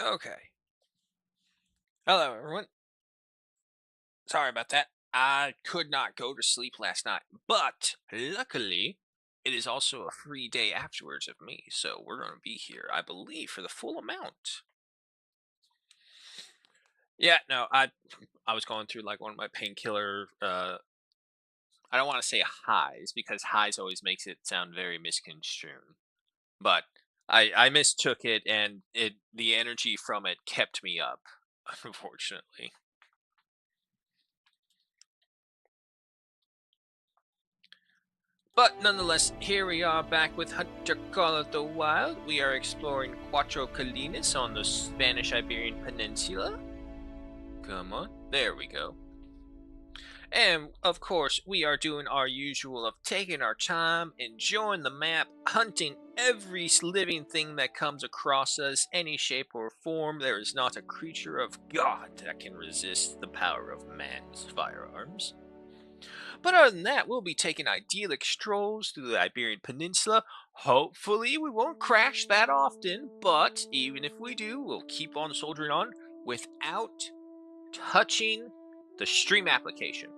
Okay. Hello, everyone. Sorry about that. I could not go to sleep last night, but luckily, it is also a free day afterwards of me, so we're going to be here, I believe, for the full amount. Yeah, no, I was going through like one of my painkiller. I don't want to say highs because highs always makes it sound very misconstrued, but I mistook it, and the energy from it kept me up, unfortunately. But nonetheless, here we are back with Hunter Call of the Wild. We are exploring Cuatro Colinas on the Spanish Iberian Peninsula. Come on, there we go. And of course, we are doing our usual of taking our time, enjoying the map, hunting every living thing that comes across us, any shape or form. There is not a creature of God that can resist the power of man's firearms. But other than that, we'll be taking idyllic strolls through the Iberian Peninsula. Hopefully, we won't crash that often, but even if we do, we'll keep on soldiering on without touching the stream application.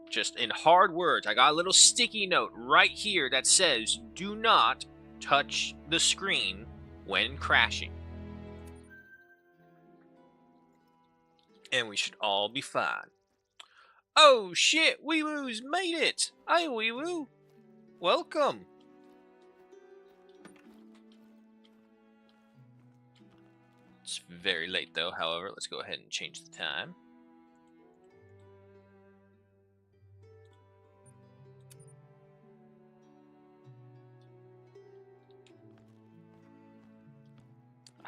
Just in hard words, I got a little sticky note right here that says do not touch the screen when crashing. And we should all be fine. Oh shit, Wee Woo's made it! Hi, Wee Woo! Welcome! It's very late though, however, let's go ahead and change the time.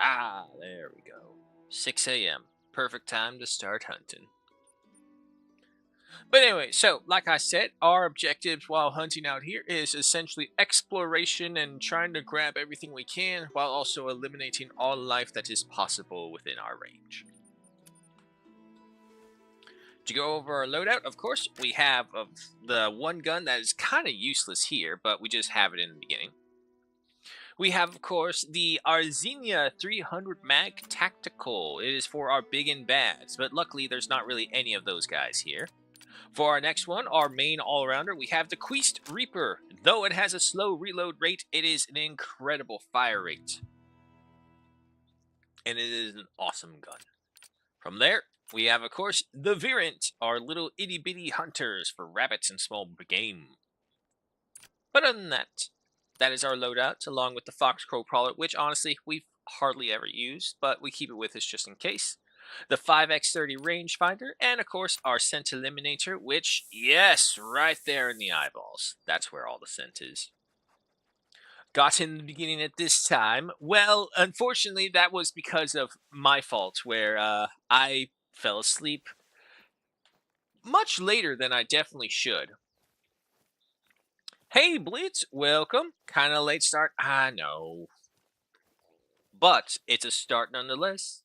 Ah, there we go. 6 a.m. Perfect time to start hunting. But anyway, so like I said, our objectives while hunting out here is essentially exploration and trying to grab everything we can while also eliminating all life that is possible within our range. To go over our loadout, of course, we have the one gun that is kind of useless here, but we just have it in the beginning. We have, of course, the Arzenia 300 Mag Tactical. It is for our big and bads, but luckily there's not really any of those guys here. For our next one, our main all-rounder, we have the Queast Reaper. Though it has a slow reload rate, it is an incredible fire rate. And it is an awesome gun. From there, we have, of course, the Virant, our little itty-bitty hunters for rabbits and small game. But other than that, that is our loadout, along with the Foxcrow Crawler, which honestly we've hardly ever used, but we keep it with us just in case. The 5x30 rangefinder, and of course our scent eliminator, which, yes, right there in the eyeballs. That's where all the scent is. Got in the beginning at this time. Well, unfortunately, that was because of my fault, where I fell asleep much later than I definitely should. Hey, Blitz, welcome. Kind of late start, I know. But it's a start nonetheless.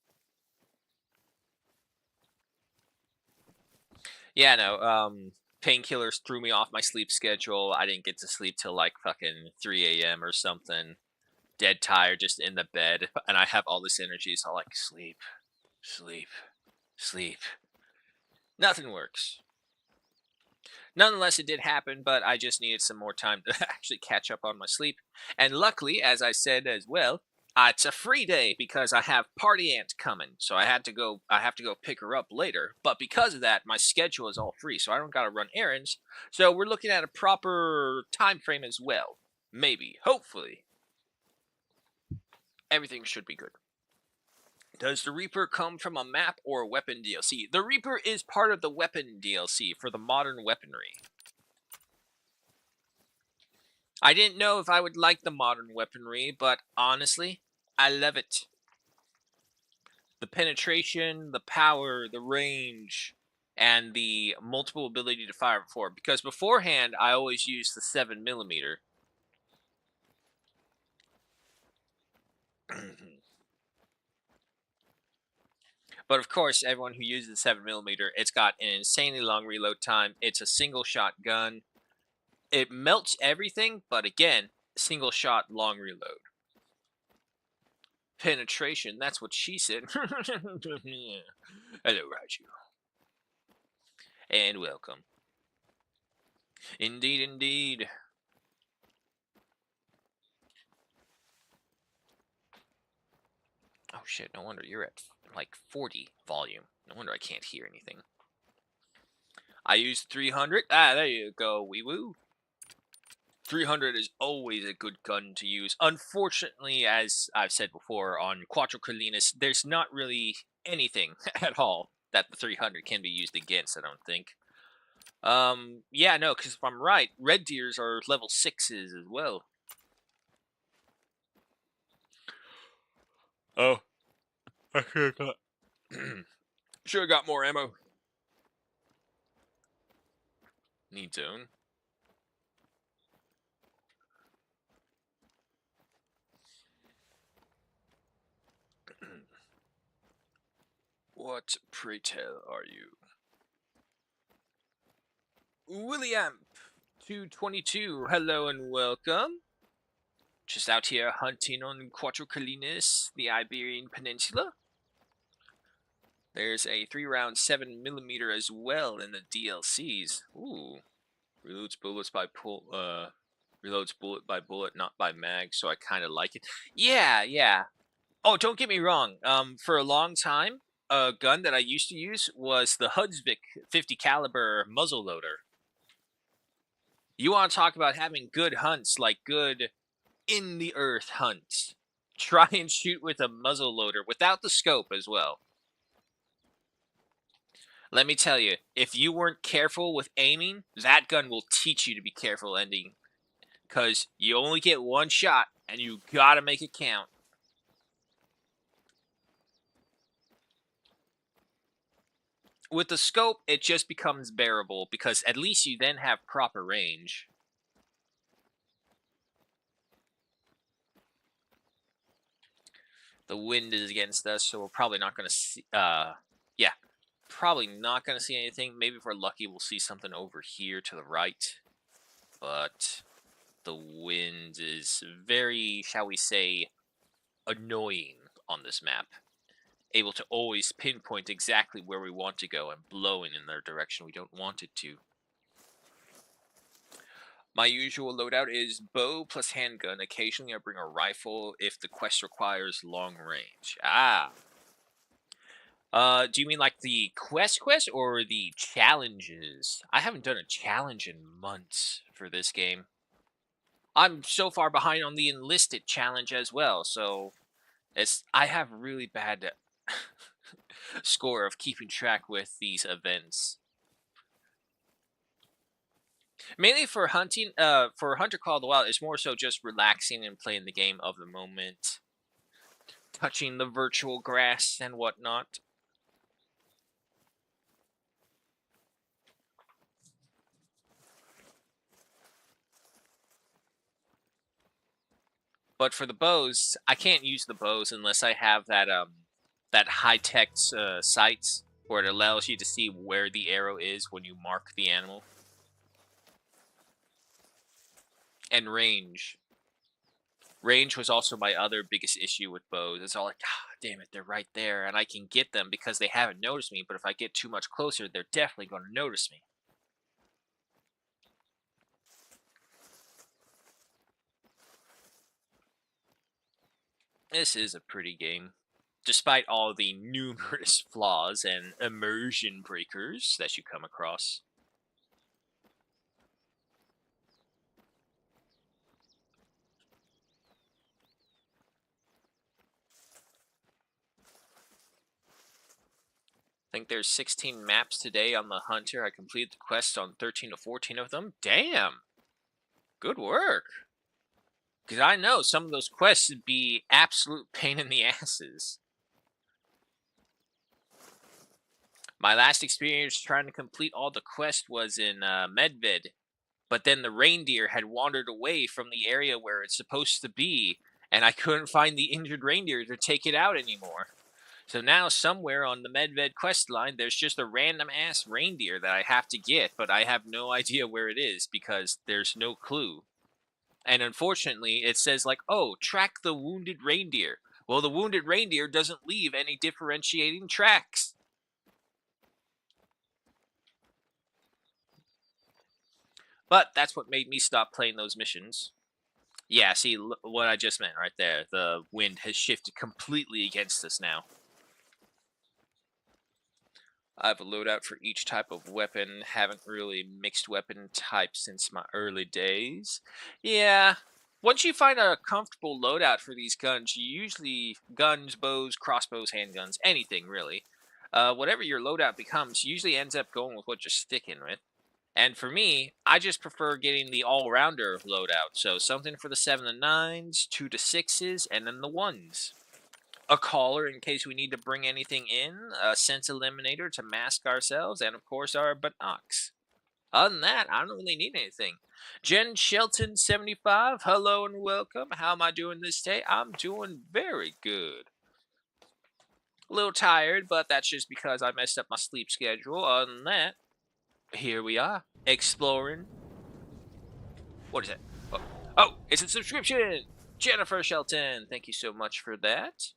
Yeah, no, painkillers threw me off my sleep schedule. I didn't get to sleep till like fucking 3 a.m. or something. Dead tired, just in the bed. And I have all this energy, so I'm like, sleep, sleep, sleep. Nothing works. Nonetheless, it did happen, but I just needed some more time to actually catch up on my sleep. And luckily, as I said as well, it's a free day because I have Party Aunt coming, so I had to go. I have to go pick her up later. But because of that, my schedule is all free, so I don't got to run errands. So we're looking at a proper time frame as well. Maybe, hopefully, everything should be good. Does the Reaper come from a map or a weapon DLC? The Reaper is part of the weapon DLC for the modern weaponry. I didn't know if I would like the modern weaponry, but honestly, I love it. The penetration, the power, the range, and the multiple ability to fire before. Because beforehand, I always used the 7mm. But of course, everyone who uses the 7mm, it's got an insanely long reload time. It's a single shot gun. It melts everything, but again, single shot long reload. Penetration, that's what she said. Hello, Raju. And welcome. Indeed, indeed. Oh shit, no wonder you're at like 40 volume. No wonder I can't hear anything. I used 300. Ah, there you go, wee woo. 300 is always a good gun to use. Unfortunately, as I've said before, on Quattro Colinas, there's not really anything at all that the 300 can be used against, I don't think. Yeah, no, because if I'm right, red deers are level 6s as well. Oh, I should have got... should have got more ammo. Need zone. What, pray tell, are you? William 222, hello and welcome. Just out here hunting on Quattro Colinas, the Iberian Peninsula. There's a 3-round 7mm as well in the DLCs. Ooh, reloads bullets by reloads bullet by bullet, not by mag. So I kind of like it. Yeah, yeah. Oh, don't get me wrong. For a long time, a gun that I used to use was the Hudsvik 50 caliber muzzleloader. You want to talk about having good hunts, like good in the earth hunts. Try and shoot with a muzzleloader without the scope as well. Let me tell you, if you weren't careful with aiming, that gun will teach you to be careful ending. Because you only get one shot, and you gotta make it count. With the scope, it just becomes bearable, because at least you then have proper range. The wind is against us, so we're probably not going to see... yeah. Probably not going to see anything. Maybe if we're lucky, we'll see something over here to the right. But the wind is very, shall we say, annoying on this map. Able to always pinpoint exactly where we want to go and blowing in the direction we don't want it to. My usual loadout is bow plus handgun. Occasionally I bring a rifle if the quest requires long range. Ah. Do you mean like the quest or the challenges? I haven't done a challenge in months for this game. I'm so far behind on the enlisted challenge as well, so I have really bad score of keeping track with these events. Mainly for hunting, for Hunter Call of the Wild, it's more so just relaxing and playing the game of the moment, touching the virtual grass and whatnot. But for the bows, I can't use the bows unless I have that that high-tech sights where it allows you to see where the arrow is when you mark the animal. And range. Range was also my other biggest issue with bows. It's all like, ah, damn it, they're right there, and I can get them because they haven't noticed me, but if I get too much closer, they're definitely going to notice me. This is a pretty game, despite all the numerous flaws and immersion breakers that you come across. I think there's 16 maps today on the Hunter. I completed the quest on 13 to 14 of them. Damn! Good work! Because I know some of those quests would be absolute pain in the asses. My last experience trying to complete all the quests was in Medved, but then the reindeer had wandered away from the area where it's supposed to be, and I couldn't find the injured reindeer to take it out anymore. So now somewhere on the Medved quest line, there's just a random ass reindeer that I have to get, but I have no idea where it is because there's no clue. And unfortunately, it says like, oh, track the wounded reindeer. Well, the wounded reindeer doesn't leave any differentiating tracks. But that's what made me stop playing those missions. Yeah, see what I just meant right there. The wind has shifted completely against us now. I have a loadout for each type of weapon. Haven't really mixed weapon types since my early days. Yeah. Once you find a comfortable loadout for these guns, you usually guns, bows, crossbows, handguns, anything really. Whatever your loadout becomes, usually ends up going with what you're sticking with. And for me, I just prefer getting the all-rounder loadout. So something for the 7 to 9s, 2 to 6s, and then the 1s. A caller in case we need to bring anything in, a sense eliminator to mask ourselves, and of course our binocs. Other than that, I don't really need anything. Jen Shelton 75, hello and welcome. How am I doing this day? I'm doing very good. A little tired, but that's just because I messed up my sleep schedule. Other than that, here we are, exploring. What is it? Oh, it's a subscription! Jennifer Shelton, thank you so much for that.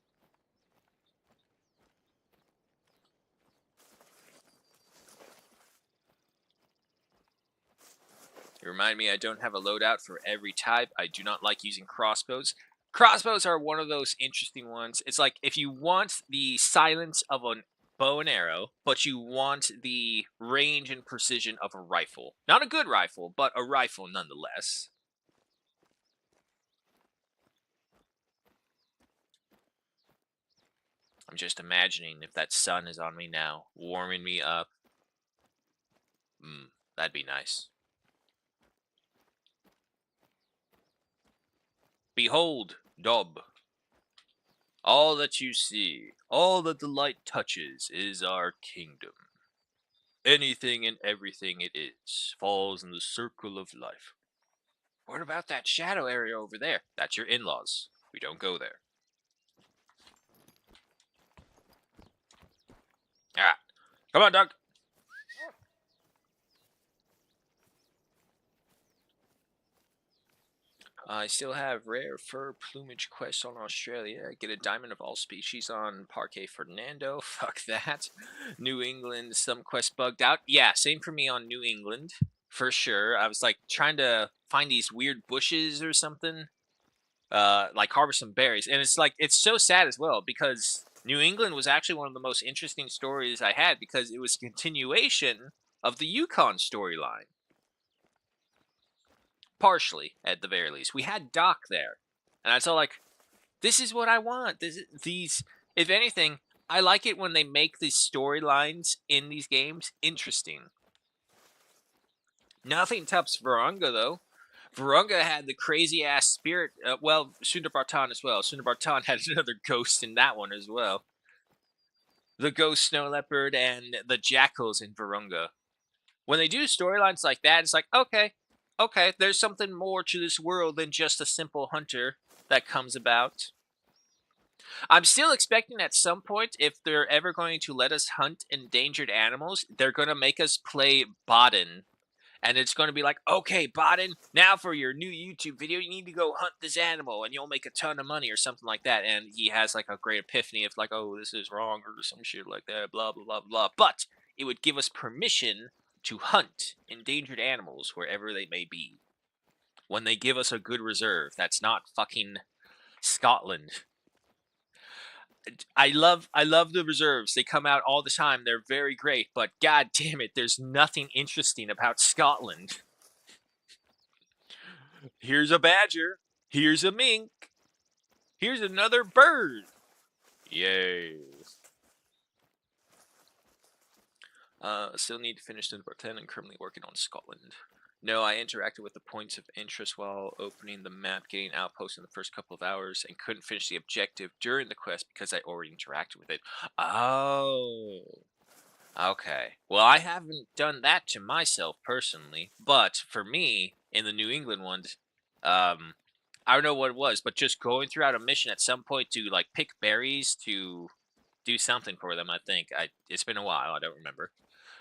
You remind me I don't have a loadout for every type. I do not like using crossbows. Crossbows are one of those interesting ones. It's like if you want the silence of a bow and arrow, but you want the range and precision of a rifle. Not a good rifle, but a rifle nonetheless. I'm just imagining if that sun is on me now, warming me up. That'd be nice. Behold, Dob. All that you see, all that the light touches, is our kingdom. Anything and everything it is falls in the circle of life. What about that shadow area over there? That's your in-laws. We don't go there. Ah, come on, Doug. I still have rare fur plumage quests on Australia. Get a diamond of all species on Parque Fernando. Fuck that. New England, some quest bugged out. Yeah, same for me on New England. For sure. I was like trying to find these weird bushes or something. Like harvest some berries. And it's like, it's so sad as well because New England was actually one of the most interesting stories I had because it was a continuation of the Yukon storyline. Partially, at the very least. We had Doc there. And I felt like, this is what I want. These, if anything, I like it when they make these storylines in these games interesting. Nothing tops Varunga, though. Varunga had the crazy ass spirit. Well, Sundarbartan as well. Sundarbartan had another ghost in that one as well. The ghost snow leopard and the jackals in Varunga. When they do storylines like that, it's like, okay, there's something more to this world than just a simple hunter that comes about. I'm still expecting at some point, if they're ever going to let us hunt endangered animals, they're going to make us play Baden. And it's going to be like, okay, Baden, now for your new YouTube video, you need to go hunt this animal and you'll make a ton of money or something like that. And he has like a great epiphany of like, oh, this is wrong or some shit like that, blah, blah, blah, blah. But it would give us permission to hunt endangered animals wherever they may be. When they give us a good reserve, that's not fucking Scotland. I love the reserves. They come out all the time. They're very great, but god damn it, there's nothing interesting about Scotland. Here's a badger. Here's a mink. Here's another bird. Yay. Still need to finish number 10 and currently working on Scotland. No, I interacted with the points of interest while opening the map, getting outposts in the first couple of hours, and couldn't finish the objective during the quest because I already interacted with it. Oh. Okay. Well, I haven't done that to myself personally, but for me, in the New England ones, I don't know what it was, but just going throughout a mission at some point to like pick berries to do something for them. I think it's been a while. I don't remember.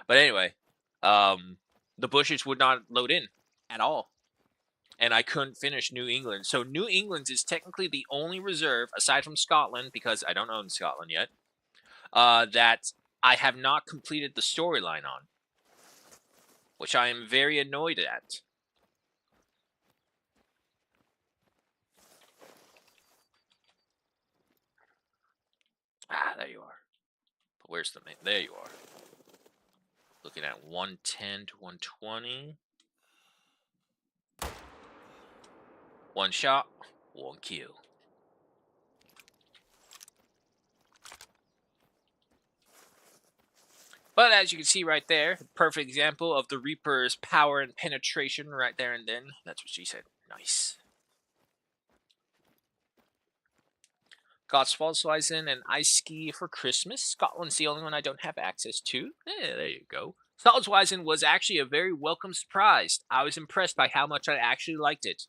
But anyway, the bushes would not load in at all. and I couldn't finish New England. So New England is technically the only reserve, aside from Scotland, because I don't own Scotland yet, that I have not completed the storyline on, which I am very annoyed at. Ah, there you are. But where's the main? There you are. Looking at 110 to 120. One shot, one kill. But as you can see right there, perfect example of the Reaper's power and penetration right there and then. That's what she said. Nice. Got Svalsweisen and Ice Ski for Christmas. Scotland's the only one I don't have access to. There you go. Svalsweisen was actually a very welcome surprise. I was impressed by how much I actually liked it.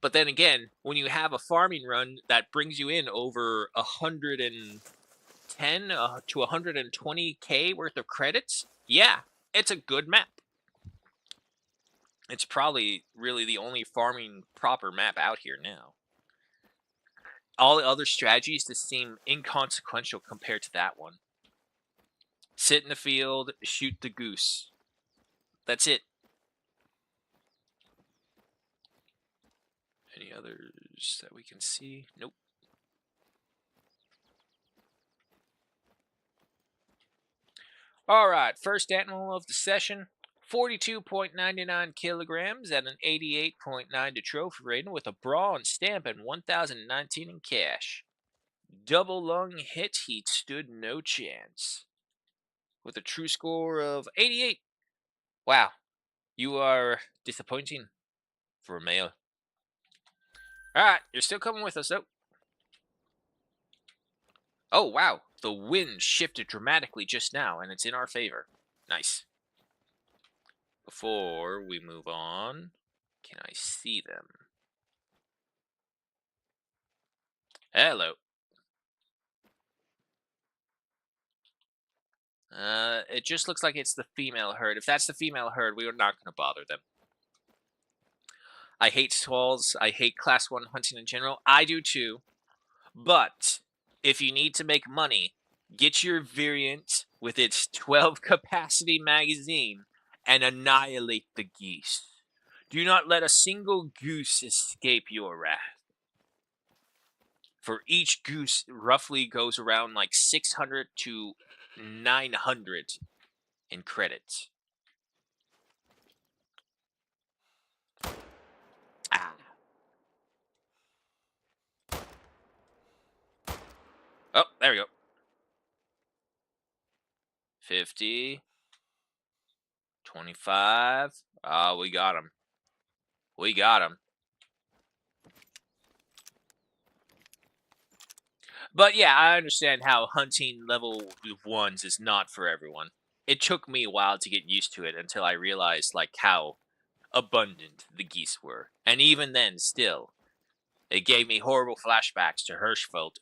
But then again, when you have a farming run that brings you in over 110 to 120k worth of credits, yeah, it's a good map. It's probably really the only farming proper map out here now. All the other strategies just seem inconsequential compared to that one. Sit in the field, shoot the goose. That's it. Any others that we can see? Nope. Alright, first animal of the session. 42.99 kilograms at an 88.9 to trophy rating with a brawn stamp and 1019 in cash. Double lung hit, he stood no chance. With a true score of 88. Wow, you are disappointing for a male. Alright, you're still coming with us though. Oh wow, the wind shifted dramatically just now and it's in our favor. Nice. Before we move on, can I see them? Hello. It just looks like it's the female herd. If that's the female herd, we are not going to bother them. I hate swalls. I hate class 1 hunting in general. I do too. But if you need to make money, get your variant with its 12 capacity magazine and annihilate the geese. Do not let a single goose escape your wrath. For each goose, roughly goes around like 600 to 900 in credits. Ah. Oh, there we go. 50. 25. Ah, we got him. We got him. But yeah, I understand how hunting level 1s is not for everyone. It took me a while to get used to it until I realized like how abundant the geese were. And even then, still, it gave me horrible flashbacks to Hirschfeld.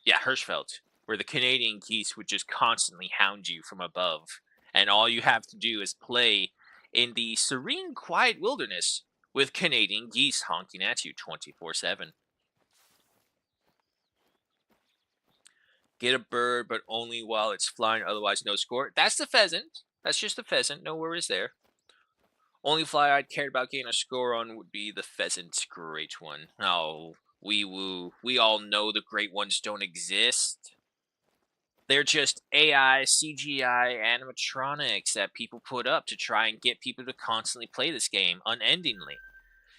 Hirschfeld, where the Canadian geese would just constantly hound you from above, and all you have to do is play in the serene, quiet wilderness with Canadian geese honking at you 24/7. Get a bird, but only while it's flying, otherwise no score. That's the pheasant. That's just the pheasant. No worries there. Only fly I'd cared about getting a score on would be the pheasant's great one. Oh, wee woo. We all know the great ones don't exist. They're just AI, CGI animatronics that people put up to try and get people to constantly play this game unendingly.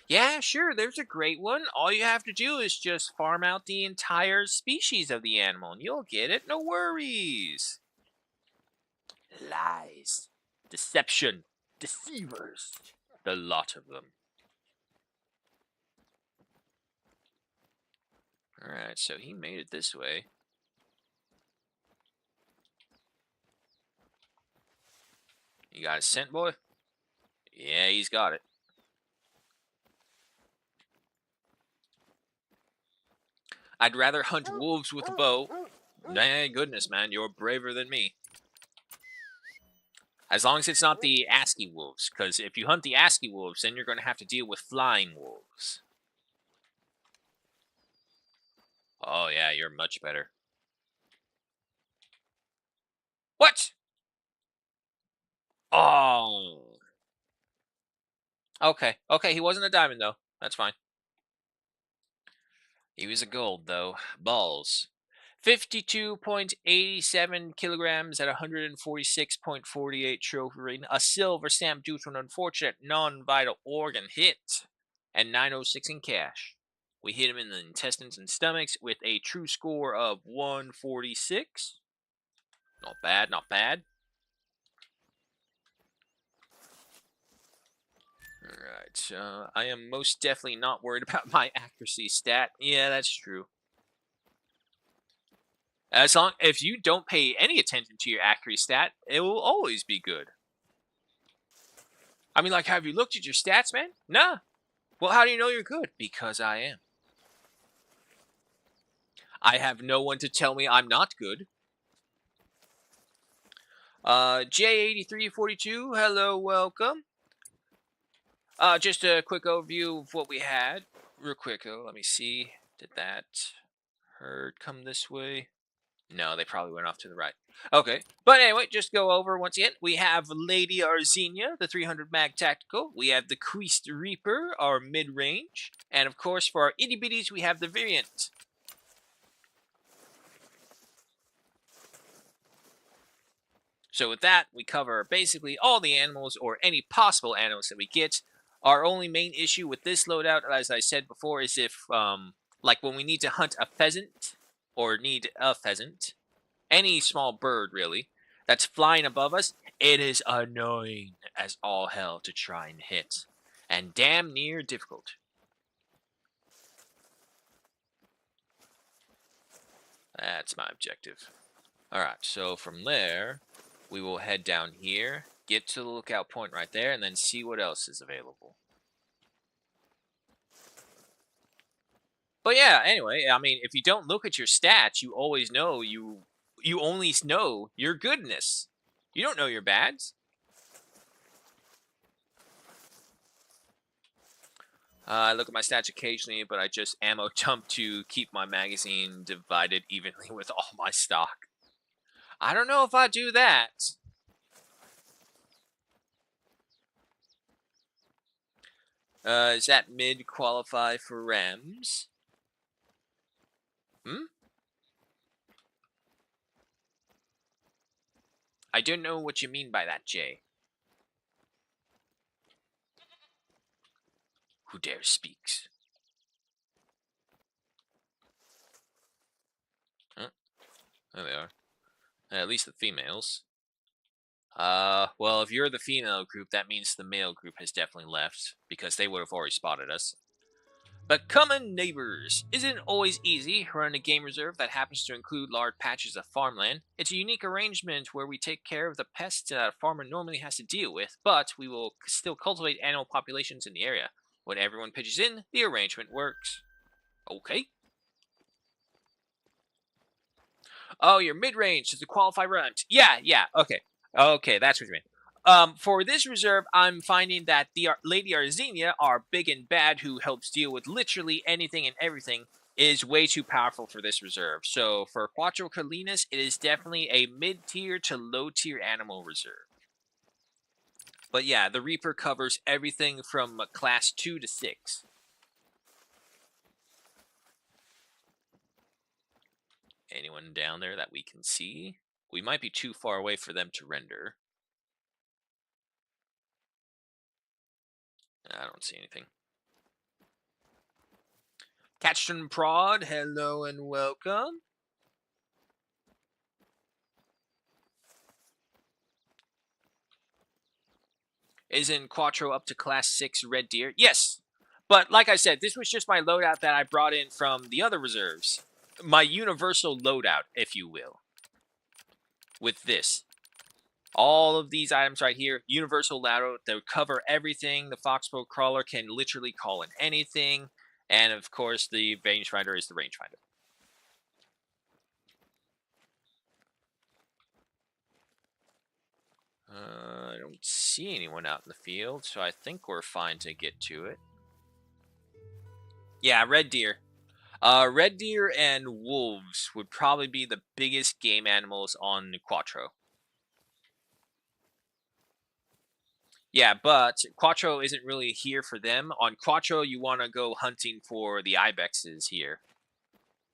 Yeah, sure, there's a great one. All you have to do is just farm out the entire species of the animal and you'll get it. No worries. Lies. Deception. Deceivers. The lot of them. Alright, so he made it this way. You got a scent, boy? Yeah, he's got it. I'd rather hunt wolves with a bow. Thank goodness, man, you're braver than me. As long as it's not the ASCII wolves, because if you hunt the ASCII wolves, then you're going to have to deal with flying wolves. Oh yeah, you're much better. What? Oh. Okay. Okay, he wasn't a diamond, though. That's fine. He was a gold, though. Balls. 52.87 kilograms at 146.48 trophy rating. A silver stamp due to an unfortunate non-vital organ hit. And 906 in cash. We hit him in the intestines and stomachs with a true score of 146. Not bad, not bad. Alright, I am most definitely not worried about my accuracy stat. Yeah, that's true. As long if you don't pay any attention to your accuracy stat, it will always be good. I mean, like, have you looked at your stats, man? Nah. Well, how do you know you're good? Because I am. I have no one to tell me I'm not good. J8342, hello, welcome. Just a quick overview of what we had. Real quick, let me see. Did that herd come this way? No, they probably went off to the right. Okay. But anyway, just go over once again. We have Lady Arzenia, the 300 mag tactical. We have the Queast Reaper, our mid-range. And of course, for our itty bitties, we have the Variant. So with that, we cover basically all the animals or any possible animals that we get. Our only main issue with this loadout, as I said before, is if, like when we need to hunt a pheasant, or need a pheasant, any small bird really, that's flying above us, it is annoying as all hell to try and hit. And damn near difficult. That's my objective. Alright, so from there, we will head down here, get to the lookout point right there, and then see what else is available. But yeah, anyway, I mean, if you don't look at your stats, you always know you only know your goodness. You don't know your bads. I look at my stats occasionally, but I just ammo dump to keep my magazine divided evenly with all my stock. I don't know if I do that. Does that mid qualify for Rams? Hmm? I don't know what you mean by that, Jay. Who dare speaks? Huh? There they are. At least the females. Well, if you're the female group, that means the male group has definitely left, because they would have already spotted us. But come on, neighbors! Isn't it always easy running a game reserve that happens to include large patches of farmland? It's a unique arrangement where we take care of the pests that a farmer normally has to deal with, but we will still cultivate animal populations in the area. When everyone pitches in, the arrangement works. Okay. Oh, you're mid-range. Does it qualify ranked? Yeah, okay. Okay, that's what you mean. For this reserve, I'm finding that the Lady Arzenia, our big and bad who helps deal with literally anything and everything, is way too powerful for this reserve. So for Quattro Colinas, it is definitely a mid-tier to low-tier animal reserve. But yeah, the Reaper covers everything from class 2 to 6. Anyone down there that we can see? We might be too far away for them to render. I don't see anything. Catchton Prod, hello and welcome. Isn't Quattro up to class 6 Red Deer? Yes. But like I said, this was just my loadout that I brought in from the other reserves. My universal loadout, if you will. With this. All of these items right here, universal loadout, they cover everything. The Foxbow Crawler can literally call in anything. And of course, the rangefinder is the rangefinder. don't see anyone out in the field, so I think we're fine to get to it. Yeah, red deer. Red deer and wolves would probably be the biggest game animals on Quattro. Yeah, but Quattro isn't really here for them. On Quattro, you want to go hunting for the ibexes here.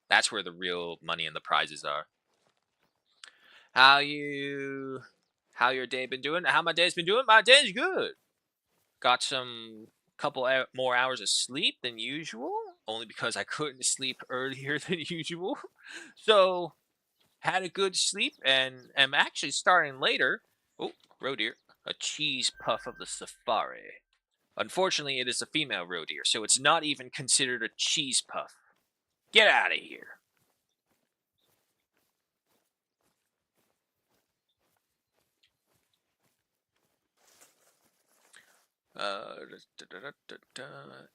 That's where the real money and the prizes are. How you how your day been doing? How my day's been doing? My day's good. Got some couple more hours of sleep than usual, only because I couldn't sleep earlier than usual. So, had a good sleep and am actually starting later. Oh, roe deer. A cheese puff of the safari. Unfortunately, it is a female roe deer, so it's not even considered a cheese puff. Get out of here.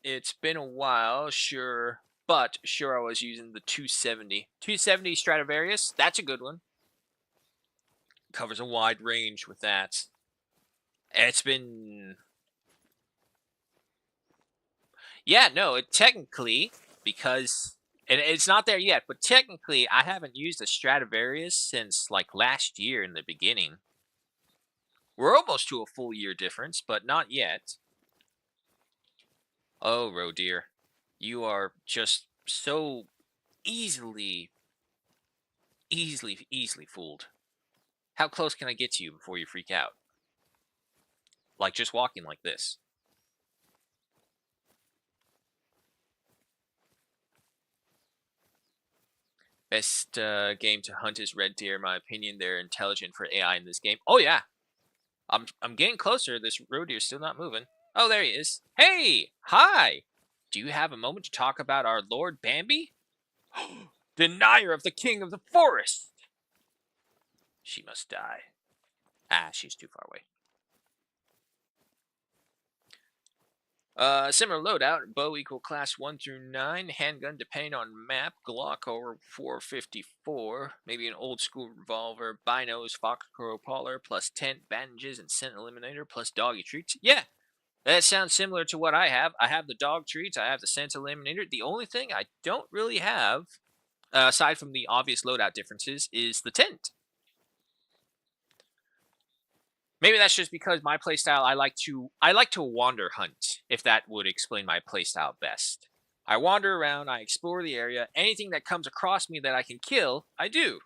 It's been a while, sure, but sure I was using the 270. 270 Stradivarius, that's a good one. Covers a wide range with that. It's been... Yeah, no, it technically, because... And it's not there yet, but technically I haven't used a Stradivarius since, like, last year in the beginning. We're almost to a full year difference, but not yet. Oh, roe deer. You are just so easily fooled. How close can I get to you before you freak out? Like just walking like this. Best game to hunt is red deer, in my opinion. They're intelligent for AI in this game. Oh yeah, I'm getting closer. This roe deer's still not moving. Oh, there he is. Hey, hi. Do you have a moment to talk about our Lord Bambi? Denier of the king of the forest. She must die. Ah, she's too far away. Similar loadout, bow equal class 1 through 9, handgun depending on map, Glock or 454, maybe an old school revolver, binos, fox crow parlor, plus tent, bandages, and scent eliminator, plus doggy treats. Yeah, that sounds similar to what I have. I have the dog treats, I have the scent eliminator. The only thing I don't really have, aside from the obvious loadout differences, is the tent. Maybe that's just because my playstyle, I like to wander hunt, if that would explain my playstyle best. I wander around, I explore the area, anything that comes across me that I can kill, I do.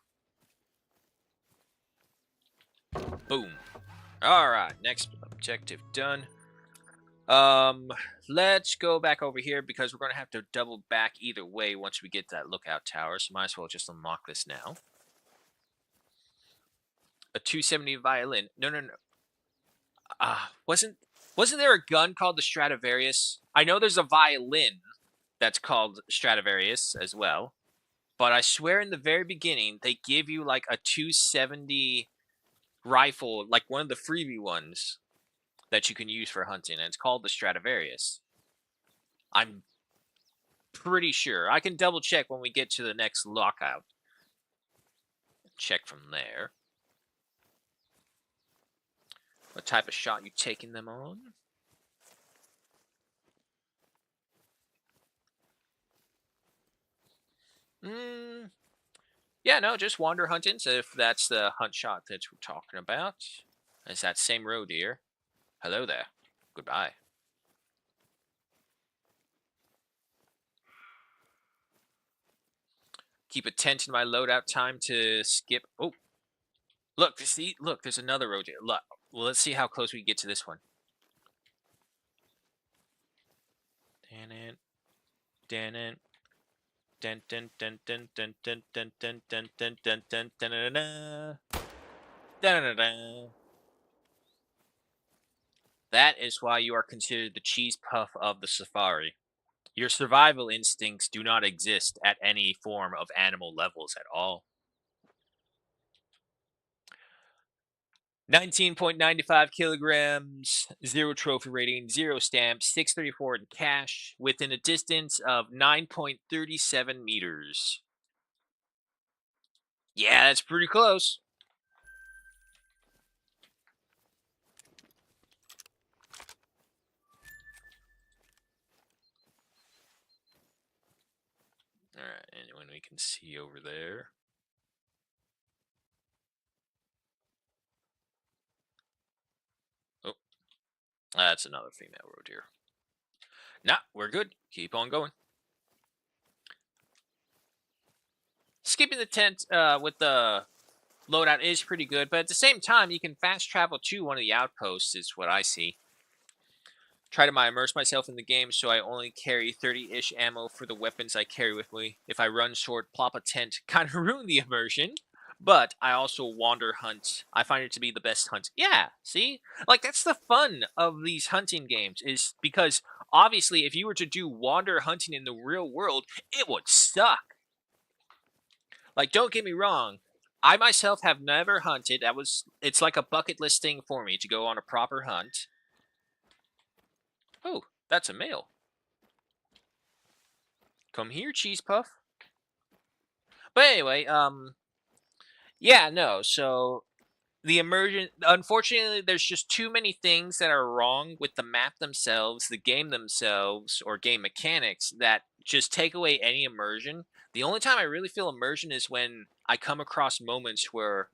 Boom. Alright, next objective done. Let's go back over here because we're gonna have to double back either way once we get to that lookout tower, so might as well just unlock this now. A 270 violin. No, no, no. Wasn't there a gun called the Stradivarius? I know there's a violin that's called Stradivarius as well, but I swear in the very beginning they give you like a 270 rifle, like one of the freebie ones that you can use for hunting, and it's called the Stradivarius. I'm pretty sure. I can double check when we get to the next lockout. Check from there. What type of shot you taking them on? Yeah, no, just wander hunting, so if that's the hunt shot that we're talking about. It's that same roe deer. Hello there. Goodbye. Keep a tent in my loadout time to skip. Oh, look, see, look, there's another roe deer. Look, well, let's see how close we can get to this one. Dan it, dan it. Dun, dun, dun, dun, dun, dun, dun, dun, dun, dun, dun, dun, dun, dun, dun, dun. That is why you are considered the cheese puff of the safari. Your survival instincts do not exist at any form of animal levels at all. 19.95 kilograms, 0 trophy rating, 0 stamps, 634 in cash, within a distance of 9.37 meters. Yeah, that's pretty close. we can see over there. Oh, that's another female roe deer. Nah, we're good. Keep on going. Skipping the tent with the loadout is pretty good, but at the same time, you can fast travel to one of the outposts, is what I see. Try to immerse myself in the game so I only carry 30-ish ammo for the weapons I carry with me. If I run short, plop a tent, kind of ruin the immersion. But I also wander hunt. I find it to be the best hunt. Yeah, see? Like, that's the fun of these hunting games, is because obviously if you were to do wander hunting in the real world, it would suck. Like, don't get me wrong. I myself have never hunted. It's like a bucket list thing for me to go on a proper hunt. Oh, that's a male. Come here, cheese puff. But anyway, yeah, no. So the immersion, unfortunately, there's just too many things that are wrong with the map themselves, the game themselves, or game mechanics that just take away any immersion. The only time I really feel immersion is when I come across moments where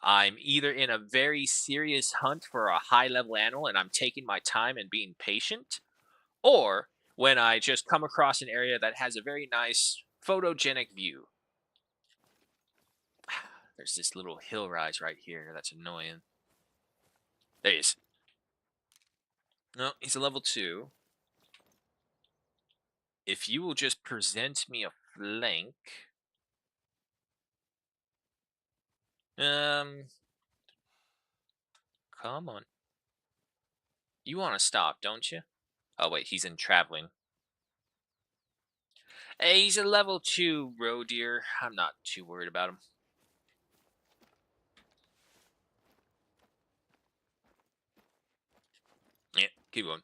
I'm either in a very serious hunt for a high level animal and I'm taking my time and being patient, or when I just come across an area that has a very nice photogenic view. There's this little hill rise right here that's annoying. There he is. No, he's a level 2. If you will just present me a flank. Come on. You want to stop, don't you? Oh, wait, he's in traveling. Hey, he's a level 2 roe deer. I'm not too worried about him. Yeah, keep going.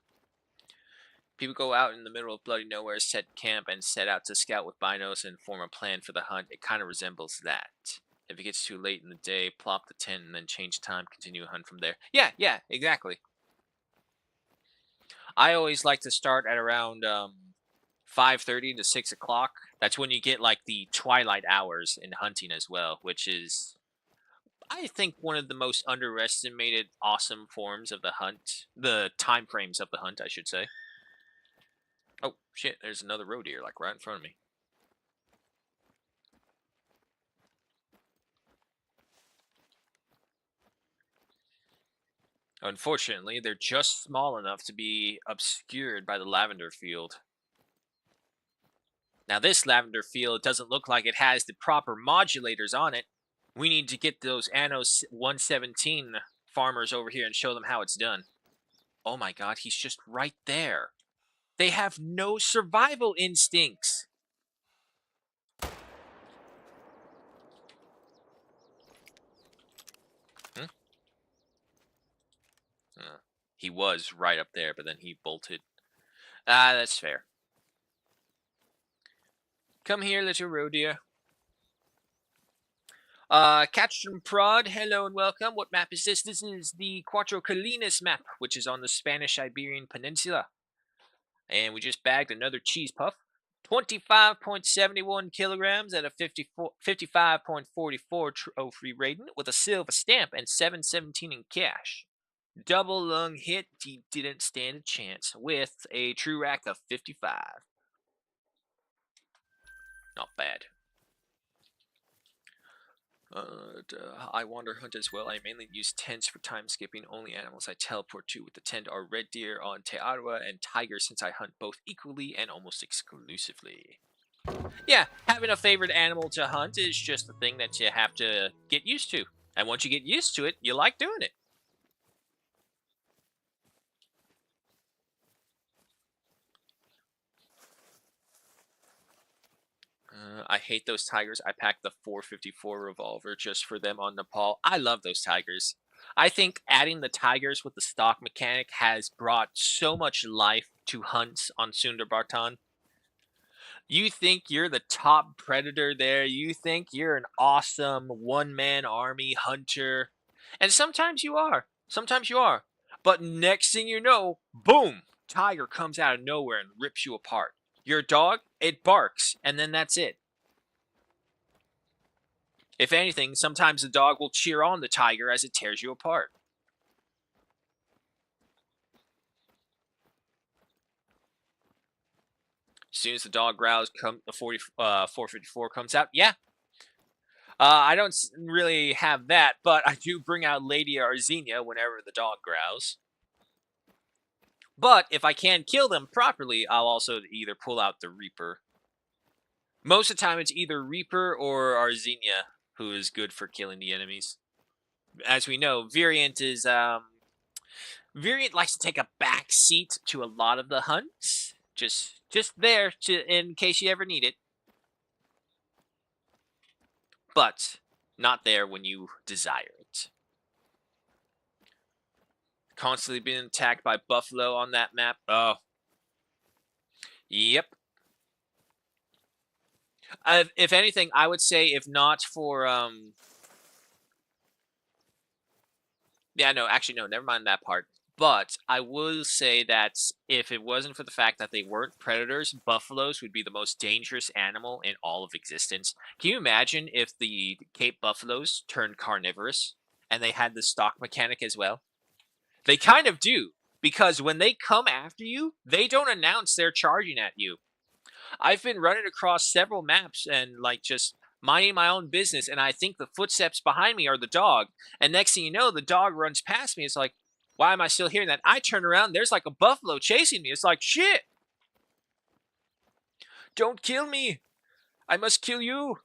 People go out in the middle of bloody nowhere, set camp, and set out to scout with binos and form a plan for the hunt. It kind of resembles that. If it gets too late in the day, plop the tent and then change time, continue a hunt from there. Yeah, exactly. I always like to start at around 5:30 to 6 o'clock. That's when you get like the twilight hours in hunting as well, which is, I think, one of the most underestimated awesome forms of the hunt. The time frames of the hunt, I should say. Oh, shit, there's another roe deer, like, right in front of me. Unfortunately, they're just small enough to be obscured by the lavender field. Now, this lavender field doesn't look like it has the proper modulators on it. We need to get those Anno 117 farmers over here and show them how it's done. Oh my god, he's just right there. They have no survival instincts. Hmm? He was right up there, but then he bolted. Ah, that's fair. Come here, little roe deer. Catchum Prod, hello and welcome. What map is this? This is the Cuatro Colinas map, which is on the Spanish Iberian Peninsula. And we just bagged another cheese puff. 25.71 kilograms at a 55.44 trophy rating with a silver stamp and 717 in cash. Double lung hit, he didn't stand a chance with a true rack of 55. Not bad. I wander hunt as well. I mainly use tents for time skipping. Only animals I teleport to with the tent are red deer on Tearwa and tiger, since I hunt both equally and almost exclusively. Yeah, having a favorite animal to hunt is just the thing that you have to get used to. And once you get used to it, you like doing it. I hate those tigers. I packed the 454 revolver just for them on Nepal. I love those tigers. I think adding the tigers with the stock mechanic has brought so much life to hunts on Sundarbartan. You think you're the top predator there. You think you're an awesome one-man army hunter. And sometimes you are. Sometimes you are. But next thing you know, boom, tiger comes out of nowhere and rips you apart. Your dog, it barks, and then that's it. If anything, sometimes the dog will cheer on the tiger as it tears you apart. As soon as the dog growls, the 454 comes out. Yeah, I don't really have that, but I do bring out Lady Arzenia whenever the dog growls. But if I can kill them properly, I'll also either pull out the Reaper. Most of the time, it's either Reaper or Arzenia who is good for killing the enemies. As we know, Variant likes to take a back seat to a lot of the hunts. Just there to in case you ever need it. But not there when you desire it. Constantly being attacked by buffalo on that map. Oh. Yep. If anything, I would say if not for yeah, no, actually no, never mind that part. But I will say that if it wasn't for the fact that they weren't predators, buffaloes would be the most dangerous animal in all of existence. Can you imagine if the Cape buffaloes turned carnivorous and they had the stock mechanic as well? They kind of do, because when they come after you, they don't announce they're charging at you. I've been running across several maps and like just minding my own business, and I think the footsteps behind me are the dog. And next thing you know, the dog runs past me. It's like, why am I still hearing that? I turn around, there's like a buffalo chasing me. It's like, shit! Don't kill me! I must kill you!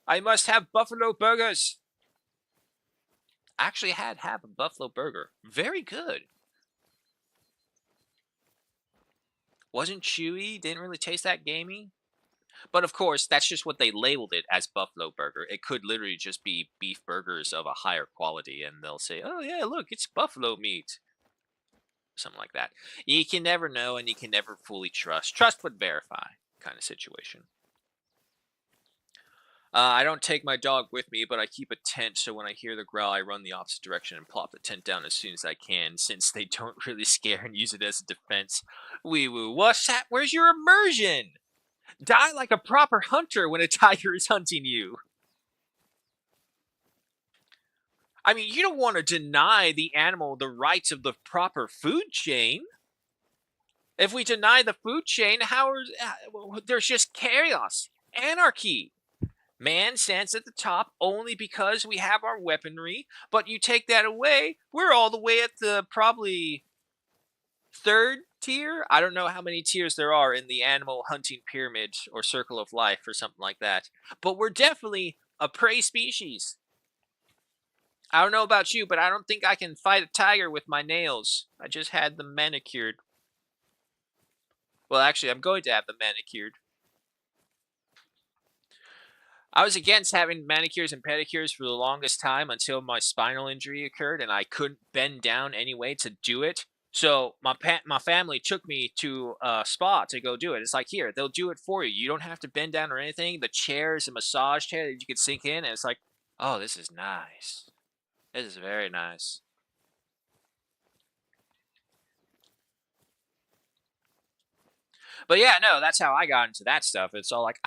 I must have buffalo burgers! I actually have a buffalo burger. Very good. Wasn't chewy, didn't really taste that gamey. But of course, that's just what they labeled it as buffalo burger. It could literally just be beef burgers of a higher quality, and they'll say, "Oh yeah, look, it's buffalo meat," something like that. You can never know, and you can never fully trust. Trust but verify, kind of situation. I don't take my dog with me, but I keep a tent, so when I hear the growl, I run the opposite direction and plop the tent down as soon as I can, since they don't really scare and use it as a defense. Wee woo, what's that? Where's your immersion? Die like a proper hunter when a tiger is hunting you. I mean, you don't want to deny the animal the rights of the proper food chain. If we deny the food chain, there's just chaos, anarchy. Man stands at the top only because we have our weaponry, but you take that away, we're all the way at the probably third tier. I don't know how many tiers there are in the animal hunting pyramid or circle of life or something like that, but we're definitely a prey species. I don't know about you, but I don't think I can fight a tiger with my nails. I just had them manicured. Well, actually, I'm going to have them manicured. I was against having manicures and pedicures for the longest time until my spinal injury occurred and I couldn't bend down anyway to do it. So my family took me to a spa to go do it. It's like, here, they'll do it for you. You don't have to bend down or anything. The chair is a massage chair that you can sink in, and it's like, oh, this is nice. This is very nice. But yeah, no, that's how I got into that stuff. It's all like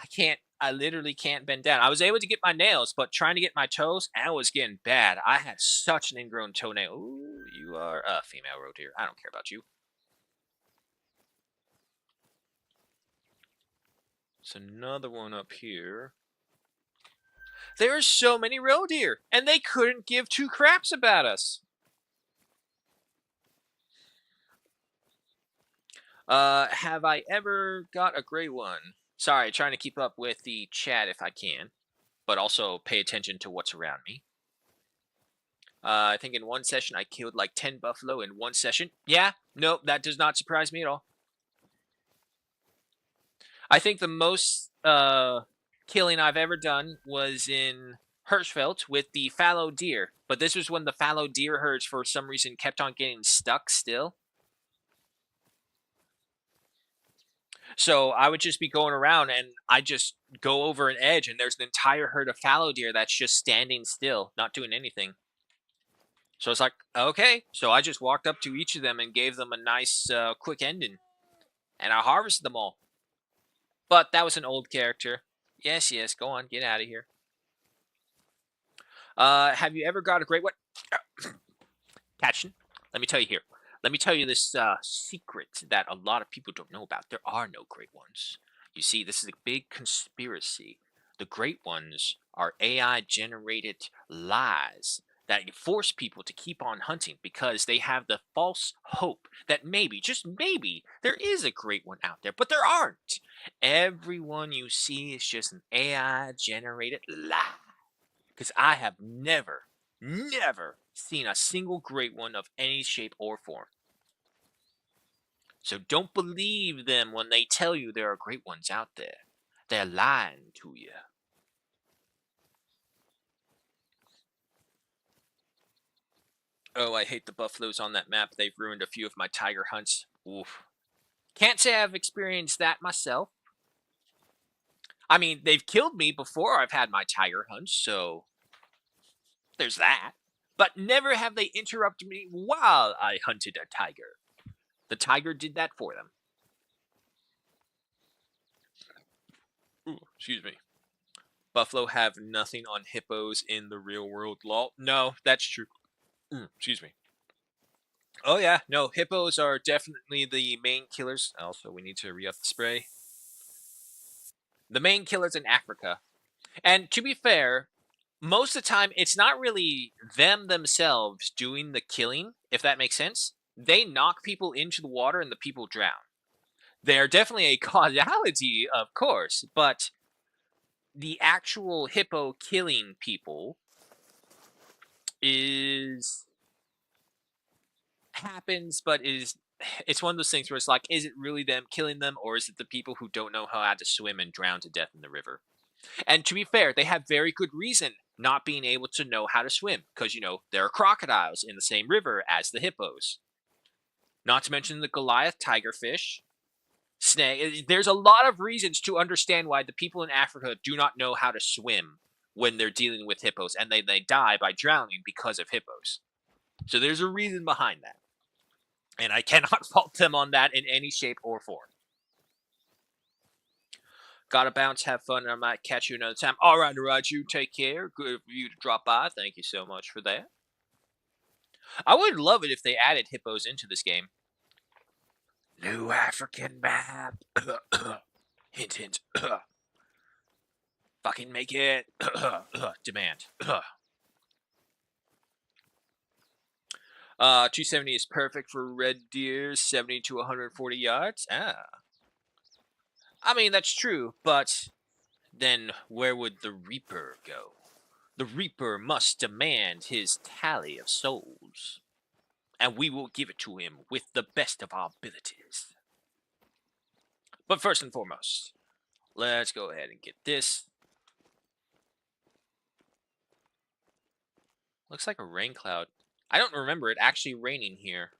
I literally can't bend down. I was able to get my nails, but trying to get my toes, that was getting bad. I had such an ingrown toenail. Ooh, you are a female road here. I don't care about you. It's another one up here. There are so many roe deer, and they couldn't give two craps about us. Have I ever got a gray one? Sorry, trying to keep up with the chat if I can, but also pay attention to what's around me. I think in one session I killed like 10 buffalo in one session. Yeah, nope, that does not surprise me at all. I think the most killing I've ever done was in Hirschfeld with the fallow deer, but this was when the fallow deer herds for some reason kept on getting stuck still. So I would just be going around and I just go over an edge and there's an entire herd of fallow deer that's just standing still, not doing anything. So it's like, okay. So I just walked up to each of them and gave them a nice quick ending. And I harvested them all. But that was an old character. Yes, yes, go on, get out of here. Have you ever got a great one? Catching? Let me tell you here. Let me tell you this secret that a lot of people don't know about. There are no great ones. You see, this is a big conspiracy. The great ones are AI generated lies that force people to keep on hunting because they have the false hope that maybe, just maybe, there is a great one out there, but there aren't. Everyone you see is just an AI generated lie. Because I have never seen a single great one of any shape or form. So don't believe them when they tell you there are great ones out there. They're lying to you. Oh, I hate the buffaloes on that map. They've ruined a few of my tiger hunts. Oof. Can't say I've experienced that myself. I mean, they've killed me before I've had my tiger hunts, so there's that. But never have they interrupted me while I hunted a tiger. The tiger did that for them. Ooh, excuse me. Buffalo have nothing on hippos in the real world. Lol. No, that's true. Excuse me. Oh yeah, no, hippos are definitely the main killers. Also, we need to re-up the spray. The main killers in Africa. And to be fair, most of the time it's not really them themselves doing the killing, if that makes sense. They knock people into the water and the people drown. They're definitely a causality, of course, but the actual hippo killing people is happens, but is it's one of those things where it's like, is it really them killing them, or is it the people who don't know how to swim and drown to death in the river? And to be fair, they have very good reason not being able to know how to swim, because there are crocodiles in the same river as the hippos. Not to mention the Goliath tigerfish, snake. There's a lot of reasons to understand why the people in Africa do not know how to swim when they're dealing with hippos, and they die by drowning because of hippos. So there's a reason behind that. And I cannot fault them on that in any shape or form. Gotta bounce, have fun, and I might catch you another time. All right, you take care. Good of you to drop by. Thank you so much for that. I would love it if they added hippos into this game. New African map. Hint, hint. Fucking make it. Demand. 270 is perfect for red deer, 70 to 140 yards. I mean, that's true, but then where would the Reaper go? The Reaper must demand his tally of souls, and we will give it to him with the best of our abilities. But first and foremost, let's go ahead and get this. Looks like a rain cloud. I don't remember it actually raining here.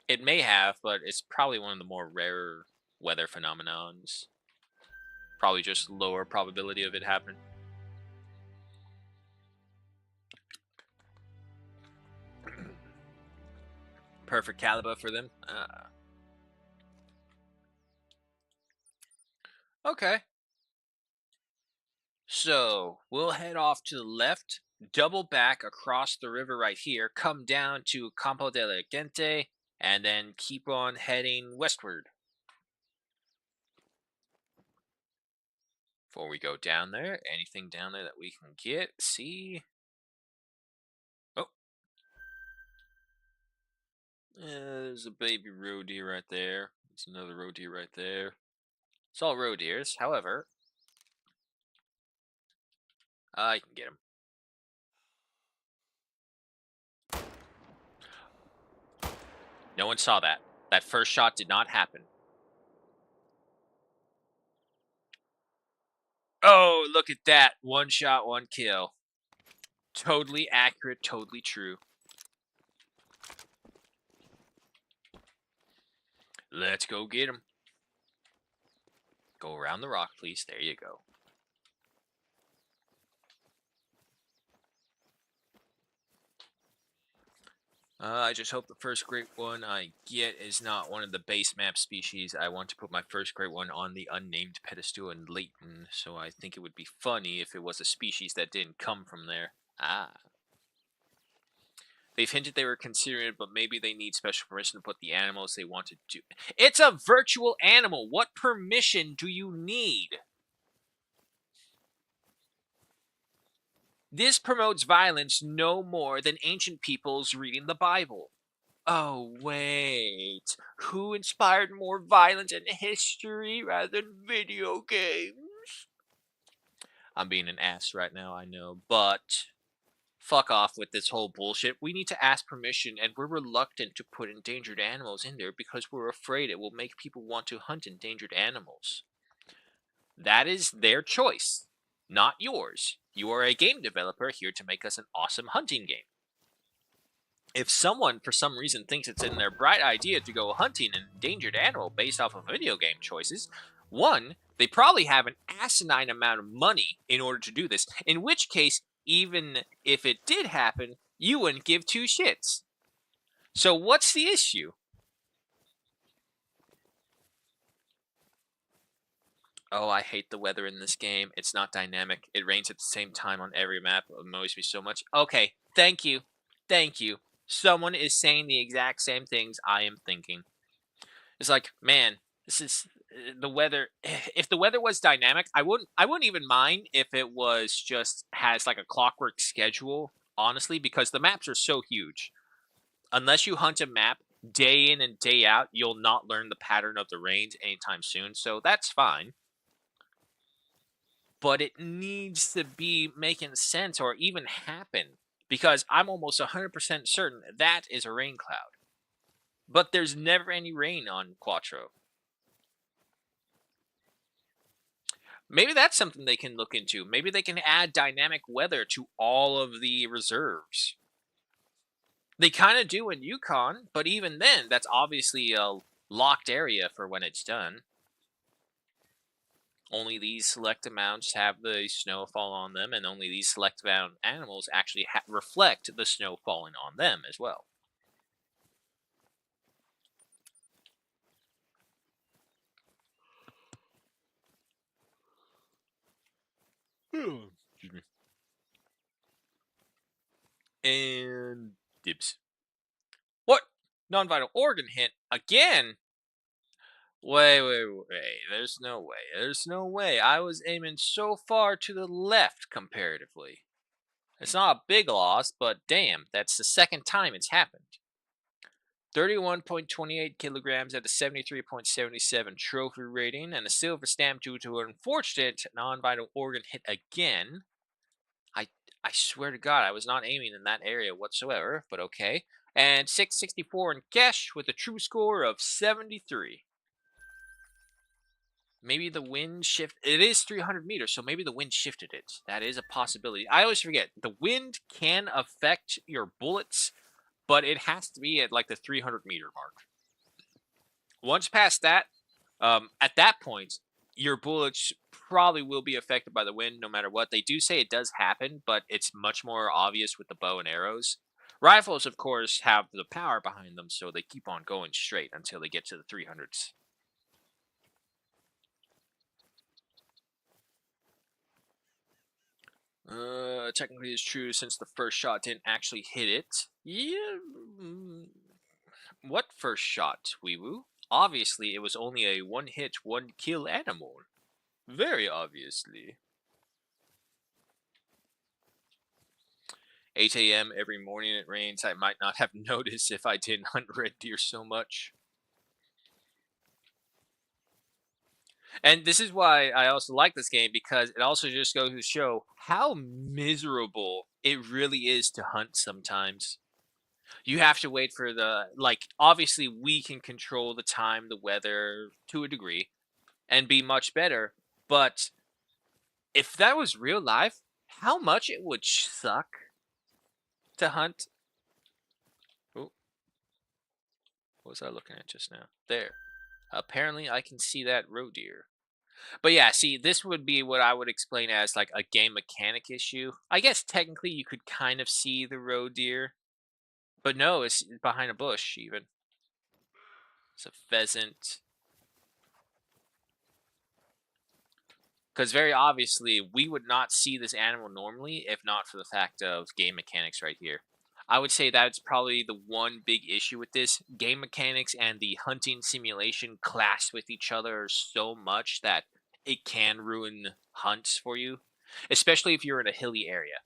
It may have, but it's probably one of the more rare weather phenomenons. Probably just lower probability of it happening. Perfect caliber for them. Okay. So we'll head off to the left, double back across the river right here, come down to Campo de la Gente, and then keep on heading westward. Before we go down there, anything down there that we can get? See? Oh, there's a baby roe deer right there. There's another roe deer right there. It's all roe deers. However, I can get them. No one saw that. That first shot did not happen. Oh, look at that. One shot, one kill. Totally accurate, totally true. Let's go get him. Go around the rock, please. There you go. I just hope the first great one I get is not one of the base map species. I want to put my first great one on the unnamed pedestal in Leighton, so I think it would be funny if it was a species that didn't come from there. Ah. They've hinted they were considering it, but maybe they need special permission to put the animals they want to do. It's a virtual animal. What permission do you need? This promotes violence no more than ancient peoples reading the Bible. Oh, wait. Who inspired more violence in history rather than video games? I'm being an ass right now, I know, but fuck off with this whole bullshit. We need to ask permission, and we're reluctant to put endangered animals in there because we're afraid it will make people want to hunt endangered animals. That is their choice, not yours. You are a game developer here to make us an awesome hunting game. If someone, for some reason, thinks it's in their bright idea to go hunting an endangered animal based off of video game choices, one, they probably have an asinine amount of money in order to do this, in which case, even if it did happen, you wouldn't give two shits. So what's the issue? Oh, I hate the weather in this game. It's not dynamic. It rains at the same time on every map. It annoys me so much. Okay, thank you. Thank you. Someone is saying the exact same things I am thinking. It's like, man, this is the weather. If the weather was dynamic, I wouldn't even mind if it was just has like a clockwork schedule, honestly, because the maps are so huge. Unless you hunt a map day in and day out, you'll not learn the pattern of the rains anytime soon. So that's fine. But it needs to be making sense or even happen because I'm almost 100% certain that is a rain cloud. But there's never any rain on Quattro. Maybe that's something they can look into. Maybe they can add dynamic weather to all of the reserves. They kind of do in Yukon, but even then, that's obviously a locked area for when it's done. Only these select amounts have the snowfall on them, and only these select amount animals actually reflect the snow falling on them as well. Excuse me. And dibs. What? Non-vital organ hit again? Wait. There's no way. There's no way. I was aiming so far to the left comparatively. It's not a big loss, but damn, that's the second time it's happened. 31.28 kilograms at a 73.77 trophy rating, and a silver stamp due to an unfortunate non-vital organ hit again. I I swear to God, I was not aiming in that area whatsoever, but okay. And 664 in cash with a true score of 73. Maybe the wind shift. It is 300 meters, so maybe the wind shifted it. That is a possibility. I always forget the wind can affect your bullets, but it has to be at like the 300-meter mark. Once past that, at that point, your bullets probably will be affected by the wind no matter what. They do say it does happen, but it's much more obvious with the bow and arrows. Rifles, of course, have the power behind them, so they keep on going straight until they get to the 300s. Technically it's true since the first shot didn't actually hit it. Yeah. What first shot, wee woo? Obviously, it was only a one hit, one kill animal. Very obviously. 8 a.m. every morning it rains. I might not have noticed if I didn't hunt red deer so much. And this is why I also like this game because it also just goes to show how miserable it really is to hunt sometimes. You have to wait for obviously we can control the time, the weather to a degree and be much better, but if that was real life, how much it would suck to hunt. Oh, what was I looking at just now? There. Apparently I can see that roe deer. But yeah, see, this would be what I would explain as like a game mechanic issue. I guess technically you could kind of see the roe deer, but no, it's behind a bush even. It's a pheasant. Because very obviously, we would not see this animal normally if not for the fact of game mechanics right here. I would say that's probably the one big issue with this. Game mechanics and the hunting simulation clash with each other so much that it can ruin hunts for you, especially if you're in a hilly area.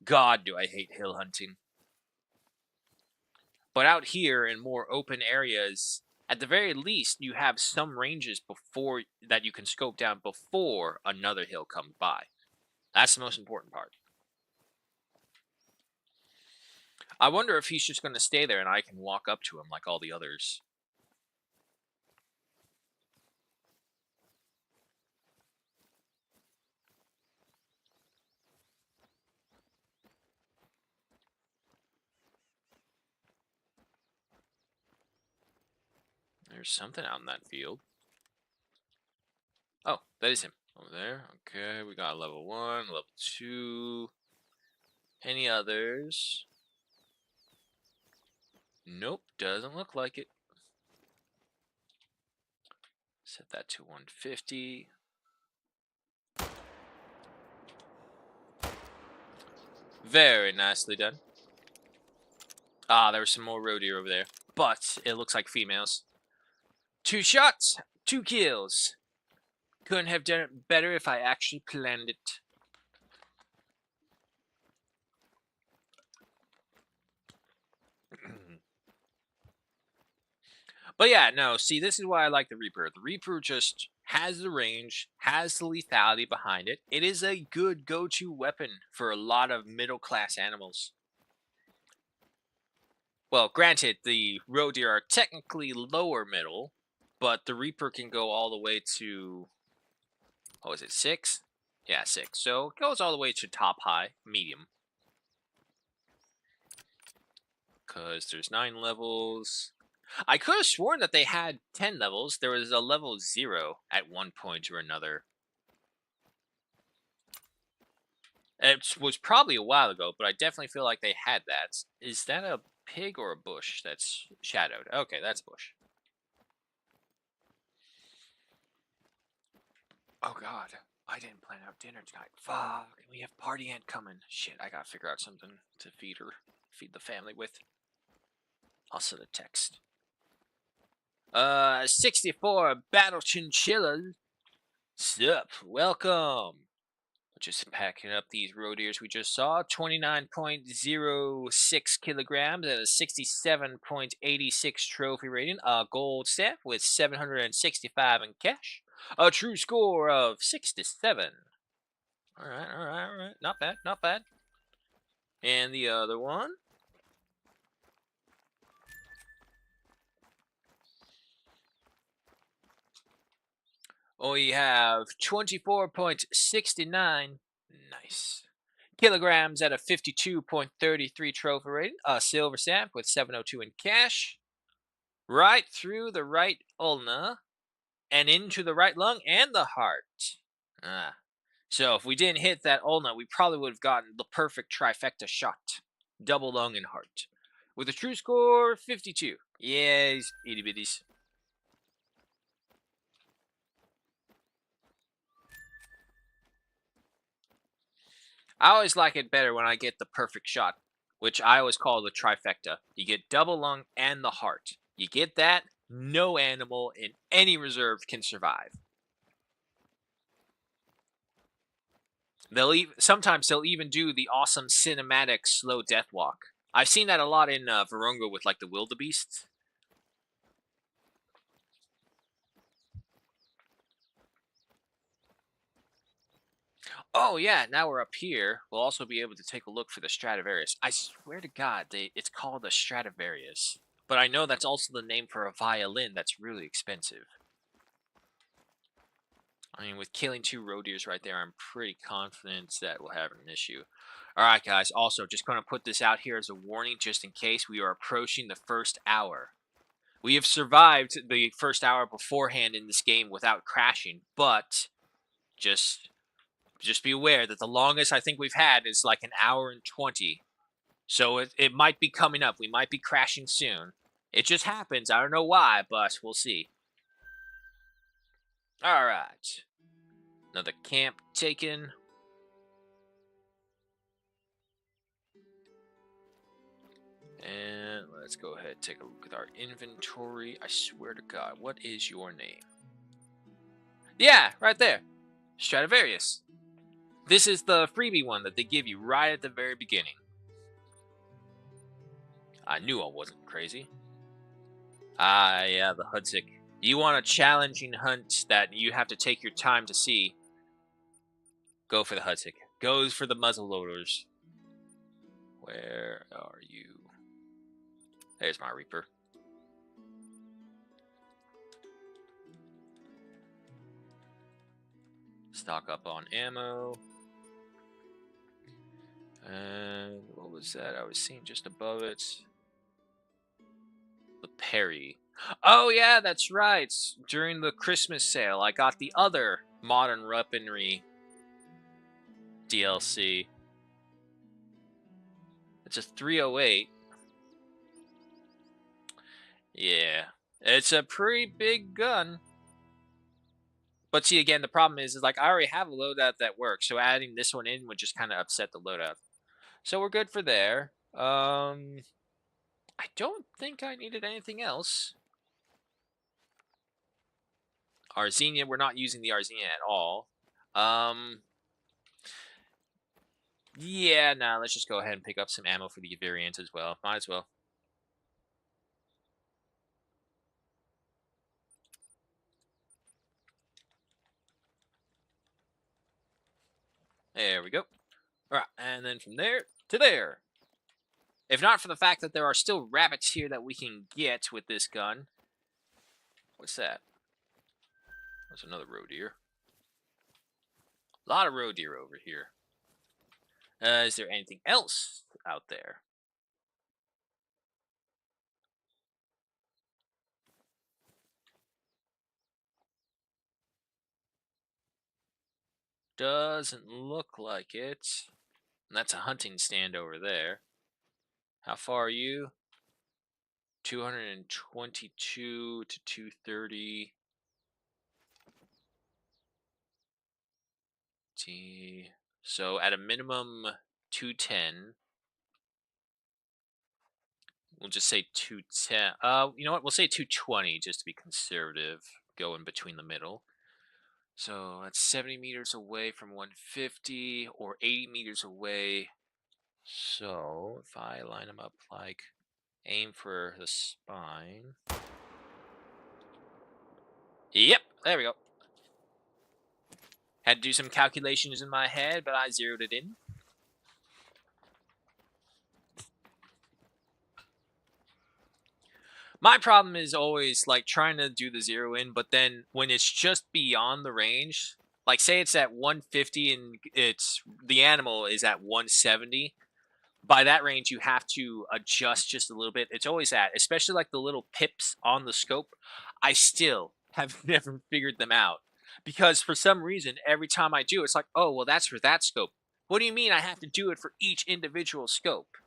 God, do I hate hill hunting. But out here in more open areas, at the very least, you have some ranges before that you can scope down before another hill comes by. That's the most important part. I wonder if he's just going to stay there and I can walk up to him like all the others. There's something out in that field. Oh, that is him. Over there. Okay, we got level 1, level 2. Any others? Nope, doesn't look like it. Set that to 150. Very nicely done. Ah, there was some more roe deer over there. But it looks like females. 2 shots, 2 kills. Couldn't have done it better if I actually planned it. But yeah, no, see, this is why I like the Reaper. The Reaper just has the range, has the lethality behind it. It is a good go-to weapon for a lot of middle-class animals. Well, granted, the roe deer are technically lower middle, but the Reaper can go all the way to, what was it, 6? Yeah, 6. So it goes all the way to top high, medium. Because there's 9 levels. I could have sworn that they had 10 levels. There was a level 0 at one point or another. It was probably a while ago, but I definitely feel like they had that. Is that a pig or a bush that's shadowed? Okay, that's a bush. Oh god, I didn't plan out dinner tonight. Fuck, we have party ant coming. Shit, I gotta figure out something to feed her, feed the family with. I'll send a text. 64 battle chinchillas. Sup, welcome. Just packing up these roe deers we just saw. 29.06 kilograms at a 67.86 trophy rating. A gold staff with 765 in cash. A true score of 67. Alright, alright, alright. Not bad, not bad. And the other one. We have 24.69. Nice. Kilograms at a 52.33 trophy rating. A silver staff with 702 in cash. Right through the right ulna and into the right lung and the heart. Ah. So if we didn't hit that ulna, we probably would have gotten the perfect trifecta shot. Double lung and heart. With a true score, 52. Yes, itty bitties. I always like it better when I get the perfect shot, which I always call the trifecta. You get double lung and the heart. You get that, no animal in any reserve can survive. Sometimes they'll even do the awesome cinematic slow death walk. I've seen that a lot in Virunga with like the wildebeests. Oh yeah, now we're up here. We'll also be able to take a look for the Stradivarius. I swear to God, it's called the Stradivarius. But I know that's also the name for a violin that's really expensive. I mean, with killing 2 roe deers right there, I'm pretty confident that we'll have an issue. Alright guys, also just going to put this out here as a warning just in case we are approaching the first hour. We have survived the first hour beforehand in this game without crashing, but just be aware that the longest I think we've had is like an hour and 20. So it might be coming up. We might be crashing soon. It just happens. I don't know why, but we'll see. All right. Another camp taken. And let's go ahead and take a look at our inventory. I swear to God, what is your name? Yeah, right there. Stradivarius. This is the freebie one that they give you right at the very beginning. I knew I wasn't crazy. Ah, yeah, the Hudzik. You want a challenging hunt that you have to take your time to see? Go for the Hudzik. Goes for the muzzleloaders. Where are you? There's my Reaper. Stock up on ammo. And what was that? I was seeing just above it. The Perry. Oh yeah, that's right. During the Christmas sale, I got the other Modern Weaponry DLC. It's a 308. Yeah, it's a pretty big gun. But see, again, the problem is like I already have a loadout that works, so adding this one in would just kind of upset the loadout. So we're good for there. I don't think I needed anything else. Arzenia, we're not using the Arzenia at all. Yeah, nah, let's just go ahead and pick up some ammo for the Iberians as well. Might as well. There we go. Alright, and then from there to there. If not for the fact that there are still rabbits here that we can get with this gun. What's that? There's another roe deer. A lot of roe deer over here. Is there anything else out there? Doesn't look like it. And that's a hunting stand over there. How far are you? 222 to 230. So at a minimum 210. We'll just say 210. You know what? We'll say 220 just to be conservative. Go in between the middle. So that's 70 meters away from 150 or 80 meters away. So if I line them up like aim for the spine. Yep, there we go. Had to do some calculations in my head, but I zeroed it in. My problem is always like trying to do the zero in, but then when it's just beyond the range, like say it's at 150 and it's the animal is at 170, by that range you have to adjust just a little bit. It's always that, especially like the little pips on the scope. I still have never figured them out because for some reason every time I do, it's like, oh well, that's for that scope. What do you mean I have to do it for each individual scope?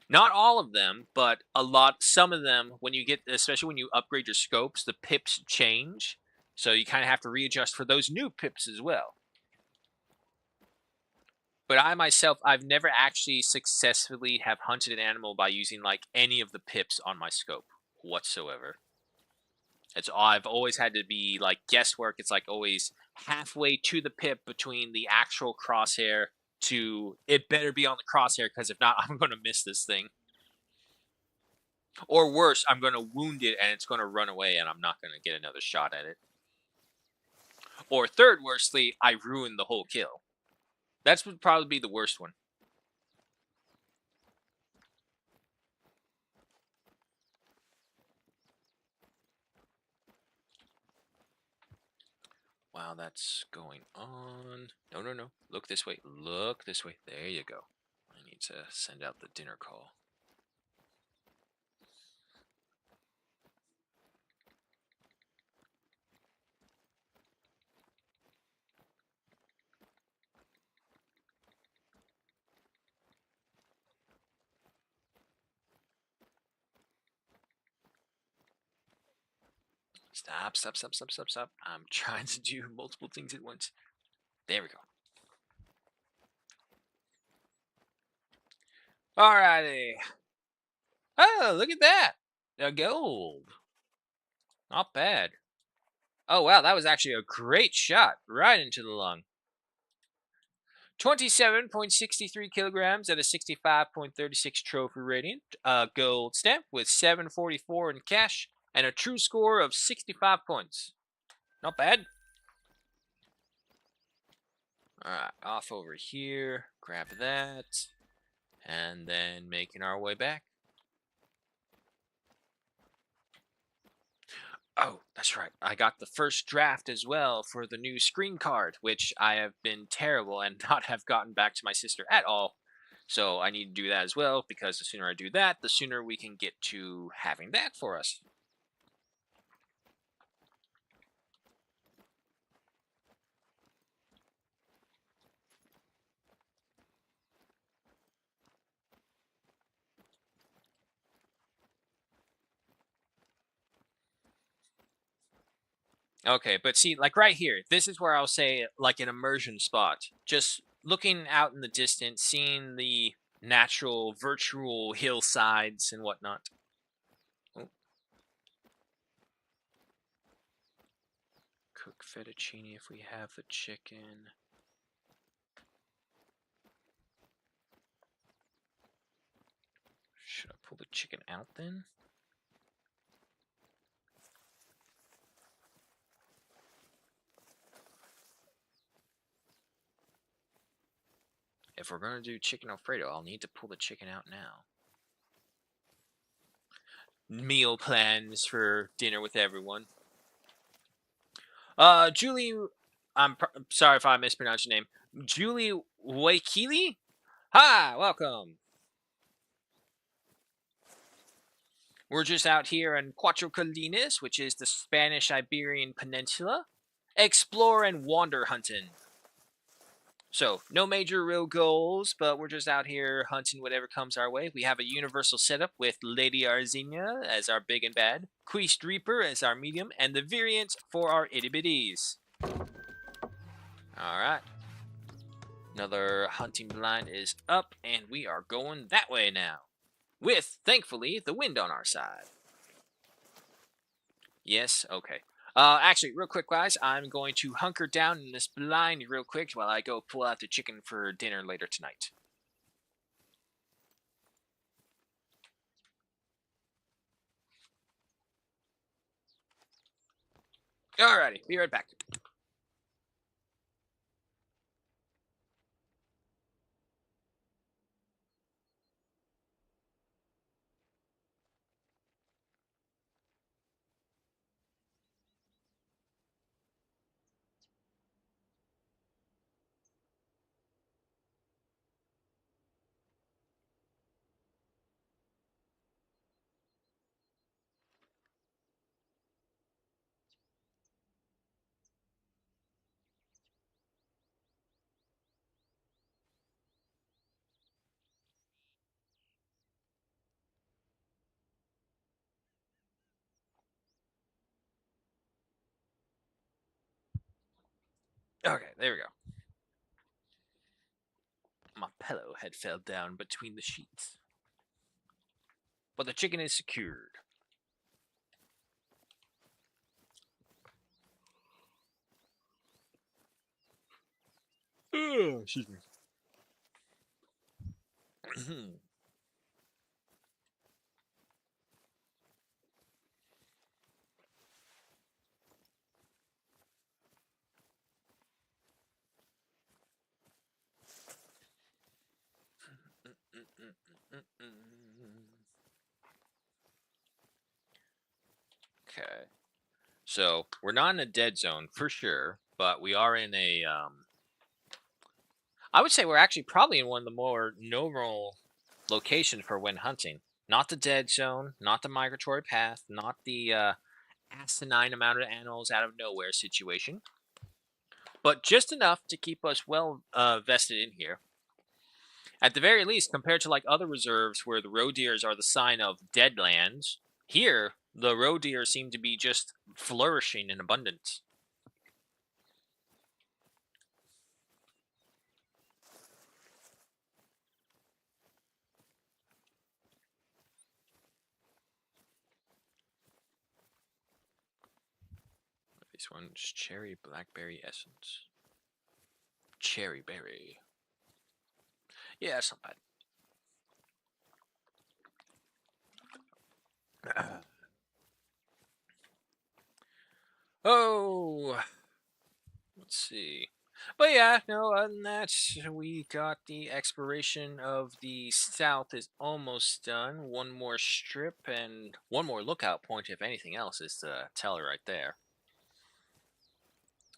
Not all of them, but a lot. Some of them, when you get, especially when you upgrade your scopes, the pips change. So you kind of have to readjust for those new pips as well. But I myself, I've never actually successfully have hunted an animal by using like any of the pips on my scope whatsoever. It's I've always had to be like guesswork. It's like always halfway to the pip between the actual crosshair to it better be on the crosshair because if not, I'm going to miss this thing. Or worse, I'm going to wound it and it's going to run away and I'm not going to get another shot at it. Or third worstly, I ruin the whole kill. That would probably be the worst one. While that's going on. No, no, no. Look this way. Look this way. There you go. I need to send out the dinner call. Stop, stop, stop, stop, stop, stop. I'm trying to do multiple things at once. There we go. Alrighty. Oh, look at that. A gold. Not bad. Oh, wow, that was actually a great shot right into the lung. 27.63 kilograms at a 65.36 trophy rating. A gold stamp with 744 in cash and a true score of 65 points. Not bad. Alright, off over here. Grab that. And then making our way back. Oh, that's right. I got the first draft as well for the new screen card, which I have been terrible and not have gotten back to my sister at all. So I need to do that as well because the sooner I do that, the sooner we can get to having that for us. Okay, but see, like right here, this is where I'll say like an immersion spot. Just looking out in the distance, seeing the natural virtual hillsides and whatnot. Oh, cook fettuccine if we have the chicken. Should I pull the chicken out then? If we're going to do chicken Alfredo, I'll need to pull the chicken out now. Meal plans for dinner with everyone. Julie, I'm sorry if I mispronounced your name. Julie Waikili? Hi, welcome. We're just out here in Cuatro Colinas, which is the Spanish Iberian Peninsula, explore and wander hunting. So, no major real goals, but we're just out here hunting whatever comes our way. We have a universal setup with Lady Arzina as our big and bad, Queast Reaper as our medium, and the variant for our itty bitties. Alright. Another hunting blind is up, and we are going that way now. With, thankfully, the wind on our side. Yes, okay. Actually, real quick, guys, I'm going to hunker down in this blind real quick while I go pull out the chicken for dinner later tonight. Alrighty, be right back. Okay, there we go. My pillow had fell down between the sheets. But the chicken is secured. Excuse me. Okay. So, we're not in a dead zone for sure, but we are in a I would say we're actually probably in one of the more normal locations for when hunting. Not the dead zone, not the migratory path, not the asinine amount of animals out of nowhere situation, but just enough to keep us well vested in here. At the very least, compared to like other reserves where the roe deers are the sign of dead lands, here the roe deer seem to be just flourishing in abundance. This one's cherry blackberry essence. Cherry berry. Yeah, that's not bad. Oh, let's see. But yeah, no, other than that, we got the exploration of the south is almost done. One more strip and one more lookout point, if anything else, is the teller right there.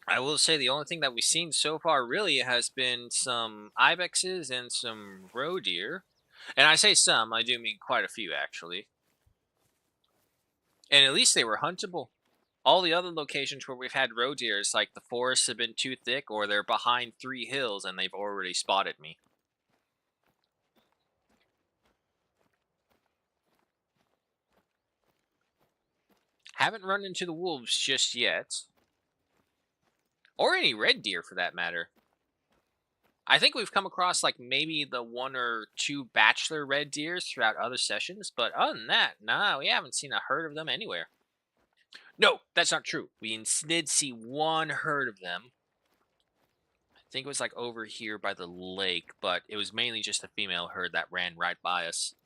I will say the only thing that we've seen so far really has been some ibexes and some roe deer. And I say some, I do mean quite a few actually. And at least they were huntable. All the other locations where we've had roe deer, it's like the forests have been too thick or they're behind 3 hills and they've already spotted me. Haven't run into the wolves just yet. Or any red deer for that matter. I think we've come across like maybe the 1 or 2 bachelor red deers throughout other sessions, but other than that, nah, we haven't seen a herd of them anywhere. No, that's not true. We did see one herd of them. I think it was like over here by the lake, but it was mainly just a female herd that ran right by us.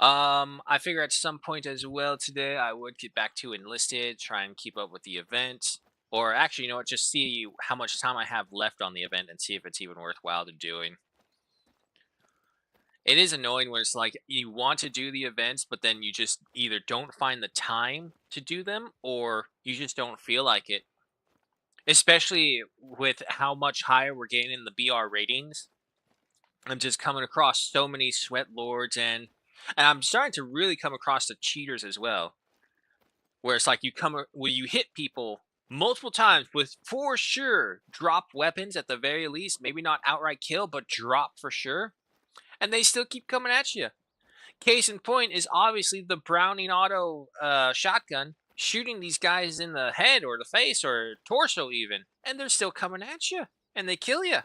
I figure at some point as well today I would get back to enlisted, try and keep up with the event. Or actually, you know what, just see how much time I have left on the event and see if it's even worthwhile to doing. It is annoying when it's like you want to do the events, but then you just either don't find the time to do them or you just don't feel like it. Especially with how much higher we're getting in the BR ratings. I'm just coming across so many sweat lords and I'm starting to really come across the cheaters as well. Where it's like where you hit people multiple times with for sure drop weapons at the very least, maybe not outright kill, but drop for sure. And they still keep coming at you. Case in point is obviously the Browning auto shotgun shooting these guys in the head or the face or torso even, and they're still coming at you and they kill you.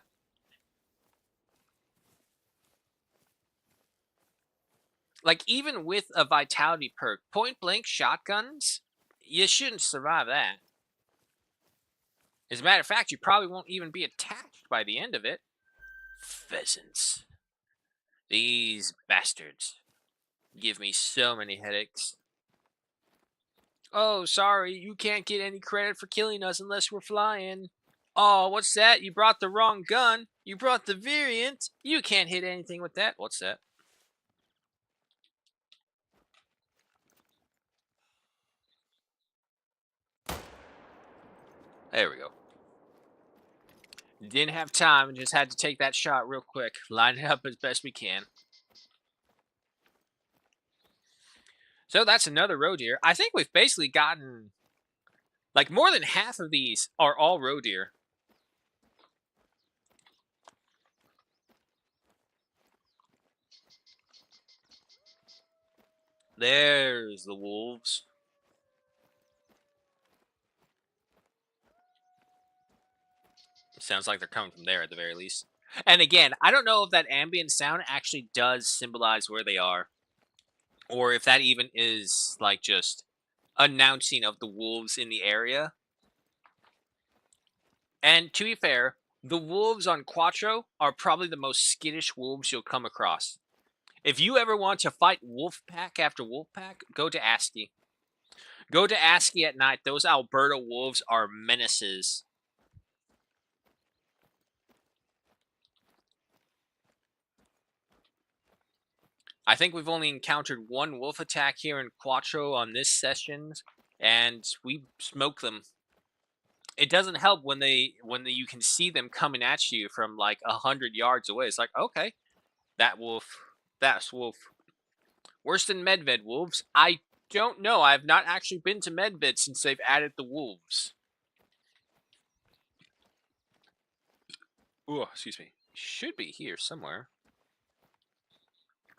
Like even with a vitality perk, point blank shotguns, you shouldn't survive that. As a matter of fact, you probably won't even be attached by the end of it. Pheasants. These bastards give me so many headaches. Oh, sorry, you can't get any credit for killing us unless we're flying. Oh, what's that? You brought the wrong gun. You brought the variant. You can't hit anything with that. What's that? There we go. Didn't have time and just had to take that shot real quick. Line it up as best we can. So that's another roe deer. I think we've basically gotten like more than half of these are all roe deer. There's the wolves. Sounds like they're coming from there at the very least. And again, I don't know if that ambient sound actually does symbolize where they are, or if that even is like just announcing of the wolves in the area. And to be fair, the wolves on Quattro are probably the most skittish wolves you'll come across. If you ever want to fight wolf pack after wolf pack, go to ASCII. Go to ASCII at night. Those Alberta wolves are menaces. I think we've only encountered one wolf attack here in Quattro on this session, and we smoke them. It doesn't help when you can see them coming at you from like 100 yards away. It's like, okay, that wolf, that's wolf. Worse than Medved wolves? I don't know. I have not actually been to Medved since they've added the wolves. Oh, excuse me. Should be here somewhere.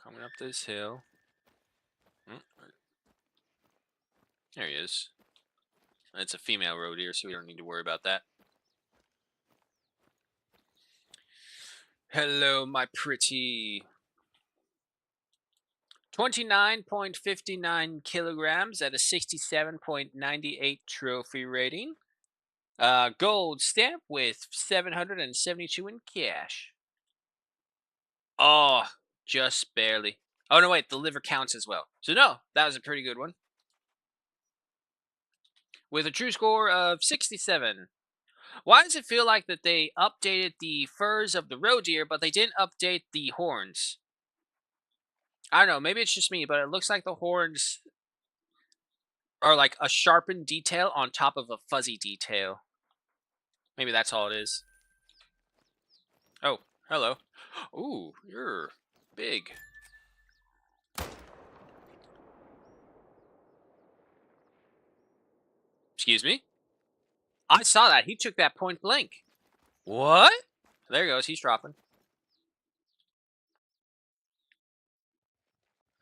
Coming up this hill. There he is. It's a female roe deer, so we don't need to worry about that. Hello, my pretty. 29.59 kilograms at a 67.98 trophy rating. Gold stamp with 772 in cash. Oh, just barely. Oh, no, wait, the liver counts as well. So, no, that was a pretty good one. With a true score of 67. Why does it feel like that they updated the furs of the roe deer, but they didn't update the horns? I don't know, maybe it's just me, but it looks like the horns are like a sharpened detail on top of a fuzzy detail. Maybe that's all it is. Oh, hello. Ooh, you're big. Excuse me? I saw that. He took that point blank. What? There he goes. He's dropping.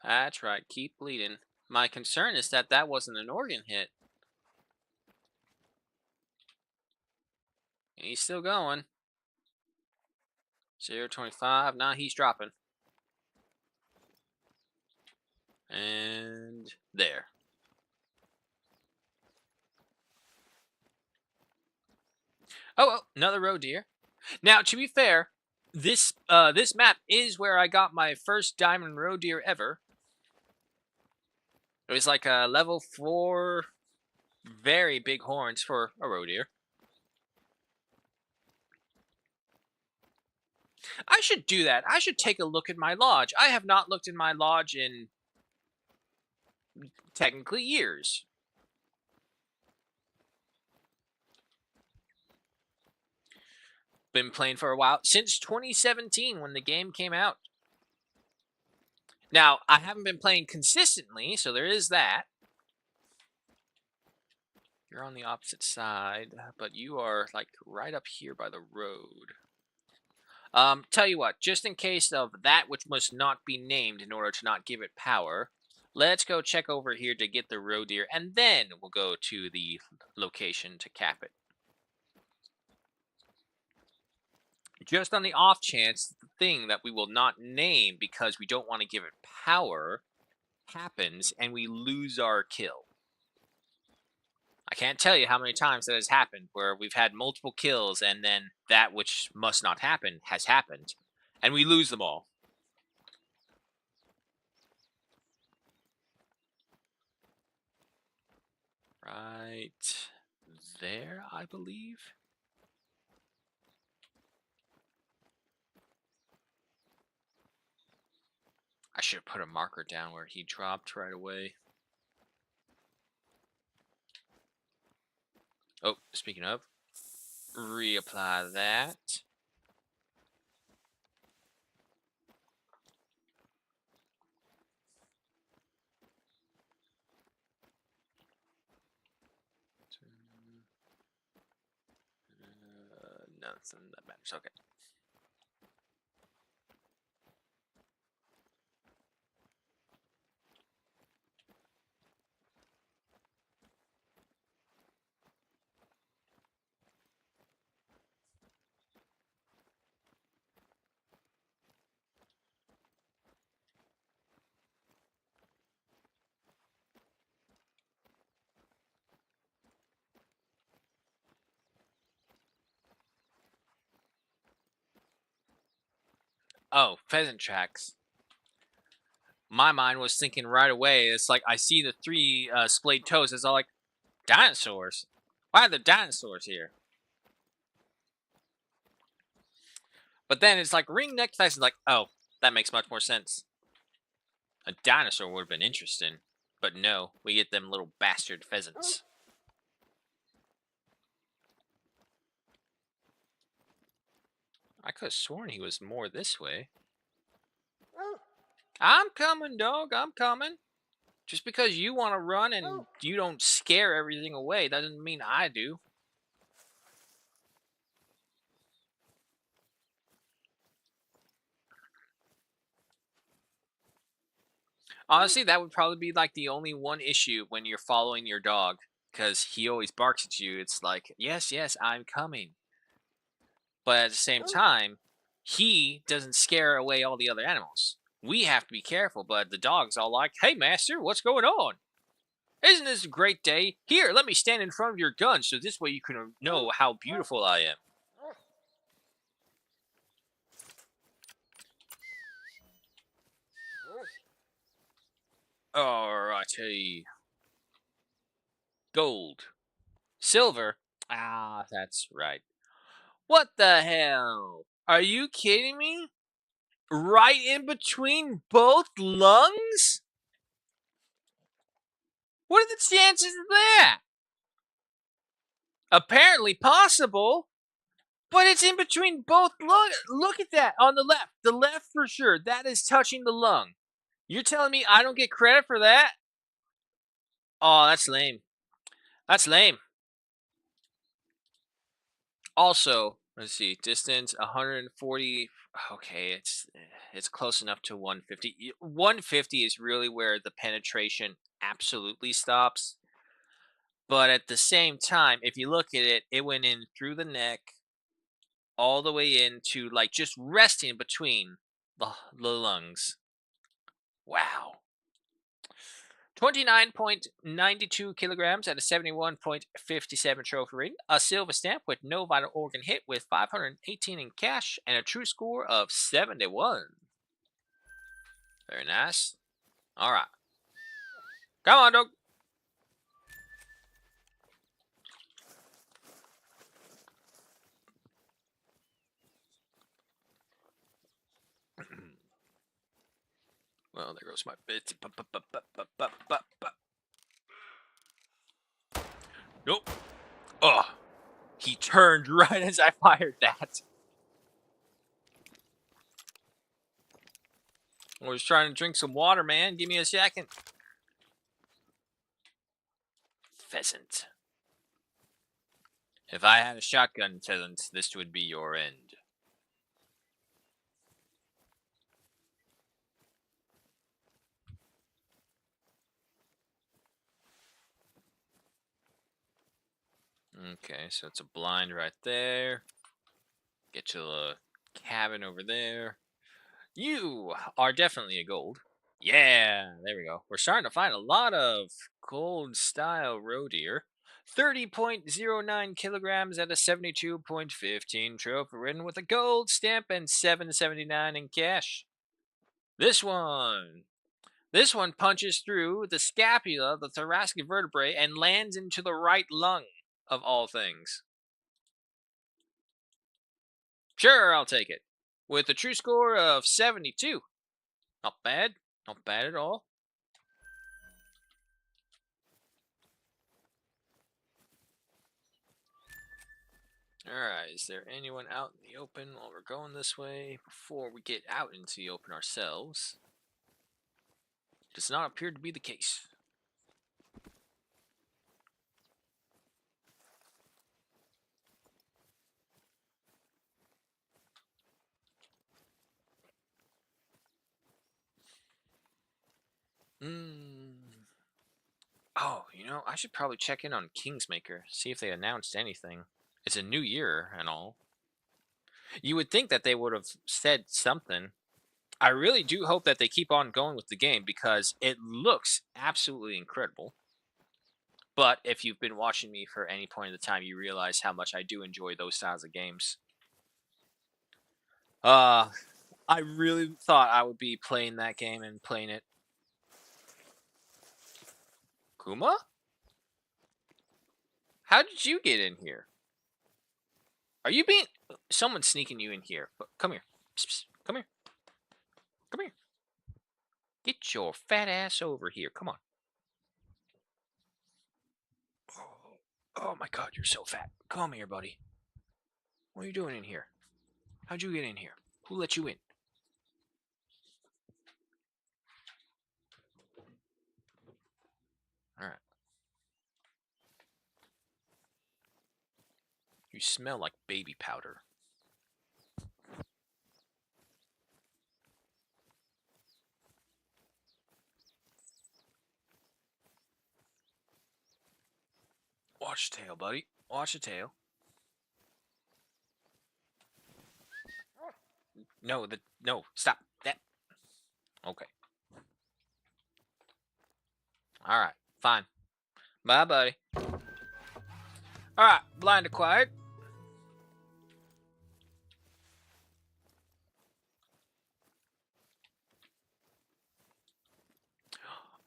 That's right. Keep bleeding. My concern is that that wasn't an organ hit. He's still going. 0.25. Now he's dropping. And there. Oh, another roe deer. Now, to be fair, this map is where I got my first diamond roe deer ever. It was like a level 4, very big horns for a roe deer. I should do that. I should take a look at my lodge. I have not looked in my lodge in technically years. Been playing for a while, since 2017 when the game came out. Now, I haven't been playing consistently, so there is that. You're on the opposite side, but you are like right up here by the road. Tell you what, just in case of that which must not be named in order to not give it power, let's go check over here to get the roe deer, and then we'll go to the location to cap it. Just on the off chance the thing that we will not name because we don't want to give it power happens and we lose our kill. I can't tell you how many times that has happened where we've had multiple kills and then that which must not happen has happened and we lose them all. Right there, I believe. I should have put a marker down where he dropped right away. Oh, speaking of, reapply that. Nothing that matters. Okay. Oh, pheasant tracks. My mind was thinking right away. It's like I see the 3 splayed toes. It's all like dinosaurs. Why are there dinosaurs here? But then it's like ring-necked pheasants. Like, oh, that makes much more sense. A dinosaur would have been interesting, but no, we get them little bastard pheasants. I could have sworn he was more this way. I'm coming, dog. I'm coming. Just because you want to run and you don't scare everything away doesn't mean I do. Honestly, that would probably be like the only one issue when you're following your dog. because he always barks at you. It's like, yes, yes, I'm coming. But at the same time, he doesn't scare away all the other animals. We have to be careful, but the dog's all like, hey, master, what's going on? Isn't this a great day? Here, let me stand in front of your gun so this way you can know how beautiful I am. Alrighty. Gold. Silver. Ah, that's right. What the hell? Are you kidding me? Right in between both lungs? What are the chances of that? Apparently possible, but it's in between both lungs. Look at that on the left. The left for sure. That is touching the lung. You're telling me I don't get credit for that? Oh, that's lame. That's lame. Also, let's see, distance 140. Okay, it's close enough to 150. 150 is really where the penetration absolutely stops. But at the same time, if you look at it, it went in through the neck, all the way into like just resting between the lungs. Wow. 29.92 kilograms at a 71.57 trophy rating. A silver stamp with no vital organ hit with 518 in cash and a true score of 71. Very nice. All right. Come on, dog. Well, there goes my bit. Nope. Oh, he turned right as I fired that. I was trying to drink some water, man. Give me a second. Pheasant. If I had a shotgun, pheasant, this would be your end. Okay, so it's a blind right there. Get to the cabin over there. You are definitely a gold. Yeah, there we go. We're starting to find a lot of gold style roe deer. 30.09 kilograms at a 72.15 trophy ridden with a gold stamp and 779 in cash. This one. This one punches through the scapula, the thoracic vertebrae, and lands into the right lung, of all things. Sure, I'll take it. With a true score of 72. Not bad. Not bad at all. Alright, is there anyone out in the open while we're going this way before we get out into the open ourselves? Does not appear to be the case. Oh, you know, I should probably check in on Kingsmaker, see if they announced anything. It's a new year and all. You would think that they would have said something. I really do hope that they keep on going with the game because it looks absolutely incredible. But if you've been watching me for any point in the time, you realize how much I do enjoy those styles of games. Uh, I really thought I would be playing that game and playing it. Kuma? How did you get in here? Are you being... Someone's sneaking you in here. Come here. Psst, psst. Come here. Come here. Get your fat ass over here. Come on. Oh my god, you're so fat. Come here, buddy. What are you doing in here? How'd you get in here? Who let you in? Alright. You smell like baby powder. Watch the tail, buddy. Watch the tail. No, stop. That. Okay. All right, fine. Bye, buddy. All right, blind acquired.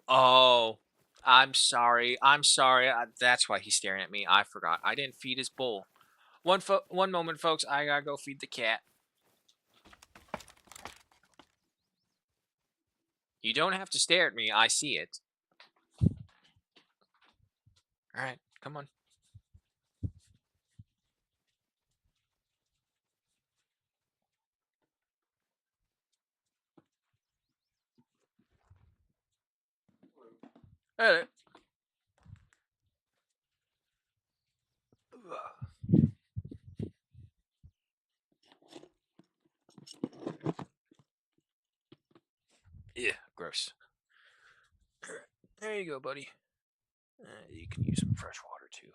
Oh, I'm sorry. I'm sorry. That's why he's staring at me. I forgot. I didn't feed his bowl. One moment, folks. I gotta go feed the cat. You don't have to stare at me. I see it. All right, come on. Hey. Yeah, gross. There you go, buddy. You can use some fresh water too.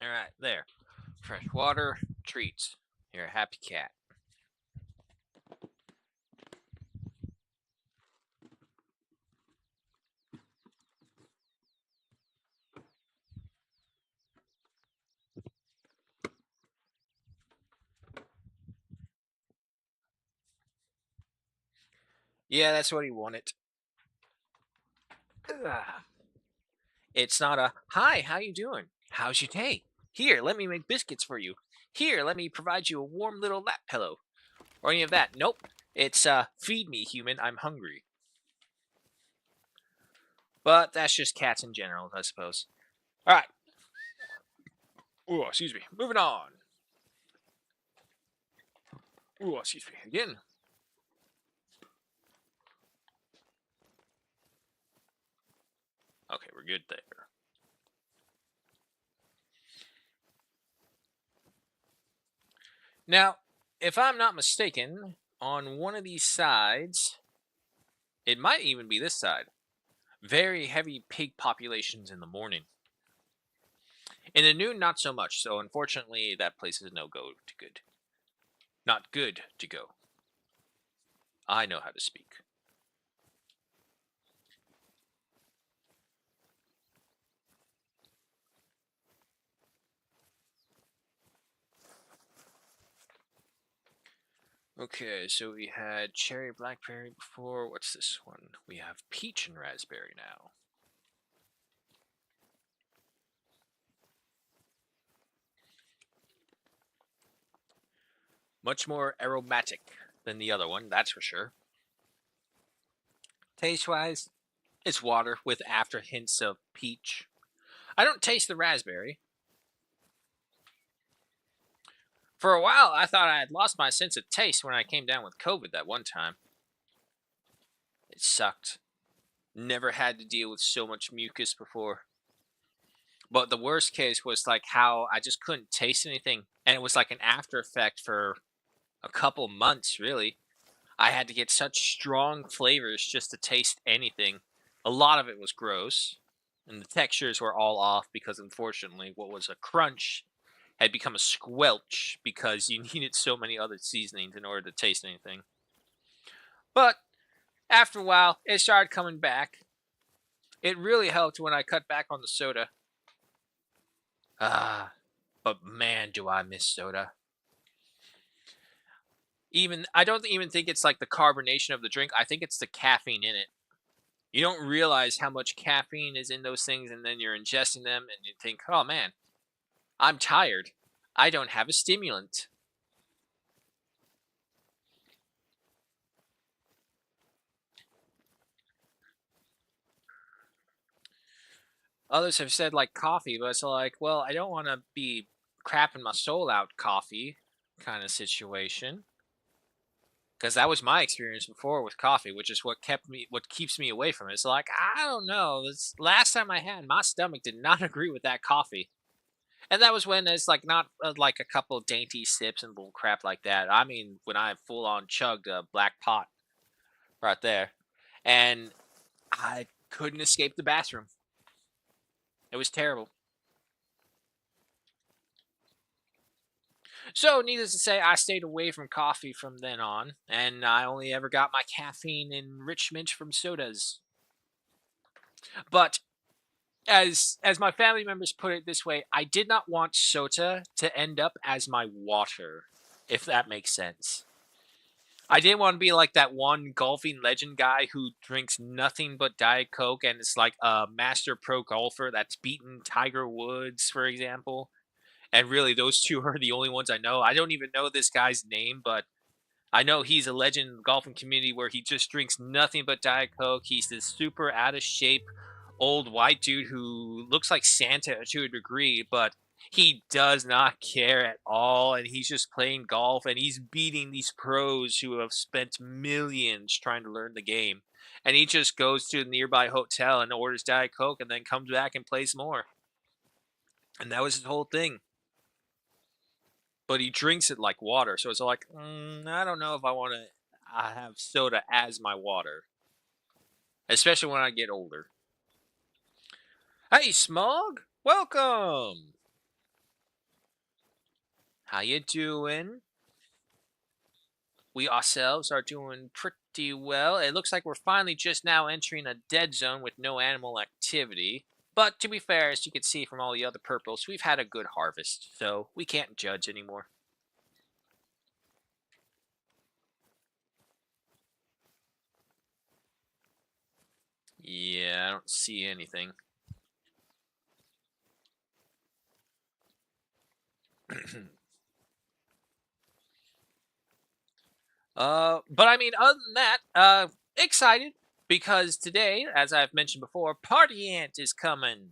All right, there. Fresh water, treats. You're a happy cat. Yeah, that's what he wanted. Ugh. It's not a hi, how you doing? How's your day? Here, let me make biscuits for you. Here, let me provide you a warm little lap pillow. Or any of that. Nope. It's feed me, human. I'm hungry. But that's just cats in general, I suppose. All right. Oh, excuse me. Moving on. Oh, excuse me. Again. Okay, we're good there. Now, if I'm not mistaken, on one of these sides, it might even be this side. Very heavy pig populations in the morning. In the noon, not so much. So unfortunately, that place is no go to good. Not good to go. I know how to speak. Okay, so we had cherry blackberry before. What's this one? We have peach and raspberry now. Much more aromatic than the other one, that's for sure. Taste wise, it's water with after hints of peach. I don't taste the raspberry. For a while, I thought I had lost my sense of taste when I came down with COVID that one time. It sucked. Never had to deal with so much mucus before. But the worst case was like how I just couldn't taste anything. And it was like an after effect for a couple months, really. I had to get such strong flavors just to taste anything. A lot of it was gross. And the textures were all off because, unfortunately, what was a crunch had become a squelch because you needed so many other seasonings in order to taste anything. But after a while, it started coming back. It really helped when I cut back on the soda. Ah, but man, do I miss soda. Even I don't even think it's like the carbonation of the drink. I think it's the caffeine in it. You don't realize how much caffeine is in those things, and then you're ingesting them, and you think, "Oh man, I'm tired. I don't have a stimulant." Others have said like coffee, but it's like, well, I don't want to be crapping my soul out coffee kind of situation. Because that was my experience before with coffee, which is what keeps me away from it. It's like I don't know. This last time I had, my stomach did not agree with that coffee. And that was when it's like not like a couple of dainty sips and little crap like that. I mean, when I full on chugged a black pot right there, and I couldn't escape the bathroom. It was terrible. So, needless to say, I stayed away from coffee from then on, and I only ever got my caffeine enrichment from sodas. But as my family members put it this way, I did not want soda to end up as my water, if that makes sense. I didn't want to be like that one golfing legend guy who drinks nothing but Diet Coke and is like a master pro golfer that's beaten Tiger Woods, for example. And really, those two are the only ones I know. I don't even know this guy's name, but I know he's a legend in the golfing community where he just drinks nothing but Diet Coke. He's this super out of shape old white dude who looks like Santa to a degree, but he does not care at all. And he's just playing golf and he's beating these pros who have spent millions trying to learn the game. And he just goes to a nearby hotel and orders Diet Coke and then comes back and plays more. And that was his whole thing. But he drinks it like water. So it's like, I don't know if I want to have soda as my water, especially when I get older. Hey, Smog, welcome. How you doing? We ourselves are doing pretty well. It looks like we're finally just now entering a dead zone with no animal activity. But to be fair, as you can see from all the other purples, we've had a good harvest, so we can't judge anymore. Yeah, I don't see anything. but I mean, other than that, excited because today, as I've mentioned before, Party Ant is coming.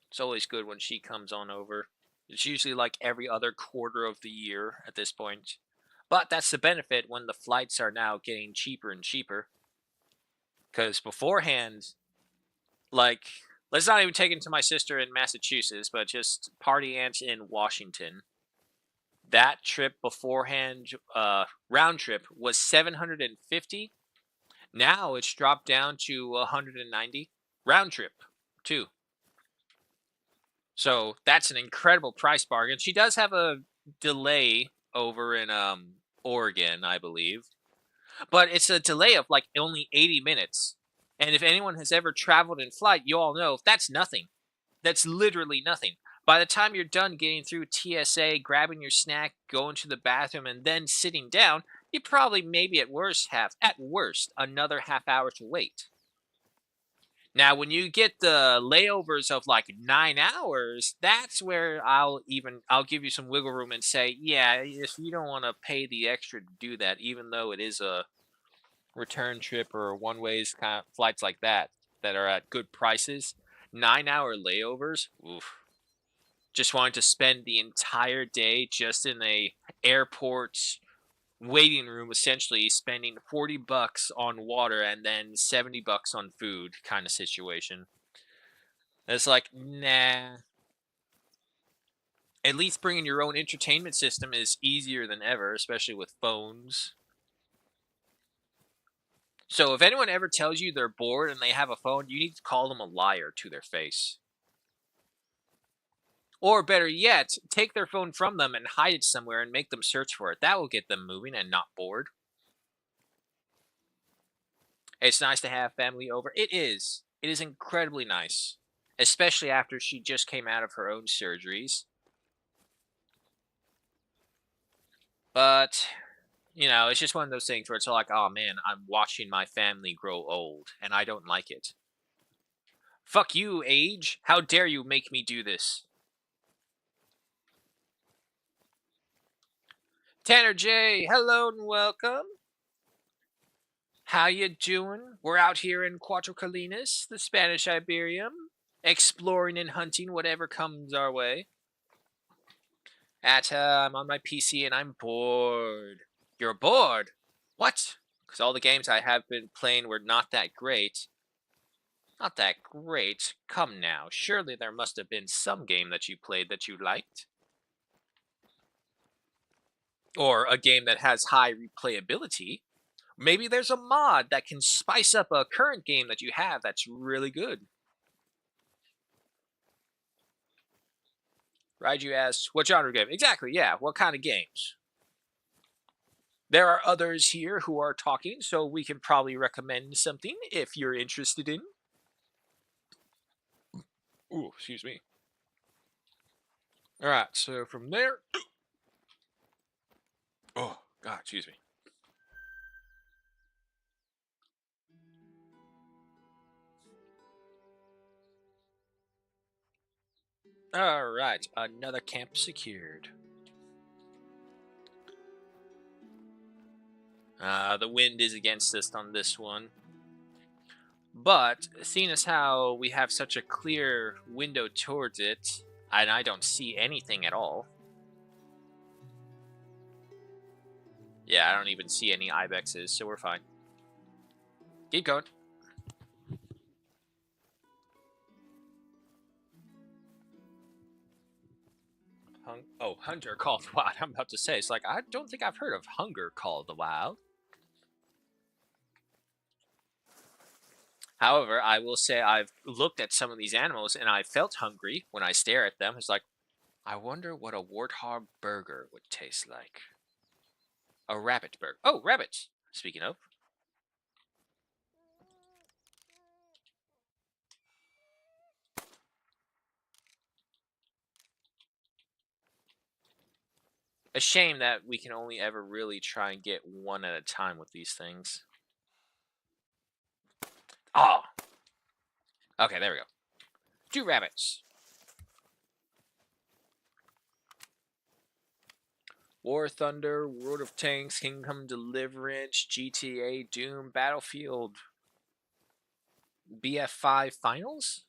It's always good when she comes on over. It's usually like every other quarter of the year at this point. But that's the benefit when the flights are now getting cheaper and cheaper. Because beforehand, like, let's not even take it to my sister in Massachusetts, but just Party Ant in Washington. That trip beforehand, round trip, was 750. Now it's dropped down to 190 round trip too. So that's an incredible price bargain. She does have a delay over in Oregon, I believe. But it's a delay of like only 80 minutes. And if anyone has ever traveled in flight, you all know that's nothing. That's literally nothing. By the time you're done getting through TSA, grabbing your snack, going to the bathroom, and then sitting down, you probably maybe at worst another half hour to wait. Now, when you get the layovers of like 9 hours, that's where I'll give you some wiggle room and say, yeah, if you don't want to pay the extra to do that, even though it is a return trip or one ways kind of flights like that are at good prices, 9 hour layovers, oof. Just wanting to spend the entire day just in a airport waiting room, essentially spending $40 on water and then $70 on food kind of situation. It's like, nah. At least bringing your own entertainment system is easier than ever, especially with phones. So if anyone ever tells you they're bored and they have a phone, you need to call them a liar to their face. Or better yet, take their phone from them and hide it somewhere and make them search for it. That will get them moving and not bored. It's nice to have family over. It is. It is incredibly nice. Especially after she just came out of her own surgeries. But, it's just one of those things where it's like, oh man, I'm watching my family grow old, and I don't like it. Fuck you, age. How dare you make me do this? Tanner J, hello and welcome. How you doing? We're out here in Cuatro Colinas, the Spanish Iberian, exploring and hunting whatever comes our way. I'm on my PC and I'm bored. You're bored? What? Because all the games I have been playing were not that great. Not that great. Come now, surely there must have been some game that you played that you liked. Or a game that has high replayability. Maybe there's a mod that can spice up a current game that you have that's really good. Raiju asks, what genre game? Exactly, yeah, what kind of games? There are others here who are talking, so we can probably recommend something if you're interested in. Ooh, excuse me. All right, so from there. Oh, God, excuse me. All right, another camp secured. The wind is against us on this one. But seeing as how we have such a clear window towards it, and I don't see anything at all. Yeah, I don't even see any ibexes, so we're fine. Keep going. Hunter Call the Wild. I'm about to say, it's like, I don't think I've heard of Hunger Call the Wild. However, I will say I've looked at some of these animals and I felt hungry when I stare at them. It's like, I wonder what a warthog burger would taste like. A rabbit burger. Oh, rabbits. Speaking of. A shame that we can only ever really try and get one at a time with these things. Oh. Okay, there we go. 2 rabbits. War Thunder, World of Tanks, Kingdom Deliverance, GTA, Doom, Battlefield, BF5 Finals?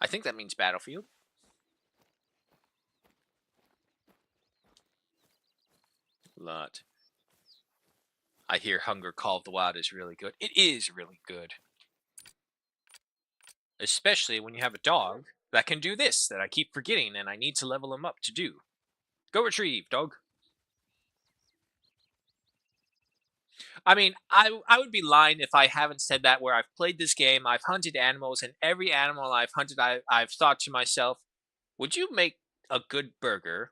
I think that means Battlefield. Lot. I hear Hunger Call of the Wild is really good. It is really good. Especially when you have a dog that can do this that I keep forgetting and I need to level him up to do. Go retrieve, dog. I mean, I would be lying if I haven't said that where I've played this game, I've hunted animals, and every animal I've hunted, I've thought to myself, would you make a good burger?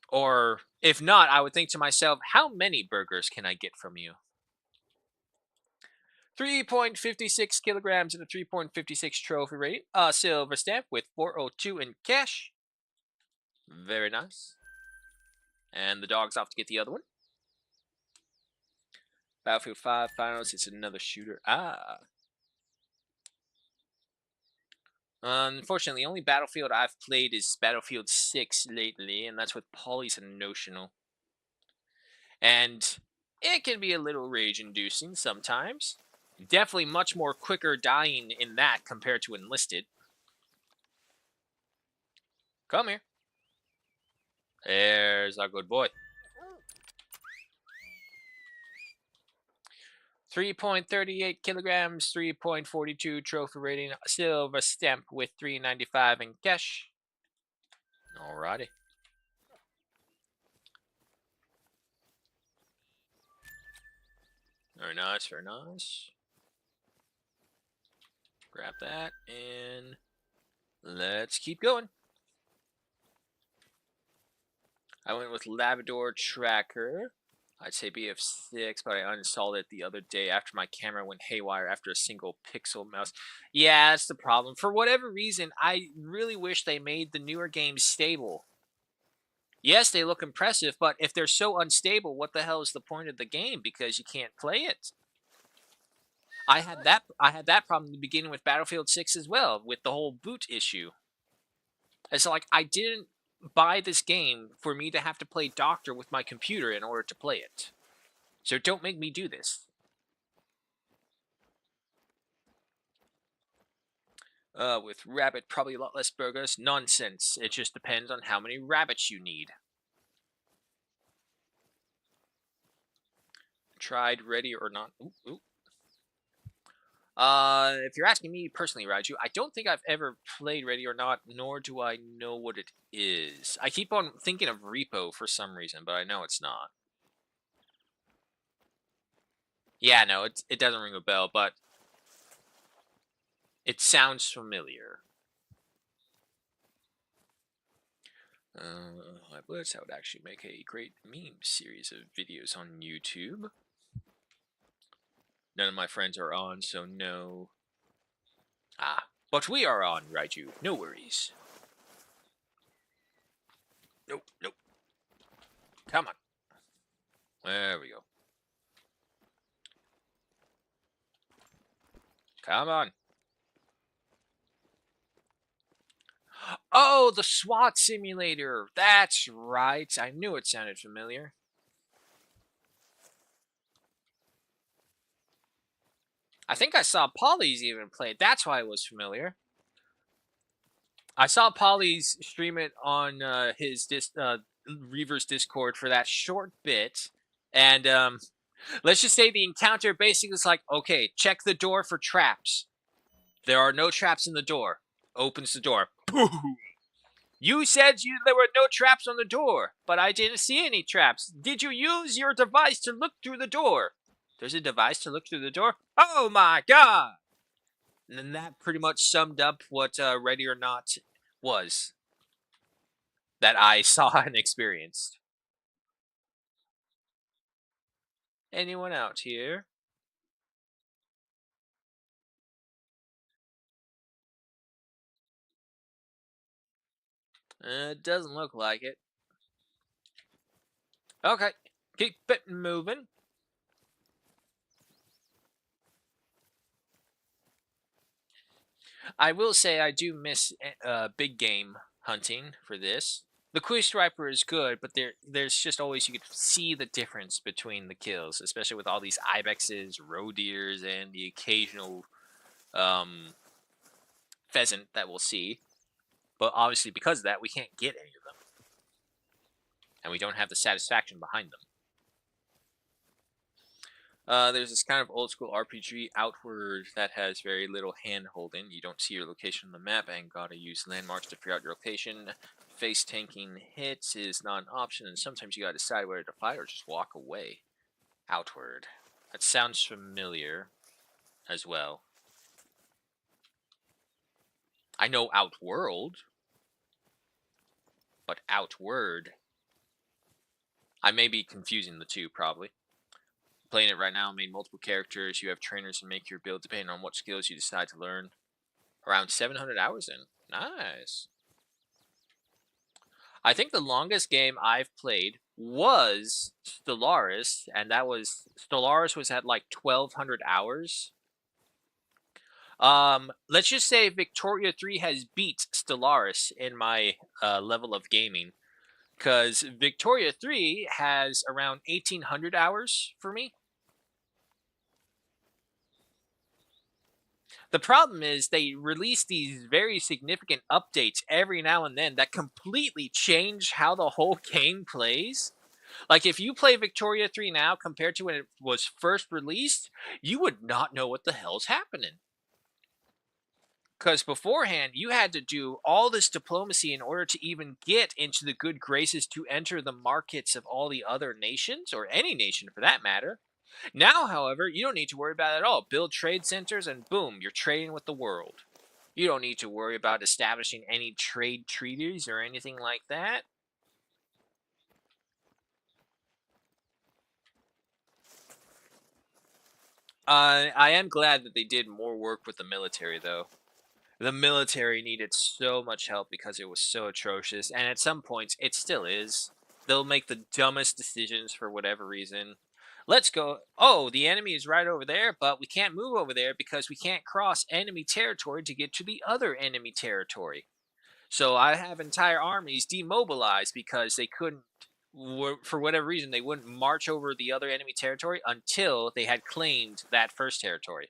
Or if not, I would think to myself, how many burgers can I get from you? 3.56 kilograms and a 3.56 trophy rate. A silver stamp with 402 in cash. Very nice. And the dog's off to get the other one. Battlefield 5 Finals. It's another shooter. Ah. Unfortunately, the only Battlefield I've played is Battlefield 6 lately, and that's with Polly's and Notional. And it can be a little rage-inducing sometimes. Definitely much more quicker dying in that compared to Enlisted. Come here. There's our good boy. 3.38 kilograms, 3.42 trophy rating, silver stamp with 395 in cash. Alrighty. Very nice, very nice. Grab that and let's keep going. I went with Labrador Tracker. I'd say BF6, but I uninstalled it the other day after my camera went haywire after a single pixel mouse. Yeah, that's the problem. For whatever reason, I really wish they made the newer games stable. Yes, they look impressive, but if they're so unstable, what the hell is the point of the game? Because you can't play it. I had that problem in the beginning with Battlefield 6 as well, with the whole boot issue. It's like I didn't buy this game for me to have to play Doctor with my computer in order to play it. So don't make me do this. With rabbit, probably a lot less burgers. Nonsense. It just depends on how many rabbits you need. Tried, ready or not. Ooh, ooh. If you're asking me personally, Raiju, I don't think I've ever played Ready or Not, nor do I know what it is. I keep on thinking of Repo for some reason, but I know it's not. Yeah, no, it doesn't ring a bell, but it sounds familiar. I believe that would actually make a great meme series of videos on YouTube. None of my friends are on, so no. Ah, but we are on, Raiju. No worries. Nope, nope. Come on. There we go. Come on. Oh, the SWAT simulator. That's right. I knew it sounded familiar. I think I saw Polly's even play it. That's why it was familiar. I saw Polly's stream it on his Reaver's Discord for that short bit, and let's just say the encounter basically is like, okay, check the door for traps. There are no traps in the door. Opens the door. Boom. You said there were no traps on the door, but I didn't see any traps. Did you use your device to look through the door? There's a device to look through the door? Oh my god! And that pretty much summed up what Ready or Not was that I saw and experienced. Anyone out here? It doesn't look like it. Okay, keep it moving. I will say I do miss big game hunting for this. The Quick Striper is good, but there's just always, you could see the difference between the kills, especially with all these ibexes, roe deers, and the occasional pheasant that we'll see. But obviously, because of that, we can't get any of them, and we don't have the satisfaction behind them. There's this kind of old school RPG outward that has very little hand holding. You don't see your location on the map and gotta use landmarks to figure out your location. Face tanking hits is not an option, and sometimes you gotta decide whether to fight or just walk away. Outward. That sounds familiar as well. I know Outworld, but Outward. I may be confusing the two, probably. Playing it right now, made multiple characters. You have trainers and make your build depending on what skills you decide to learn. Around 700 hours in. Nice. I think the longest game I've played was Stellaris, and Stellaris was at like 1,200 hours. Let's just say Victoria 3 has beat Stellaris in my level of gaming, because Victoria 3 has around 1,800 hours for me. The problem is they release these very significant updates every now and then that completely change how the whole game plays. Like, if you play Victoria 3 now compared to when it was first released, you would not know what the hell's happening. Because beforehand, you had to do all this diplomacy in order to even get into the good graces to enter the markets of all the other nations, or any nation for that matter. Now, however, you don't need to worry about it at all. Build trade centers and boom, you're trading with the world. You don't need to worry about establishing any trade treaties or anything like that. I am glad that they did more work with the military, though. The military needed so much help because it was so atrocious, and at some points, it still is. They'll make the dumbest decisions for whatever reason. Let's go. Oh, the enemy is right over there, but we can't move over there because we can't cross enemy territory to get to the other enemy territory. So I have entire armies demobilized because they couldn't, for whatever reason, they wouldn't march over the other enemy territory until they had claimed that first territory.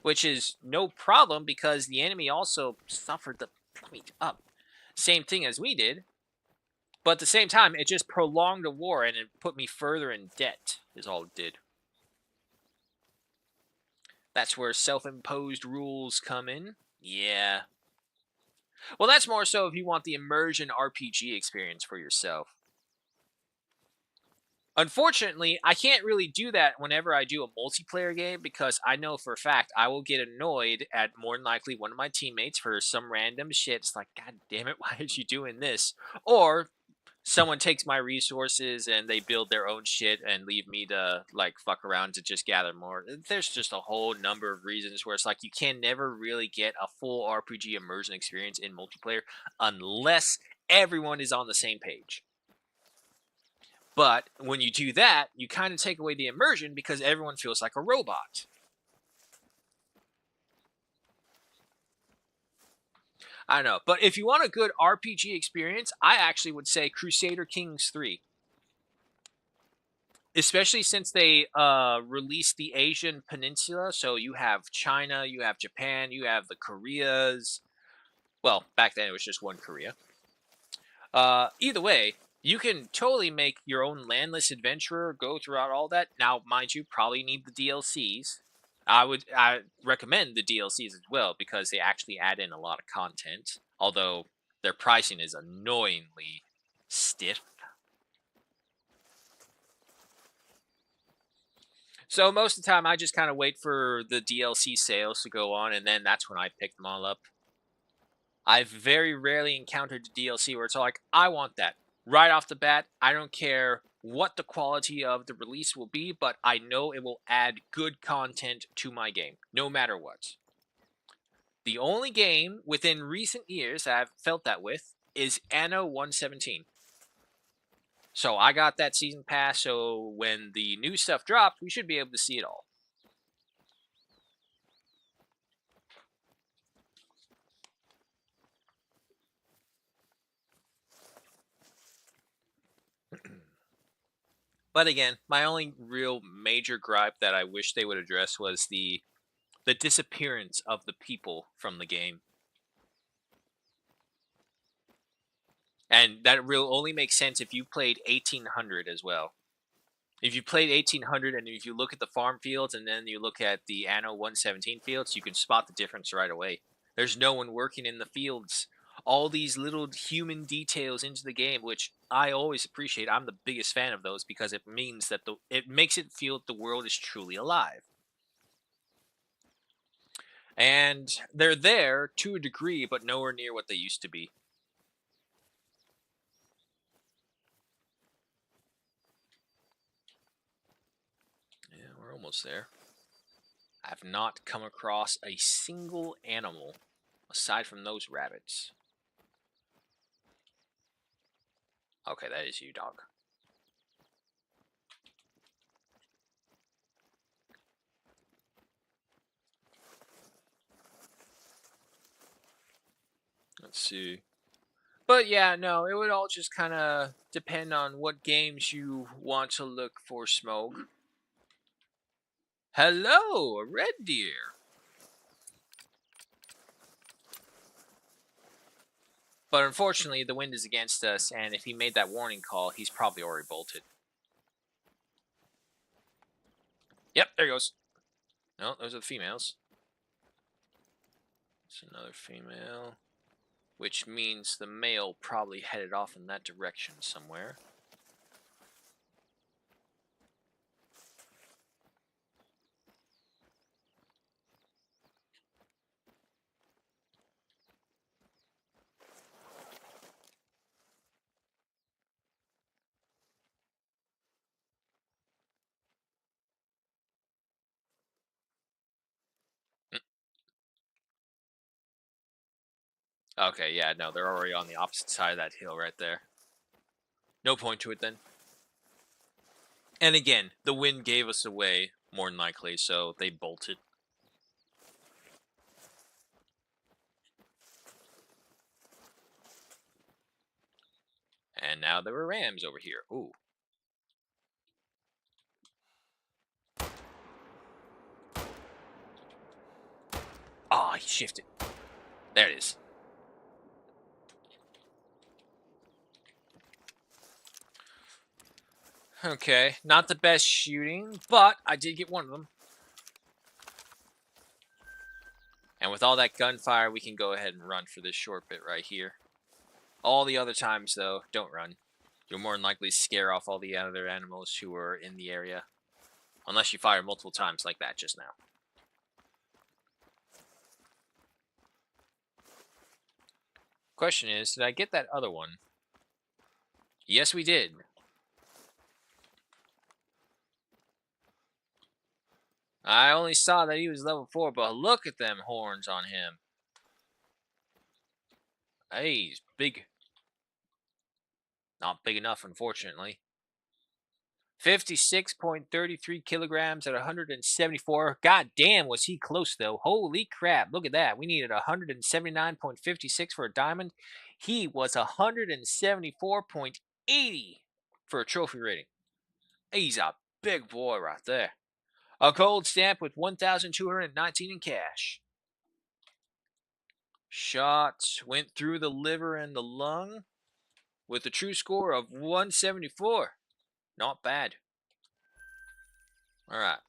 Which is no problem because the enemy also suffered the point up. Same thing as we did. But at the same time, it just prolonged the war and it put me further in debt, is all it did. That's where self-imposed rules come in. Yeah. Well, that's more so if you want the immersion RPG experience for yourself. Unfortunately, I can't really do that whenever I do a multiplayer game because I know for a fact I will get annoyed at more than likely one of my teammates for some random shit. It's like, God damn it, why are you doing this? Or someone takes my resources and they build their own shit and leave me to like fuck around to just gather more. There's just a whole number of reasons where it's like you can never really get a full RPG immersion experience in multiplayer unless everyone is on the same page. But when you do that, you kind of take away the immersion because everyone feels like a robot. I don't know. But if you want a good RPG experience, I actually would say Crusader Kings 3. Especially since they released the Asian peninsula. So you have China, you have Japan, you have the Koreas. Well, back then it was just one Korea. Either way, you can totally make your own landless adventurer go throughout all that. Now, mind you, probably need the DLCs. I recommend the DLCs as well because they actually add in a lot of content. Although their pricing is annoyingly stiff. So most of the time, I just kind of wait for the DLC sales to go on, and then that's when I pick them all up. I've very rarely encountered a DLC where it's all like, I want that. Right off the bat, I don't care what the quality of the release will be, but I know it will add good content to my game, no matter what. The only game within recent years that I've felt that with is Anno 117. So I got that season pass, so when the new stuff drops, we should be able to see it all. But again, my only real major gripe that I wish they would address was the disappearance of the people from the game. And that will only make sense if you played 1800 as well. If you played 1800 and if you look at the farm fields and then you look at the Anno 117 fields, you can spot the difference right away. There's no one working in the fields. All these little human details into the game, which I always appreciate. I'm the biggest fan of those because it means that it makes it feel that the world is truly alive. And they're there to a degree, but nowhere near what they used to be. Yeah, we're almost there. I've not come across a single animal aside from those rabbits. Okay, that is you, dog. Let's see. But yeah, no, it would all just kind of depend on what games you want to look for smoke. Hello, a red deer. But unfortunately, the wind is against us, and if he made that warning call, he's probably already bolted. Yep, there he goes. No, those are the females. It's another female. Which means the male probably headed off in that direction somewhere. Okay, yeah, no, they're already on the opposite side of that hill right there. No point to it then. And again, the wind gave us away, more than likely, so they bolted. And now there were rams over here. Ooh. Ah, he shifted. There it is. Okay, not the best shooting, but I did get one of them. with all that gunfire, we can go ahead and run for this short bit right here. All the other times, though, don't run. You'll more than likely scare off all the other animals who are in the area. Unless you fire multiple times like that just now. Question is, did I get that other one? Yes, we did. I only saw that he was level 4, but look at them horns on him. Hey, he's big. Not big enough, unfortunately. 56.33 kilograms at 174. God damn, was he close, though. Holy crap, look at that. We needed 179.56 for a diamond. He was 174.80 for a trophy rating. He's a big boy right there. A gold stamp with 1,219 in cash. Shot went through the liver and the lung with a true score of 174. Not bad. All right.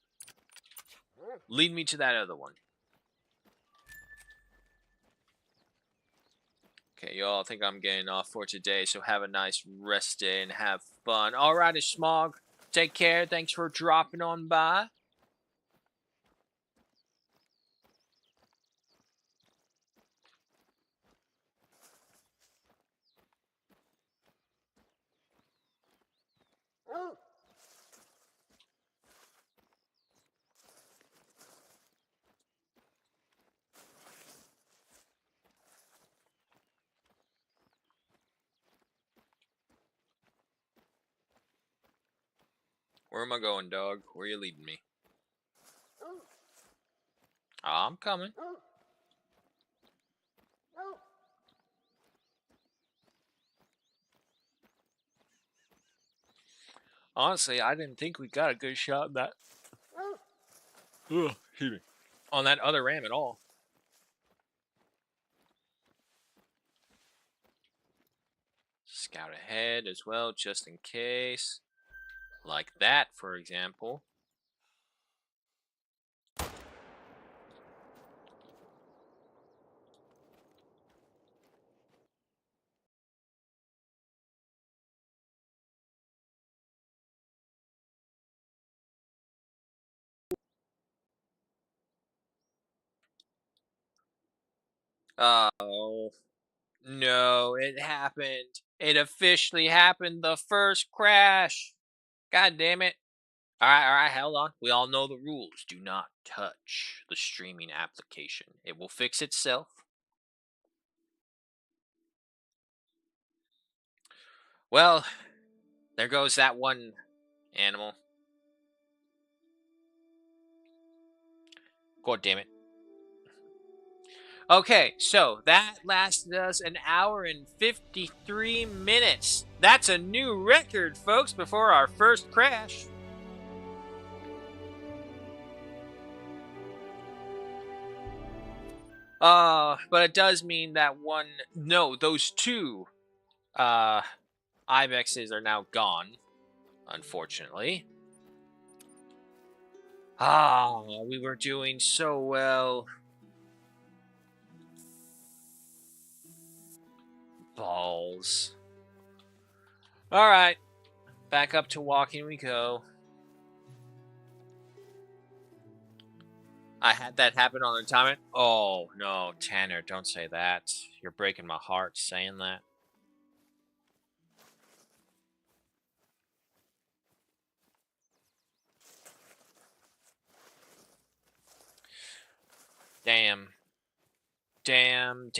Lead me to that other one. Okay, y'all, I think I'm getting off for today, so have a nice rest day and have fun. Alrighty, Smog. Take care. Thanks for dropping on by. Where am I going, dog? Where are you leading me? I'm coming. Honestly, I didn't think we got a good shot at that. Ugh, excuse me. On that other ram at all. Scout ahead as well, just in case. Like that, for example. Oh, no, it happened. It officially happened. The first crash. God damn it. Alright, hold on. We all know the rules. Do not touch the streaming application. It will fix itself. Well, there goes that one animal. God damn it. Okay, so that lasted us an hour and 53 minutes. That's a new record, folks, before our first crash. But it does mean that those two, ibexes are now gone, unfortunately. We were doing so well. Balls. Alright, back up to walking we go. I had that happen on the time. Oh, no, Tanner, don't say that. You're breaking my heart saying that. Damn. Damn.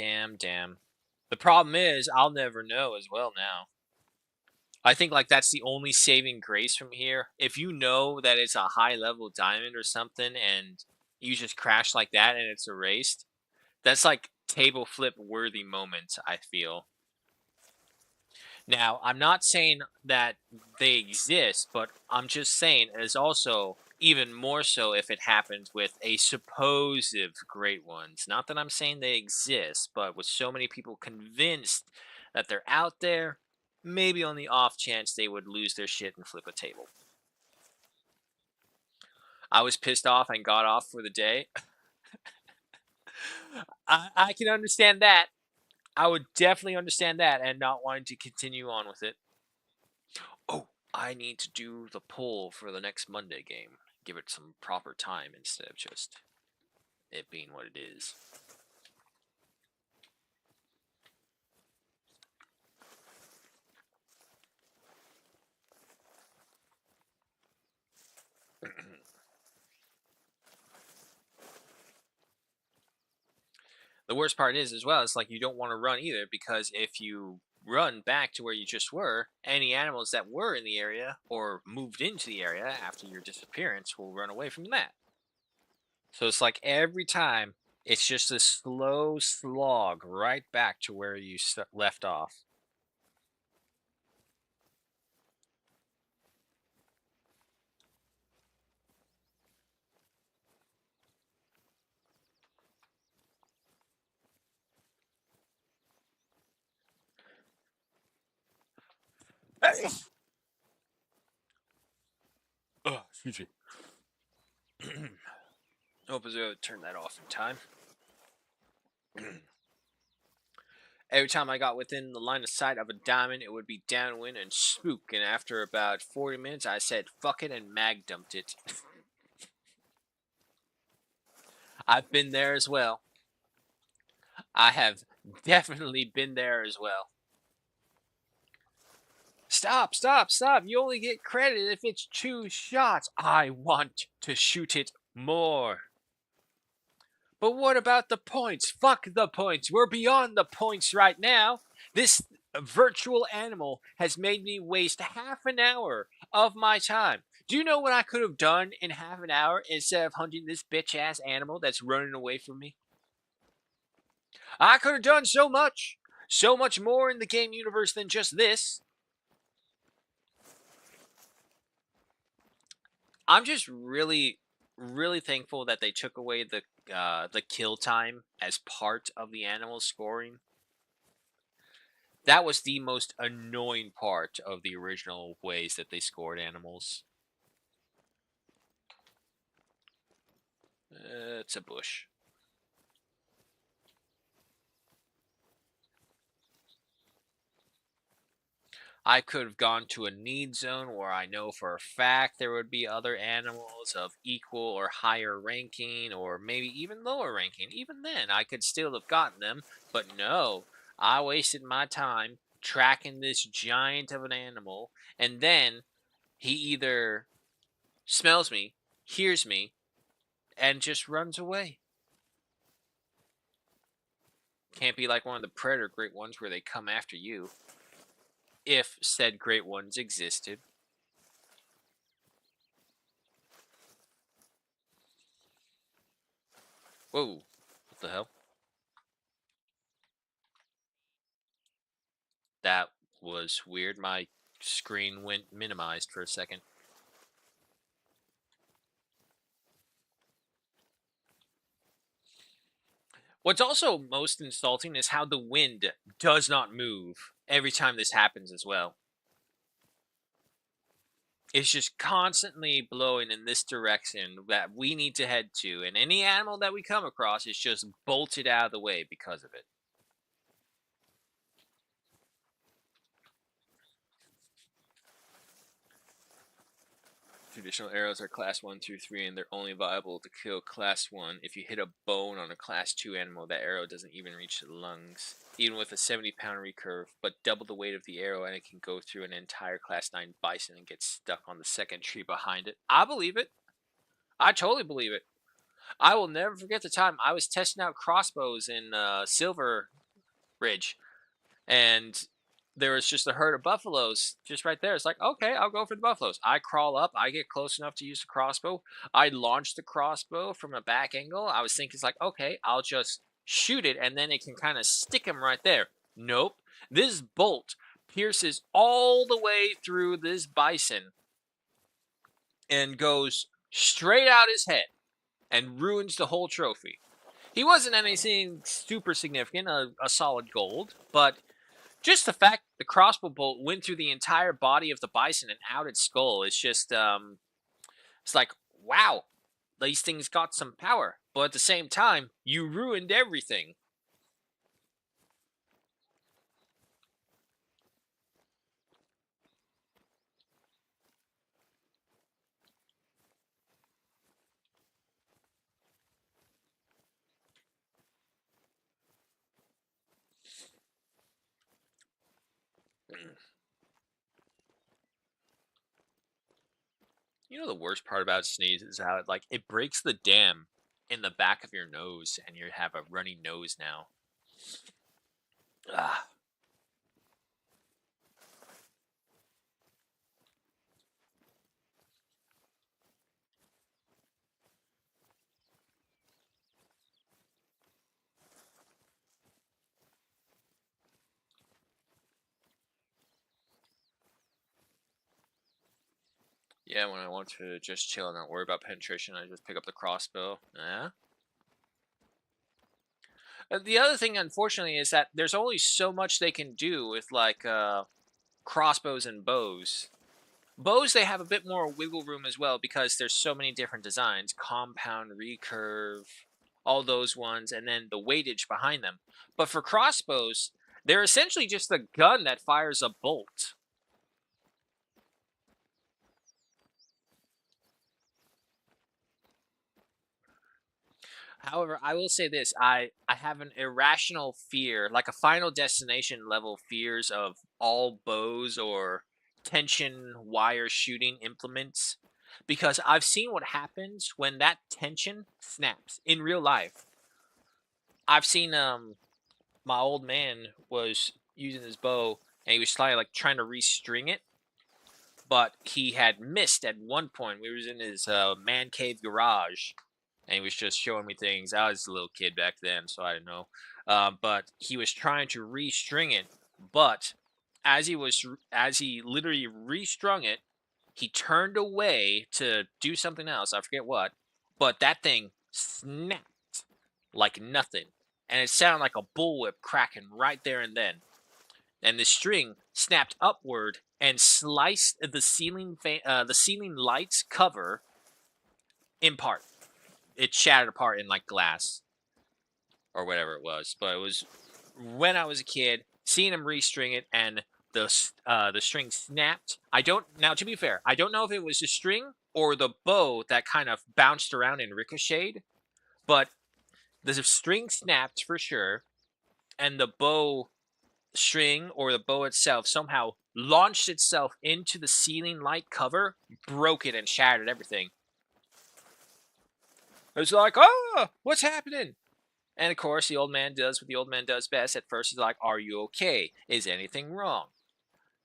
The problem is, I'll never know as well now. I think, like, that's the only saving grace from here. If you know that it's a high-level diamond or something, and you just crash like that and it's erased, that's, like, table flip worthy moment, I feel. Now, I'm not saying that they exist, but I'm just saying it's also even more so if it happens with a supposed great ones. Not that I'm saying they exist, but with so many people convinced that they're out there, maybe on the off chance they would lose their shit and flip a table. I was pissed off and got off for the day. I can understand that. I would definitely understand that and not wanting to continue on with it. Oh, I need to do the poll for the next Monday game. Give it some proper time instead of just it being what it is. The worst part is, as well, it's like you don't want to run either, because if you run back to where you just were, any animals that were in the area or moved into the area after your disappearance will run away from that. So it's like every time, it's just a slow slog right back to where you left off. Oh, excuse me. Hope I was able to turn that off in time. Every time I got within the line of sight of a diamond, it would be downwind and spook. And after about 40 minutes, I said, fuck it, and mag dumped it. I've been there as well. I have definitely been there as well. Stop, stop, stop. You only get credit if it's 2 shots. I want to shoot it more. But what about the points? Fuck the points. We're beyond the points right now. This virtual animal has made me waste half an hour of my time. Do you know what I could have done in half an hour instead of hunting this bitch ass animal that's running away from me? I could have done so much more in the game universe than just this. I'm just really thankful that they took away the kill time as part of the animal scoring. That was the most annoying part of the original ways that they scored animals. It's a bush. I could have gone to a need zone where I know for a fact there would be other animals of equal or higher ranking, or maybe even lower ranking. Even then, I could still have gotten them, but no. I wasted my time tracking this giant of an animal, and then he either smells me, hears me, and just runs away. Can't be like one of the predator great ones where they come after you. If said great ones existed. Whoa. What the hell? That was weird. My screen went minimized for a second. What's also most insulting is how the wind does not move every time this happens as well. It's just constantly blowing in this direction that we need to head to, and any animal that we come across is just bolted out of the way because of it. Traditional arrows are class 1 through 3, and they're only viable to kill class 1. If you hit a bone on a class 2 animal, that arrow doesn't even reach the lungs, even with a 70-pound recurve, but double the weight of the arrow and it can go through an entire class 9 bison and get stuck on the second tree behind it. I believe it. I totally believe it. I will never forget the time I was testing out crossbows in Silver Ridge, and there was just a herd of buffaloes just right there. It's like, okay, I'll go for the buffaloes. I crawl up, I get close enough to use the crossbow. I launch the crossbow from a back angle. I was thinking, it's like, okay, I'll just shoot it and then it can kind of stick him right there. Nope. This bolt pierces all the way through this bison and goes straight out his head and ruins the whole trophy. He wasn't anything super significant, a solid gold, but just the fact the crossbow bolt went through the entire body of the bison and out its skull is just it's like, wow. these things got some power, but at the same time, you ruined everything. You know the worst part about sneeze is how it breaks the dam in the back of your nose, and you have a runny nose now. Ah. Yeah, when I want to just chill and not worry about penetration, I just pick up the crossbow. Yeah. The other thing, unfortunately, is that there's only so much they can do with crossbows and bows. Bows, they have a bit more wiggle room as well because there's so many different designs: compound, recurve, all those ones, and then the weightage behind them. But for crossbows, they're essentially just a gun that fires a bolt. However, I will say this: I have an irrational fear, like a Final Destination level fears of all bows or tension wire shooting implements, because I've seen what happens when that tension snaps in real life. I've seen my old man was using his bow and he was trying to restring it, but he had missed at one point. We was in his man cave garage, and he was just showing me things. I was a little kid back then, so I didn't know. But he was trying to restring it, but as he literally restrung it, he turned away to do something else. I forget what, but that thing snapped like nothing, and it sounded like a bullwhip cracking right there and then. And the string snapped upward and sliced the ceiling lights cover in part. It shattered apart in like glass or whatever it was. But it was when I was a kid, seeing him restring it and the string snapped. I don't now to be fair, I don't know if it was the string or the bow that kind of bounced around and ricocheted, but the string snapped for sure, and the bow string or the bow itself somehow launched itself into the ceiling light cover, broke it, and shattered everything. It was like, oh, what's happening? And of course, the old man does what the old man does best. At first, he's like, are you okay? Is anything wrong?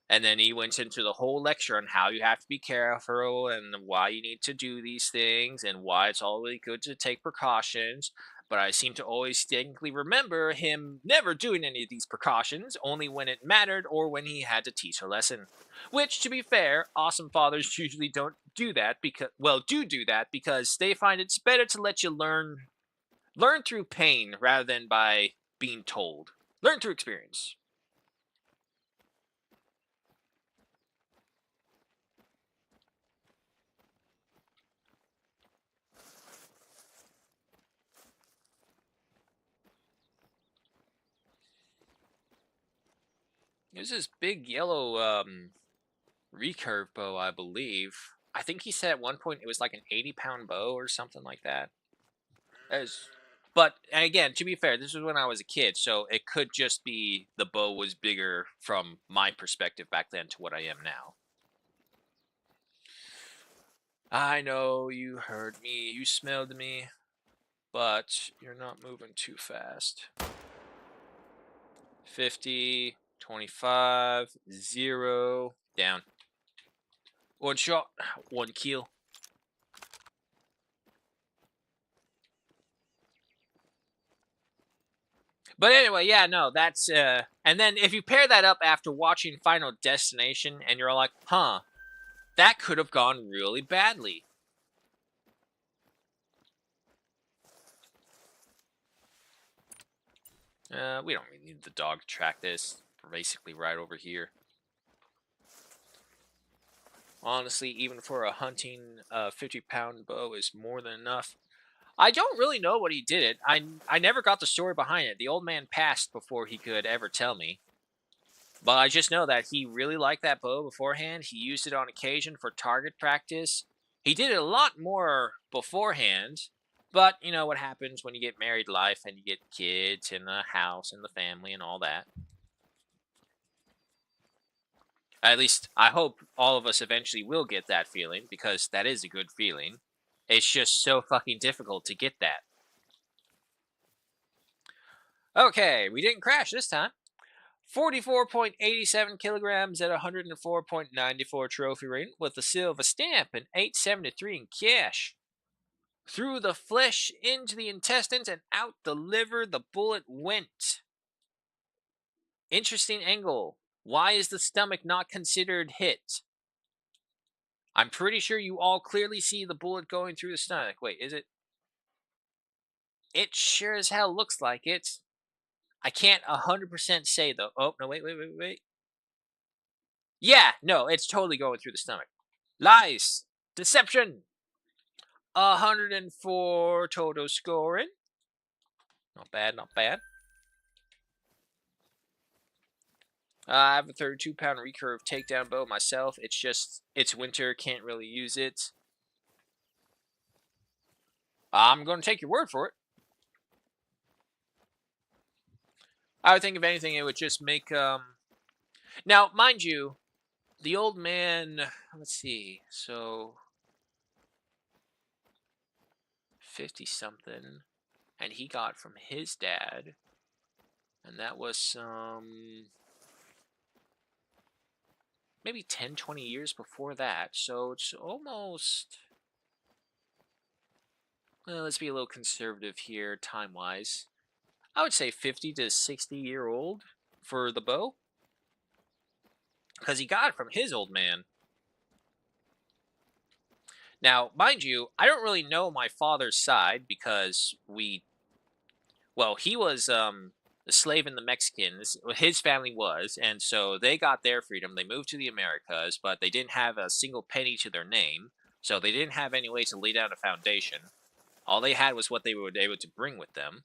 And then he went into the whole lecture on how you have to be careful and why you need to do these things and why it's all really good to take precautions. But I seem to always distinctly remember him never doing any of these precautions, only when it mattered or when he had to teach a lesson. Which, to be fair, awesome fathers usually don't do that because, well, do that because they find it's better to let you learn through pain rather than by being told. Learn through experience. There's this big yellow recurve bow, I believe. I think he said at one point it was like an 80-pound bow or something like that. As, but and again, to be fair, this was when I was a kid, so it could just be the bow was bigger from my perspective back then to what I am now. I know you heard me, you smelled me, but you're not moving too fast. 50, 25, 0, down. One shot, one kill. But anyway, yeah, no, that's and then if you pair that up after watching Final Destination and you're all like, huh, that could have gone really badly. We don't really need the dog to track this. We're basically right over here. Honestly, even for a hunting 50-pound bow is more than enough. I don't really know what he did it. I never got the story behind it. The old man passed before he could ever tell me. But I just know that he really liked that bow beforehand. He used it on occasion for target practice. He did it a lot more beforehand. But you know what happens when you get married life and you get kids and a house and the family and all that. At least I hope all of us eventually will get that feeling because that is a good feeling. It's just so fucking difficult to get that. Okay, we didn't crash this time. 44.87 kilograms at 104.94 trophy rating with a silver stamp and 873 in cash. Through the flesh, into the intestines, and out the liver, the bullet went. Interesting angle. Why is the stomach not considered hit? I'm pretty sure you all clearly see the bullet going through the stomach. Wait, is it? It sure as hell looks like it. I can't 100% say though. Oh, no, wait. Yeah, no, it's totally going through the stomach. Lies. Deception. 104 total scoring. Not bad, not bad. I have a 32-pound recurve takedown bow myself. It's just, it's winter, can't really use it. I'm going to take your word for it. I would think if anything, it would just make, Now, mind you, the old man, let's see, so 50 something, and he got from his dad, and that was some maybe 10, 20 years before that, so it's almost, well, let's be a little conservative here, time-wise. I would say 50 to 60-year-old for the bow, because he got it from his old man. Now, mind you, I don't really know my father's side because well, he was a slave in the Mexicans. His family was, and so they got their freedom. They moved to the Americas, but they didn't have a single penny to their name, so they didn't have any way to lay down a foundation. All they had was what they were able to bring with them.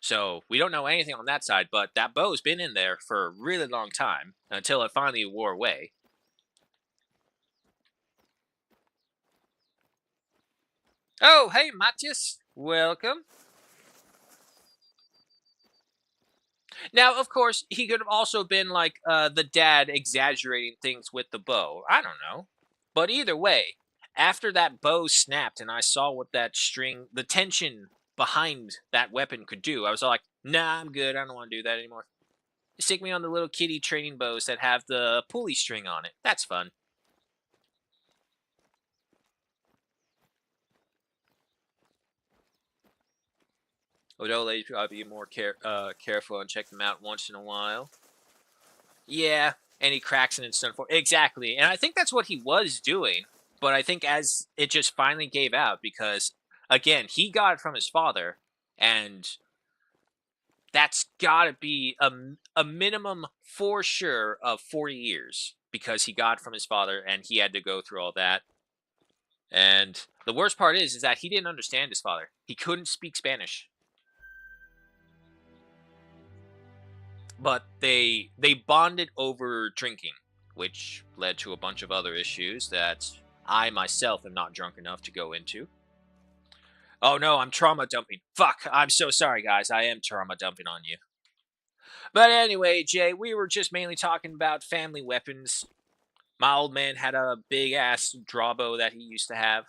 So we don't know anything on that side, but that bow's been in there for a really long time until it finally wore away. Oh, hey, Matthias. Welcome. Now, of course, he could have also been like the dad exaggerating things with the bow. I don't know. But either way, after that bow snapped and I saw what that string, the tension behind that weapon could do, I was like, nah, I'm good. I don't want to do that anymore. Stick me on the little kitty training bows that have the pulley string on it. That's fun. Although they gotta be more careful and check them out once in a while. Yeah, and he cracks it and stuff. Exactly, and I think that's what he was doing. But I think as it just finally gave out because again he got it from his father, and that's got to be a minimum for sure of 40 years because he got it from his father and he had to go through all that. And the worst part is that he didn't understand his father. He couldn't speak Spanish. But they bonded over drinking, which led to a bunch of other issues that I myself am not drunk enough to go into. Oh no, I'm trauma dumping. Fuck, I'm so sorry, guys. I am trauma dumping on you. But anyway, Jay, we were just mainly talking about family weapons. My old man had a big ass drawbow that he used to have.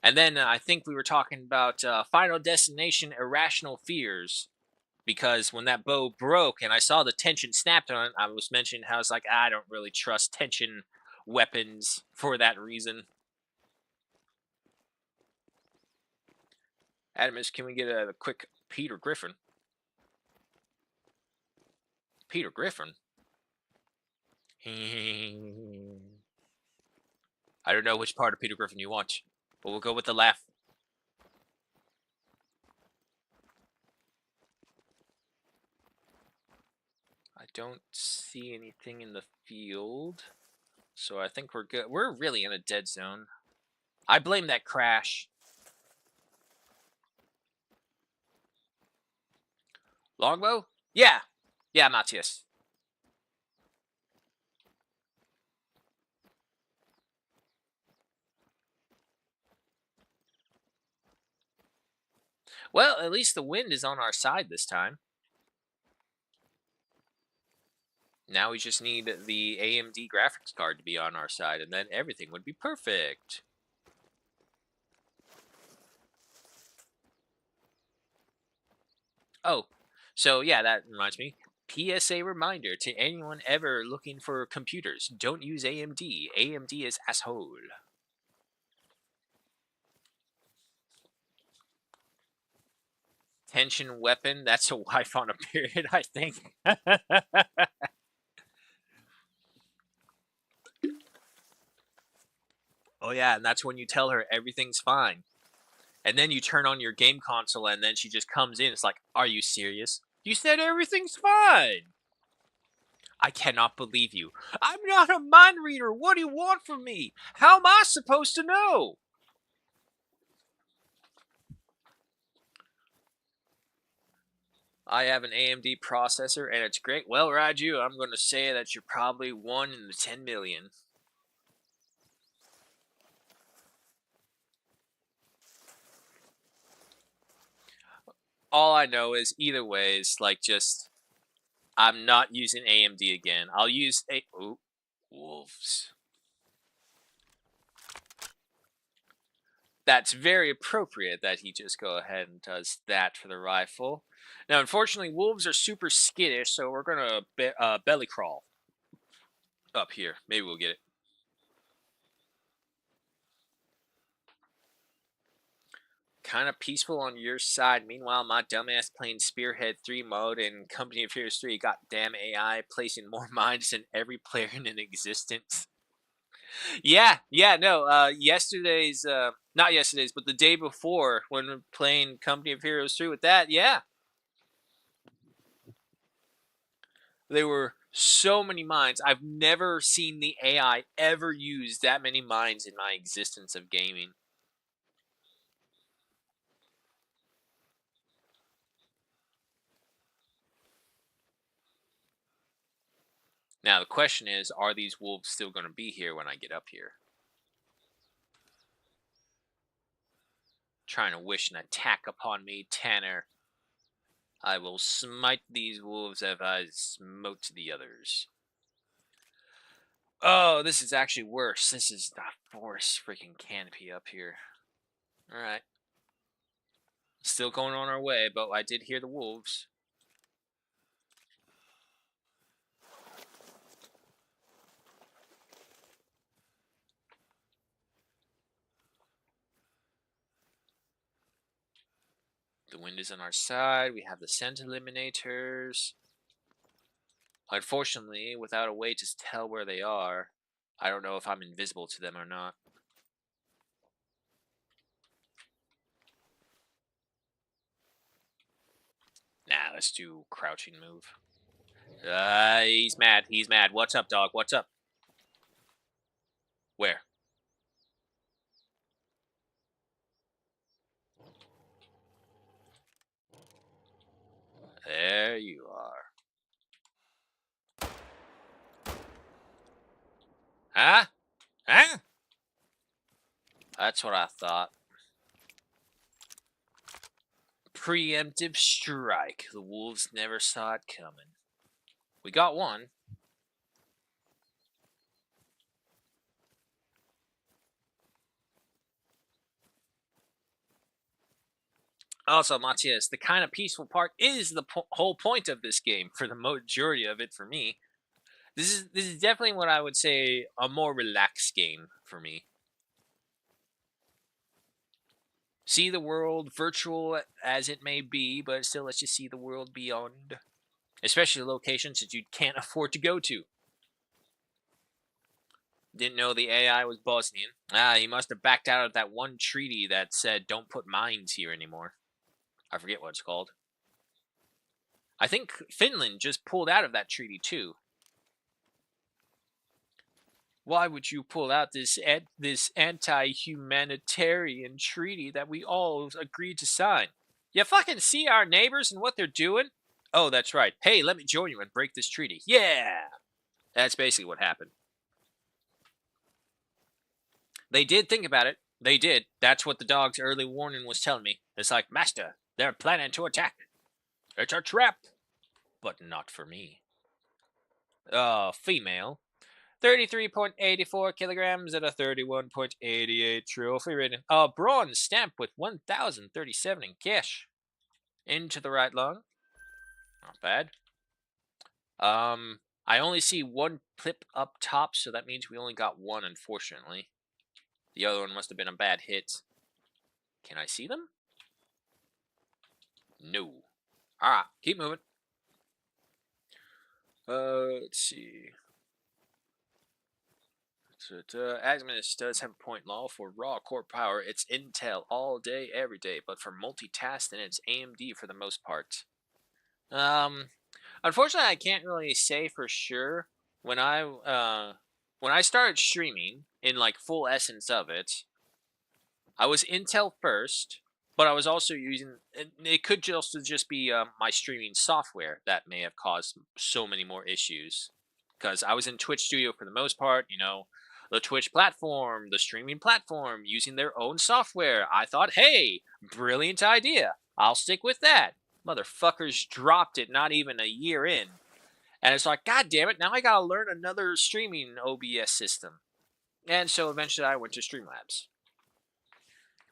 And then I think we were talking about Final Destination Irrational Fears. Because when that bow broke and I saw the tension snapped on it, I was mentioning how it's like, I don't really trust tension weapons for that reason. Adamus, can we get a quick Peter Griffin? Peter Griffin? I don't know which part of Peter Griffin you want, but we'll go with the laugh. I don't see anything in the field, so I think we're good. We're really in a dead zone. I blame that crash. Longbow? Yeah. Yeah, Matthias. Well, at least the wind is on our side this time. Now we just need the AMD graphics card to be on our side, and then everything would be perfect. Oh, so yeah, that reminds me. PSA reminder to anyone ever looking for computers: don't use AMD. AMD is asshole. Tension weapon. That's a wife on a period, I think. Oh yeah, and that's when you tell her everything's fine. And then you turn on your game console and then she just comes in. It's like, are you serious? You said everything's fine. I cannot believe you. I'm not a mind reader. What do you want from me? How am I supposed to know? I have an AMD processor and it's great. Well, Raju, I'm going to say that you're probably 1 in the 10 million. All I know is either way is like just I'm not using AMD again. I'll use a wolves. That's very appropriate that he just go ahead and does that for the rifle. Now, unfortunately, wolves are super skittish, so we're gonna belly crawl up here. Maybe we'll get it. Kind of peaceful on your side. Meanwhile, my dumbass playing Spearhead 3 mode in Company of Heroes 3 got damn AI placing more mines than every player in existence. Yeah, yeah, no. Yesterday's, not yesterday's, but the day before when we're playing Company of Heroes 3 with that, yeah, there were so many mines. I've never seen the AI ever use that many mines in my existence of gaming. Now the question is, are these wolves still going to be here when I get up here? Trying to wish an attack upon me, Tanner. I will smite these wolves as I smote the others. Oh, this is actually worse. This is the forest freaking canopy up here. Alright. Still going on our way, but I did hear the wolves. The wind is on our side. We have the scent eliminators. Unfortunately, without a way to tell where they are, I don't know if I'm invisible to them or not. Nah, let's do crouching move. He's mad. He's mad. What's up, dog? What's up? Where? There you are. Huh? Huh? That's what I thought. Preemptive strike. The wolves never saw it coming. We got one. Also, Matthias, the kind of peaceful part is the whole point of this game for the majority of it for me. This is definitely what I would say a more relaxed game for me. See the world, virtual as it may be, but it still lets you see the world beyond. Especially locations that you can't afford to go to. Didn't know the AI was Bosnian. Ah, he must have backed out of that one treaty that said don't put mines here anymore. I forget what it's called. I think Finland just pulled out of that treaty too. Why would you pull out this anti-humanitarian treaty that we all agreed to sign? You fucking see our neighbors and what they're doing? Oh, that's right. Hey, let me join you and break this treaty. Yeah! That's basically what happened. They did think about it. They did. That's what the dog's early warning was telling me. It's like, Master, they're planning to attack. It's a trap. But not for me. Female. 33.84 kilograms at a 31.88 trophy rating. Bronze stamp with 1,037 in cash. Into the right lung. Not bad. I only see one clip up top, so that means we only got one, unfortunately. The other one must have been a bad hit. Can I see them? No. Alright, keep moving. Let's see. Agnes does have a point law for raw core power. It's Intel all day, every day, but for multitasking, it's AMD for the most part. Unfortunately, I can't really say for sure. When I started streaming in like full essence of it, I was Intel first, but I was also using. It could just be my streaming software that may have caused so many more issues. Because I was in Twitch Studio for the most part, the Twitch platform, the streaming platform, using their own software. I thought, hey, brilliant idea. I'll stick with that. Motherfuckers dropped it not even a year in. And it's like, God damn it, now I gotta learn another streaming OBS system. And so eventually I went to Streamlabs.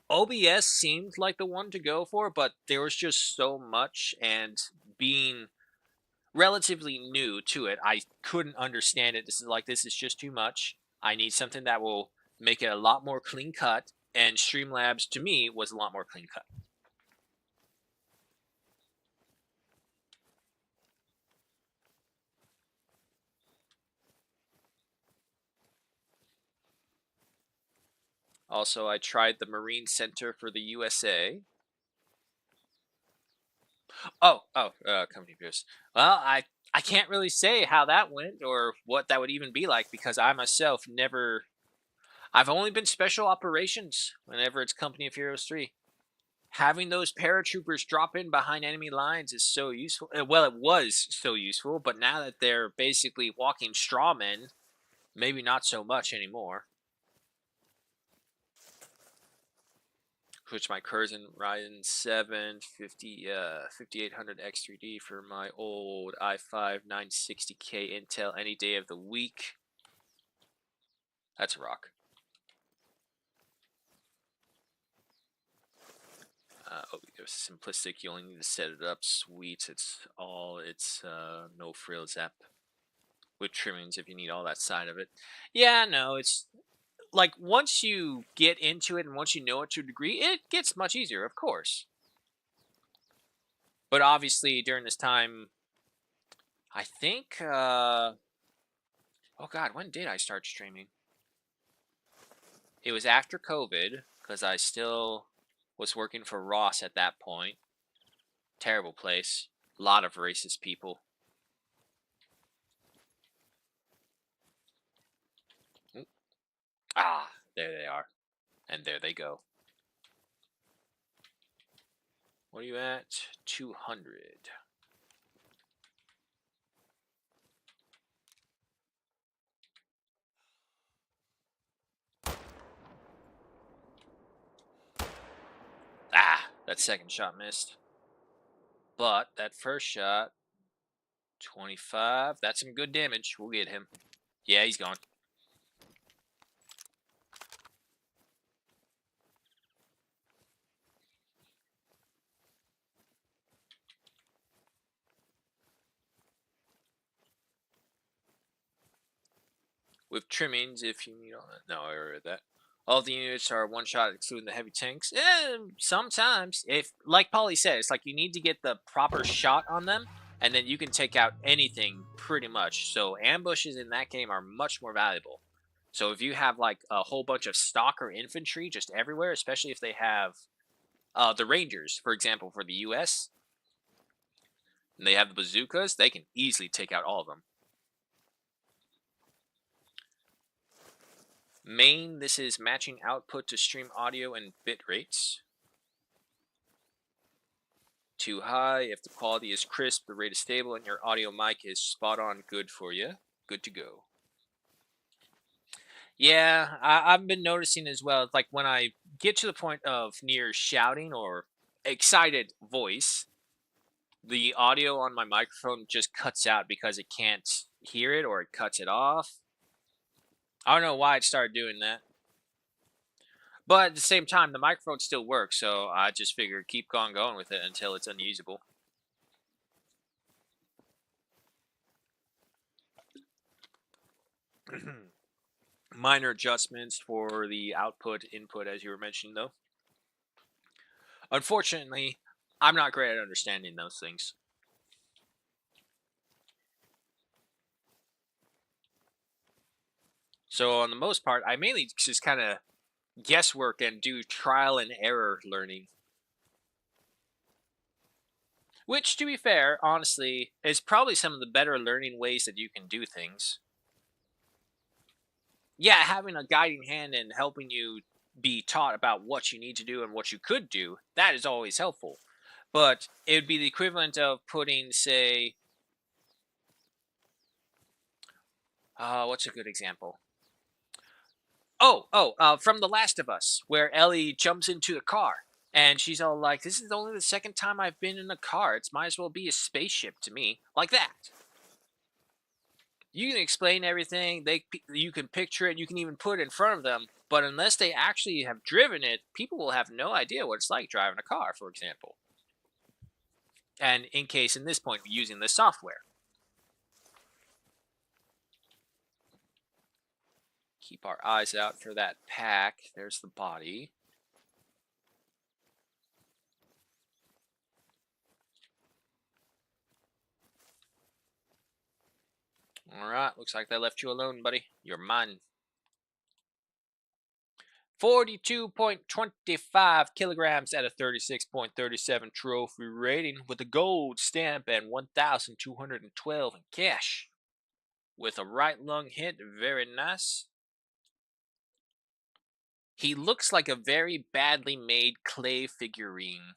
OBS seemed like the one to go for, but there was just so much, and being relatively new to it, I couldn't understand it. This is just too much. I need something that will make it a lot more clean cut, and Streamlabs to me was a lot more clean cut. Also, I tried the Marine Center for the USA. Company Pierce. Well, I can't really say how that went or what that would even be like because I myself never. I've only been special operations whenever it's Company of Heroes 3. Having those paratroopers drop in behind enemy lines is so useful. Well, it was so useful, but now that they're basically walking strawmen, maybe not so much anymore. Switch my Curzon Ryzen 7 5800 X3D for my old i5 960K Intel any day of the week. That's a rock. Simplistic. You only need to set it up. Sweet. It's no frills app with trimmings if you need all that side of it. Yeah, no, it's like once you get into it and once you know it to a degree, it gets much easier, of course. But obviously, during this time, I think, oh God, when did I start streaming? It was after COVID, because I still was working for Ross at that point. Terrible place. A lot of racist people. Ooh. Ah, there they are. And there they go. What are you at? 200. Ah, that second shot missed. But that first shot, 25. That's some good damage. We'll get him. Yeah, he's gone. With trimmings, if you need all that. No, I read that. All the units are one shot, excluding the heavy tanks. Sometimes, if like Polly said, it's like you need to get the proper shot on them, and then you can take out anything pretty much. So ambushes in that game are much more valuable. So if you have like a whole bunch of stock or infantry just everywhere, especially if they have the Rangers, for example, for the U.S., And they have the bazookas, they can easily take out all of them. Main, this is matching output to stream audio and bit rates. Too high, if the quality is crisp, the rate is stable, and your audio mic is spot on good for you. Good to go. Yeah, I've been noticing as well. It's like when I get to the point of near shouting or excited voice, the audio on my microphone just cuts out because it can't hear it or it cuts it off. I don't know why it started doing that. But at the same time, the microphone still works, so I just figured keep on going with it until it's unusable. Minor adjustments for the output input, as you were mentioning, though. Unfortunately, I'm not great at understanding those things. So, on the most part, I mainly just kind of guesswork and do trial and error learning. Which, to be fair, honestly, is probably some of the better learning ways that you can do things. Yeah, having a guiding hand and helping you be taught about what you need to do and what you could do, that is always helpful. But it would be the equivalent of putting, say, what's a good example? From The Last of Us, where Ellie jumps into the car and she's all like, "This is only the second time I've been in a car. It might as well be a spaceship to me," like that. You can explain everything. You can picture it. You can even put it in front of them. But unless they actually have driven it, people will have no idea what it's like driving a car, for example. And in this point, using the software. Keep our eyes out for that pack. There's the body. All right, looks like they left you alone, buddy. You're mine. 42.25 kilograms at a 36.37 trophy rating with a gold stamp and 1,212 in cash. With a right lung hit, very nice. He looks like a very badly made clay figurine.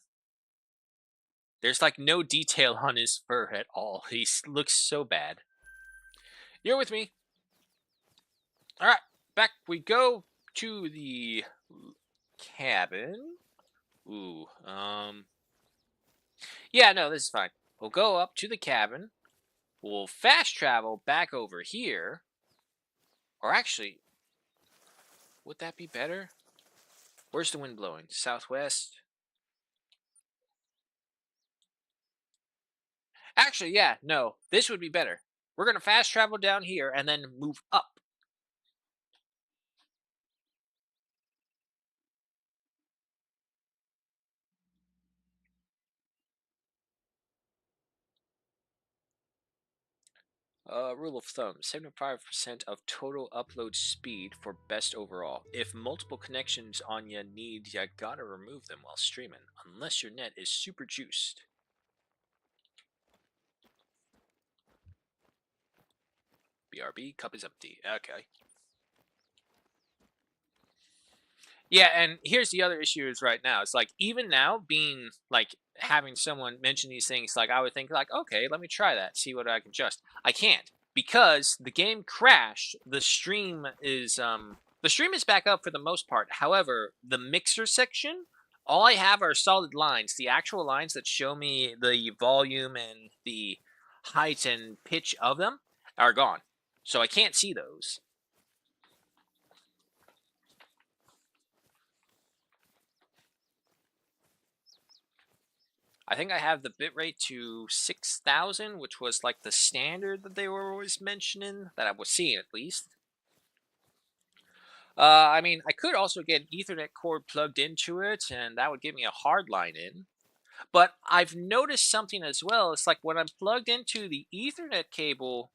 There's like no detail on his fur at all. He looks so bad. You're with me. All right, back we go to the cabin. Ooh, yeah, no, this is fine. We'll go up to the cabin. We'll fast travel back over here. Or actually, would that be better? Where's the wind blowing? Southwest? Actually, yeah, no, this would be better. We're going to fast travel down here and then move up. Rule of thumb 75% of total upload speed for best overall. If multiple connections on ya need, ya gotta remove them while streaming, unless your net is super juiced. BRB, cup is empty. Okay. Yeah, and here's the other issue is right now. It's like even now being like having someone mention these things, like I would think like, okay, let me try that, see what I can adjust. I can't because the game crashed. The stream is back up for the most part. However, the mixer section, all I have are solid lines. The actual lines that show me the volume and the height and pitch of them are gone. So I can't see those. I think I have the bitrate to 6,000, which was like the standard that they were always mentioning, that I was seeing at least. I mean, I could also get an Ethernet cord plugged into it, and that would give me a hard line in. But I've noticed something as well. It's like when I'm plugged into the Ethernet cable,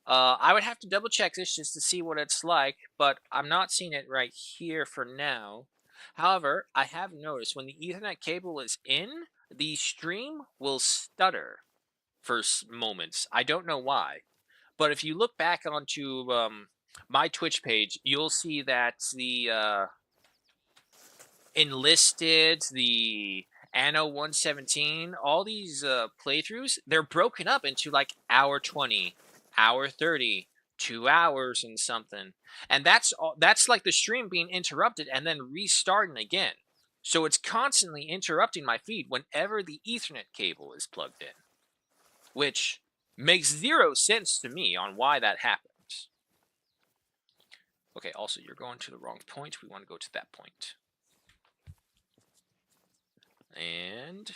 I would have to double check this just to see what it's like, but I'm not seeing it right here for now. However, I have noticed when the Ethernet cable is in, the stream will stutter. for moments. I don't know why. But if you look back onto my Twitch page, you'll see that the Enlisted, the Anno 117, all these playthroughs, they're broken up into like hour 20, hour 30, 2 hours and something. And that's like the stream being interrupted and then restarting again. So it's constantly interrupting my feed whenever the Ethernet cable is plugged in, which makes zero sense to me on why that happens. Okay, also, you're going to the wrong point. We want to go to that point. And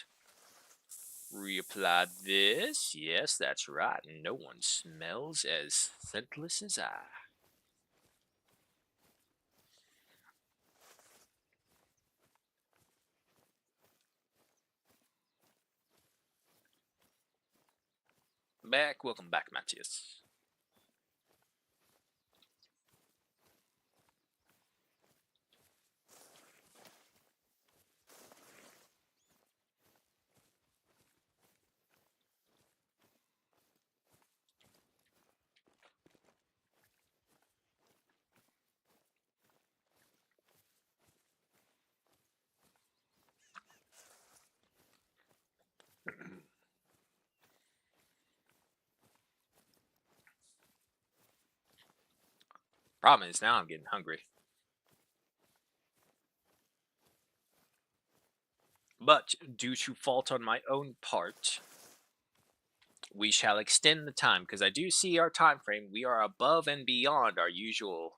reapply this. Yes, that's right. No one smells as scentless as I. Welcome back, Matthias. Problem is, now I'm getting hungry. But due to fault on my own part, we shall extend the time, because I do see our time frame. We are above and beyond our usual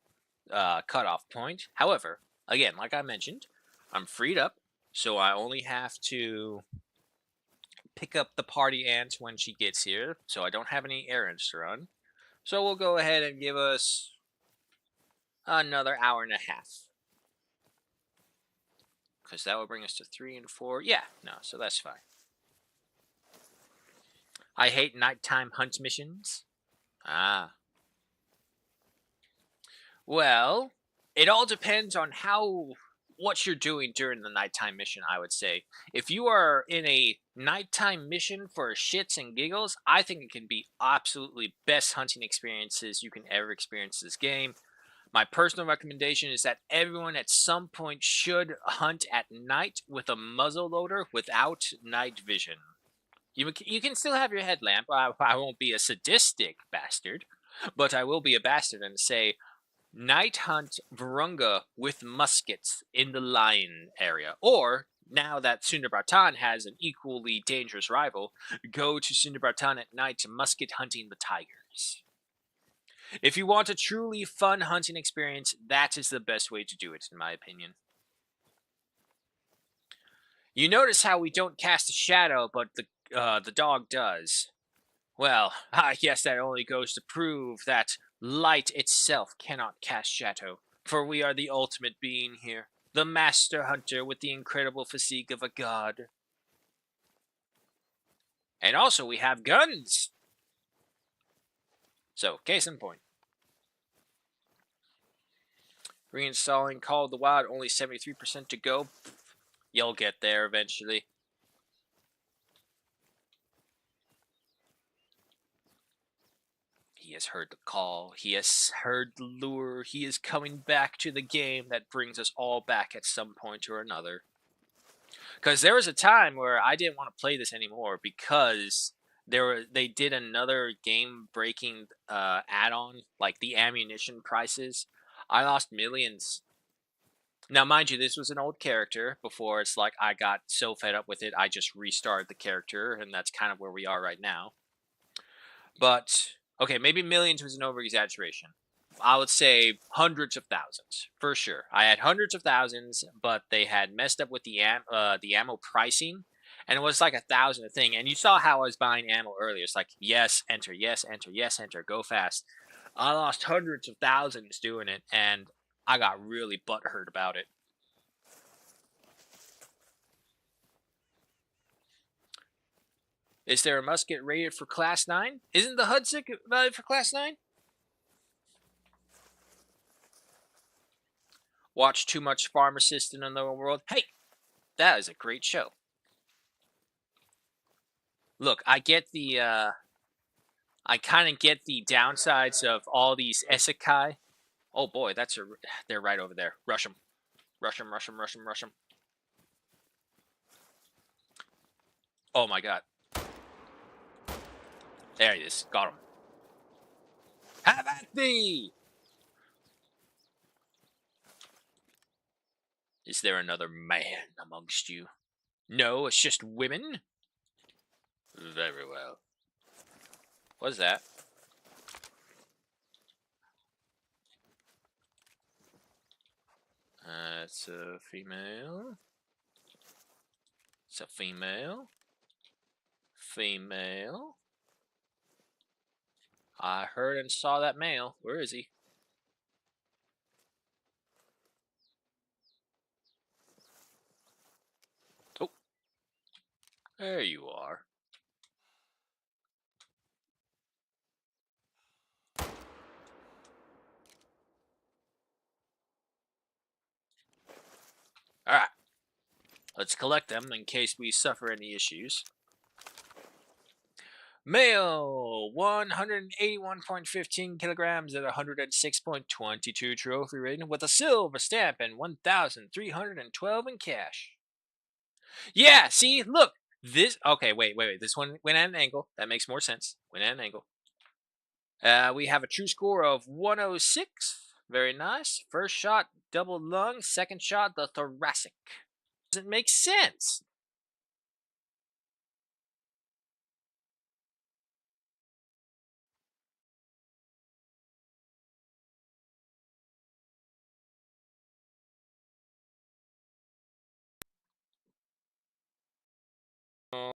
cutoff point. However, again, like I mentioned, I'm freed up, so I only have to pick up the party ant when she gets here, so I don't have any errands to run. So we'll go ahead and give us another hour and a half. Because that will bring us to 3 and 4. Yeah, no, so that's fine. I hate nighttime hunt missions. Ah. Well, it all depends on what you're doing during the nighttime mission, I would say. If you are in a nighttime mission for shits and giggles, I think it can be absolutely best hunting experiences you can ever experience this game. My personal recommendation is that everyone at some point should hunt at night with a muzzle loader without night vision. You can still have your headlamp. I won't be a sadistic bastard, but I will be a bastard and say, night hunt Virunga with muskets in the lion area. Or, now that Sundabartan has an equally dangerous rival, go to Sundabartan at night to musket hunting the tigers. If you want a truly fun hunting experience, that is the best way to do it, in my opinion. You notice how we don't cast a shadow, but the dog does. Well, I guess that only goes to prove that light itself cannot cast shadow, for we are the ultimate being here, the master hunter with the incredible physique of a god. And also we have guns! So, case in point. Reinstalling Call of the Wild, only 73% to go. You'll get there eventually. He has heard the call. He has heard the lure. He is coming back to the game that brings us all back at some point or another. Because there was a time where I didn't want to play this anymore because they did another game-breaking add-on, like the ammunition prices. I lost millions. Now, mind you, this was an old character before. It's like I got so fed up with it, I just restarted the character, and that's kind of where we are right now. But, okay, maybe millions was an over-exaggeration. I would say hundreds of thousands, for sure. I had hundreds of thousands, but they had messed up with the ammo pricing, and it was like 1,000 a thing. And you saw how I was buying ammo earlier. It's like, yes, enter, yes, enter, yes, enter, go fast. I lost hundreds of thousands doing it, and I got really butthurt about it. Is there a musket rated for Class 9? Isn't the Hudzik valid for Class 9? Watch too much Farm Assistant in the world. Hey, that is a great show. Look, I get the I kind of get the downsides of all these isekai. Oh boy, they're right over there. Rush them. Rush them, rush them, rush them, rush them. Oh my god. There he is. Got him. Have at thee! Is there another man amongst you? No, it's just women? Very well. What's that? It's a female. It's a female. Female. I heard and saw that male. Where is he? Oh, there you are. Alright. Let's collect them in case we suffer any issues. Male, 181.15 kilograms at 106.22 trophy rating with a silver stamp and 1,312 in cash. Yeah, see, look. This, okay, wait. This one went at an angle. That makes more sense. Went at an angle. We have a true score of 106. Very nice. First shot, double lung. Second shot, the thoracic. Doesn't make sense.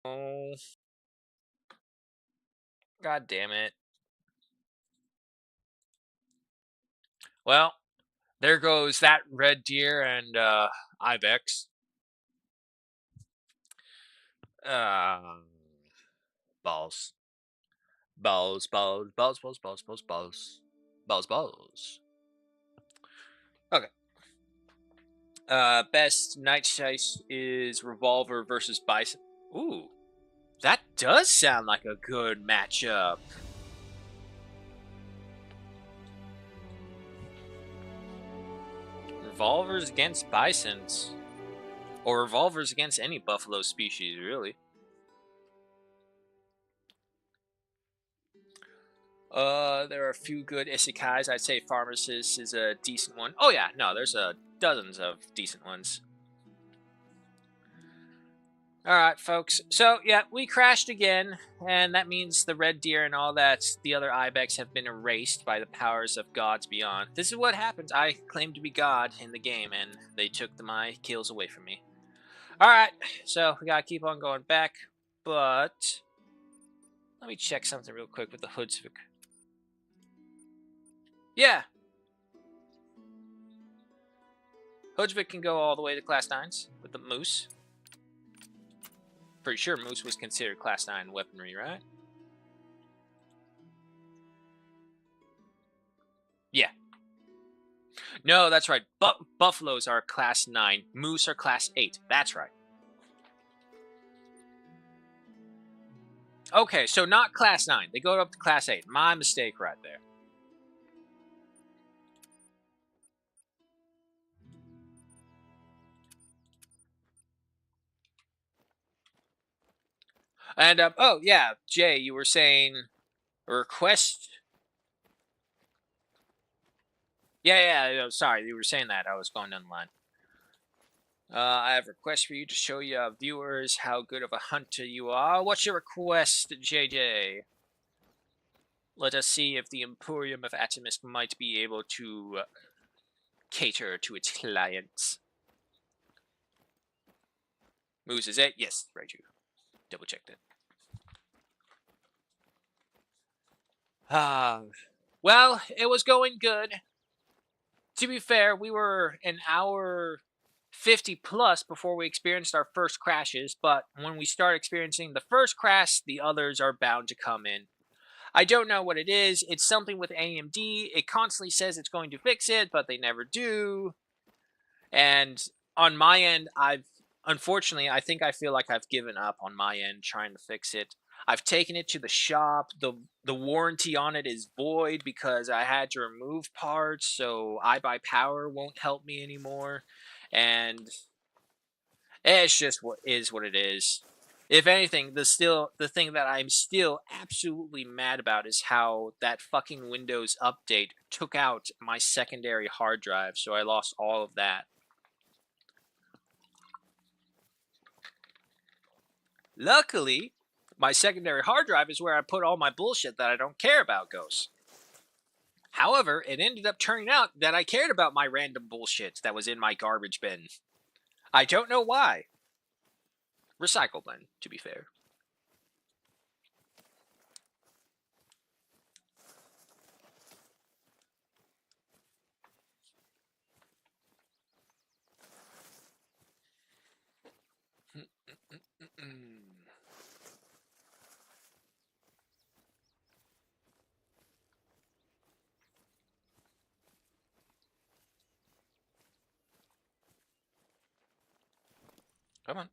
Oh, god damn it. Well, there goes that red deer and ibex. Uh, balls. Balls, balls, balls, balls, balls, balls, balls. Balls, balls. Okay. Best night chase is revolver versus bison. Ooh, that does sound like a good matchup. Revolvers against bisons. Or revolvers against any buffalo species, really. There are a few good isekais. I'd say Pharmacist is a decent one. Oh yeah, no, there's dozens of decent ones. Alright, folks. So, yeah, we crashed again, and that means the red deer and all that, the other ibex have been erased by the powers of gods beyond. This is what happens. I claim to be God in the game, and they took my kills away from me. Alright, so we gotta keep on going back, but let me check something real quick with the hoods. Yeah, Hoodsvik can go all the way to class 9s with the Moose. Pretty sure Moose was considered class 9 weaponry, right? Yeah. No, that's right. Buffaloes are class 9. Moose are class 8. That's right. Okay, so not class 9. They go up to class 8. My mistake right there. And, oh, yeah, Jay, you were saying a request. Yeah, sorry, you were saying that. I was going down the line. I have a request for you to show your viewers how good of a hunter you are. What's your request, JJ? Let us see if the Emporium of Atomisk might be able to cater to its clients. Moose is it? Yes, right, you. Double checked it. Well, it was going good. To be fair, we were an hour 50 plus before we experienced our first crashes, but when we start experiencing the first crash, the others are bound to come in. I don't know what it is. It's something with AMD. It constantly says it's going to fix it, but they never do. And on my end, unfortunately, I think I feel like I've given up on my end trying to fix it. I've taken it to the shop. The warranty on it is void because I had to remove parts, so I Buy Power won't help me anymore. And it's just what it is. If anything, the thing that I'm still absolutely mad about is how that fucking Windows update took out my secondary hard drive, so I lost all of that. Luckily, my secondary hard drive is where I put all my bullshit that I don't care about goes. However, it ended up turning out that I cared about my random bullshit that was in my garbage bin. I don't know why. Recycle bin, to be fair. Come on.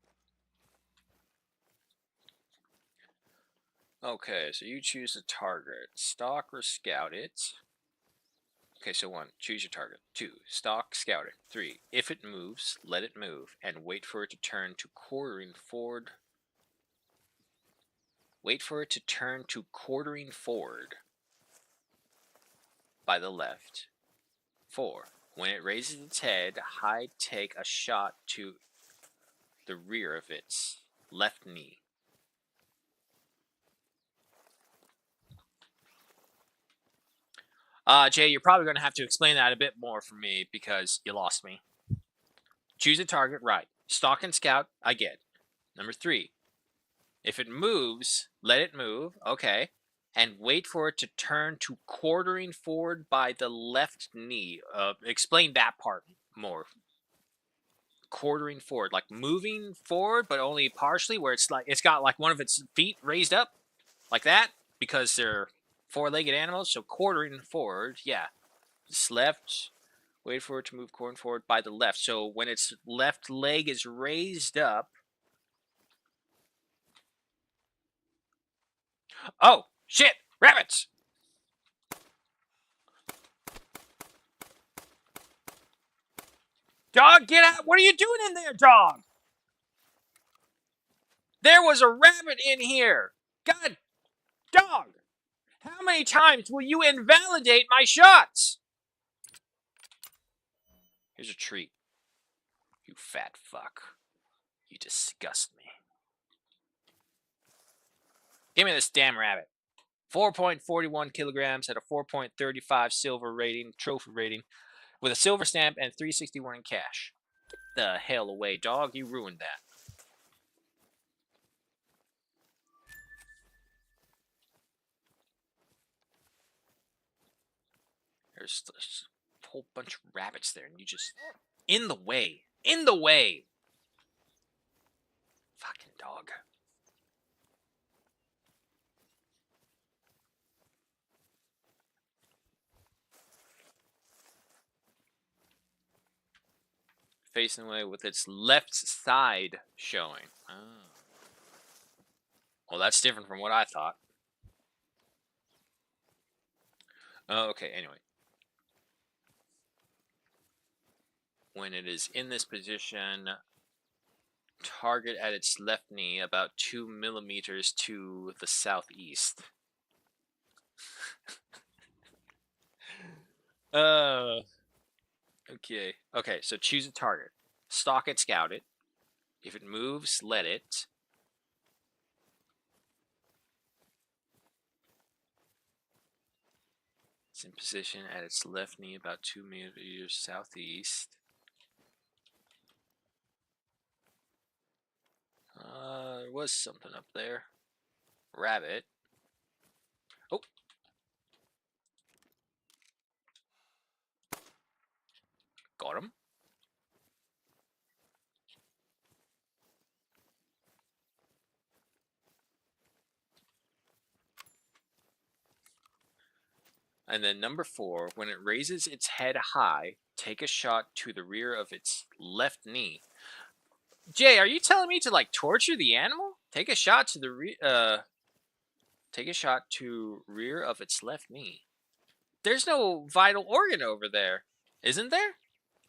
Okay, so you choose a target. Stalk or scout it. Okay, so 1, choose your target. 2, stalk, scout it. 3, if it moves, let it move, and wait for it to turn to quartering forward. Wait for it to turn to quartering forward by the left. 4, when it raises its head, high take a shot to the rear of its left knee. Jay, you're probably going to have to explain that a bit more for me because you lost me. Choose a target, right. Stalk and scout, I get. Number 3, if it moves, let it move, okay. And wait for it to turn to quartering forward by the left knee. Explain that part more. Quartering forward, like moving forward, but only partially, where it's like it's got like one of its feet raised up, like that, because they're four-legged animals. So quartering forward, yeah. It's left. Wait for it to move quartering forward by the left. So when its left leg is raised up. Oh shit! Rabbits! Dog, get out! What are you doing in there, dog? There was a rabbit in here! God, dog! How many times will you invalidate my shots? Here's a treat. You fat fuck. You disgust me. Give me this damn rabbit. 4.41 kilograms at a 4.35 silver rating, trophy rating, with a silver stamp and 361 in cash. The hell away, dog. You ruined that. There's a whole bunch of rabbits there, and you just... In the way. In the way! Fucking dog. Facing away with its left side showing. Oh. Well, that's different from what I thought. Oh, okay, anyway. When it is in this position, target at its left knee about 2 millimeters to the southeast. Okay. Okay, so choose a target. Stalk it, scout it. If it moves, let it. It's in position at its left knee about 2 millimeters southeast. There was something up there. Rabbit. Oh. Got him. And then number 4, when it raises its head high, take a shot to the rear of its left knee. Jay, are you telling me to like torture the animal? Take a shot to the Take a shot to rear of its left knee. There's no vital organ over there, isn't there?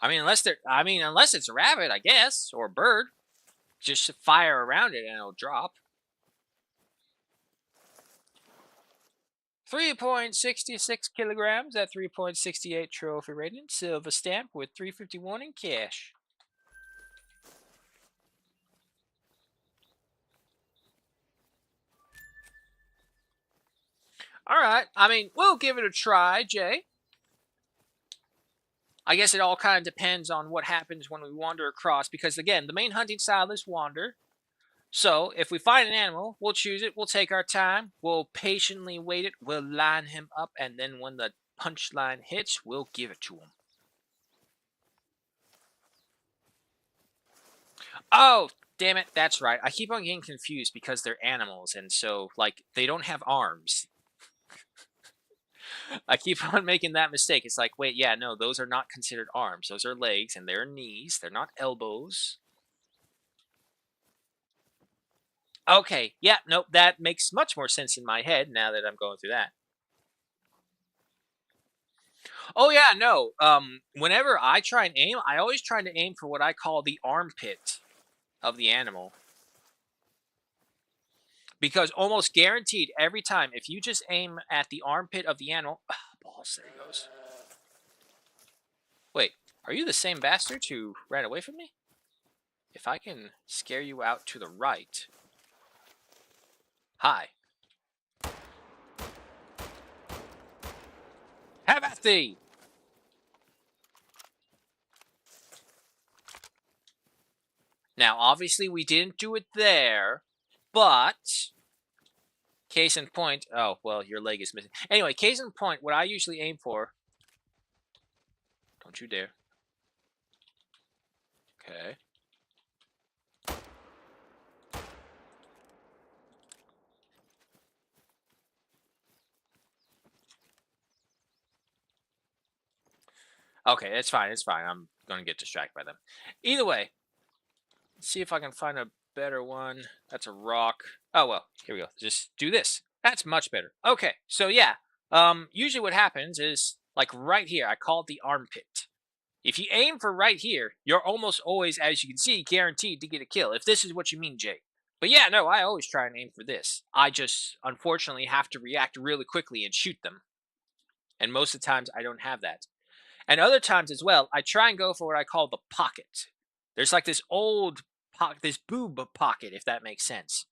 Unless it's a rabbit, I guess, or a bird. Just fire around it and it'll drop. 3.66 kilograms at 3.68 trophy rating. Silver stamp with 351 in cash. All right. We'll give it a try, Jay. I guess it all kind of depends on what happens when we wander across, because again, the main hunting style is wander. So if we find an animal, we'll choose it, we'll take our time, we'll patiently wait it, we'll line him up, and then when the punchline hits, we'll give it to him. Oh, damn it, that's right. I keep on getting confused because they're animals, and so, like, they don't have arms. I keep on making that mistake. It's like, wait, yeah, no, those are not considered arms. Those are legs, and they're knees. They're not elbows. Okay, yeah, nope, that makes much more sense in my head now that I'm going through that. Oh yeah, no. Whenever I try and aim, I always try to aim for what I call the armpit of the animal. Because almost guaranteed every time, if you just aim at the armpit of the animal, balls, there he goes. Wait, are you the same bastard who ran away from me? If I can scare you out to the right. Hi. Have at thee! Now, obviously, we didn't do it there, but case in point. Oh, well, your leg is missing. Anyway, case in point, what I usually aim for. Don't you dare. Okay. Okay, it's fine. It's fine. I'm going to get distracted by them. Either way, let's see if I can find a better one. That's a rock. Oh, well, here we go. Just do this. That's much better. Okay, so yeah. Usually what happens is, like right here, I call it the armpit. If you aim for right here, you're almost always, as you can see, guaranteed to get a kill, if this is what you mean, Jay. But yeah, no, I always try and aim for this. I just, unfortunately, have to react really quickly and shoot them. And most of the times, I don't have that. And other times as well, I try and go for what I call the pocket. There's like this old pocket, this boob pocket, if that makes sense.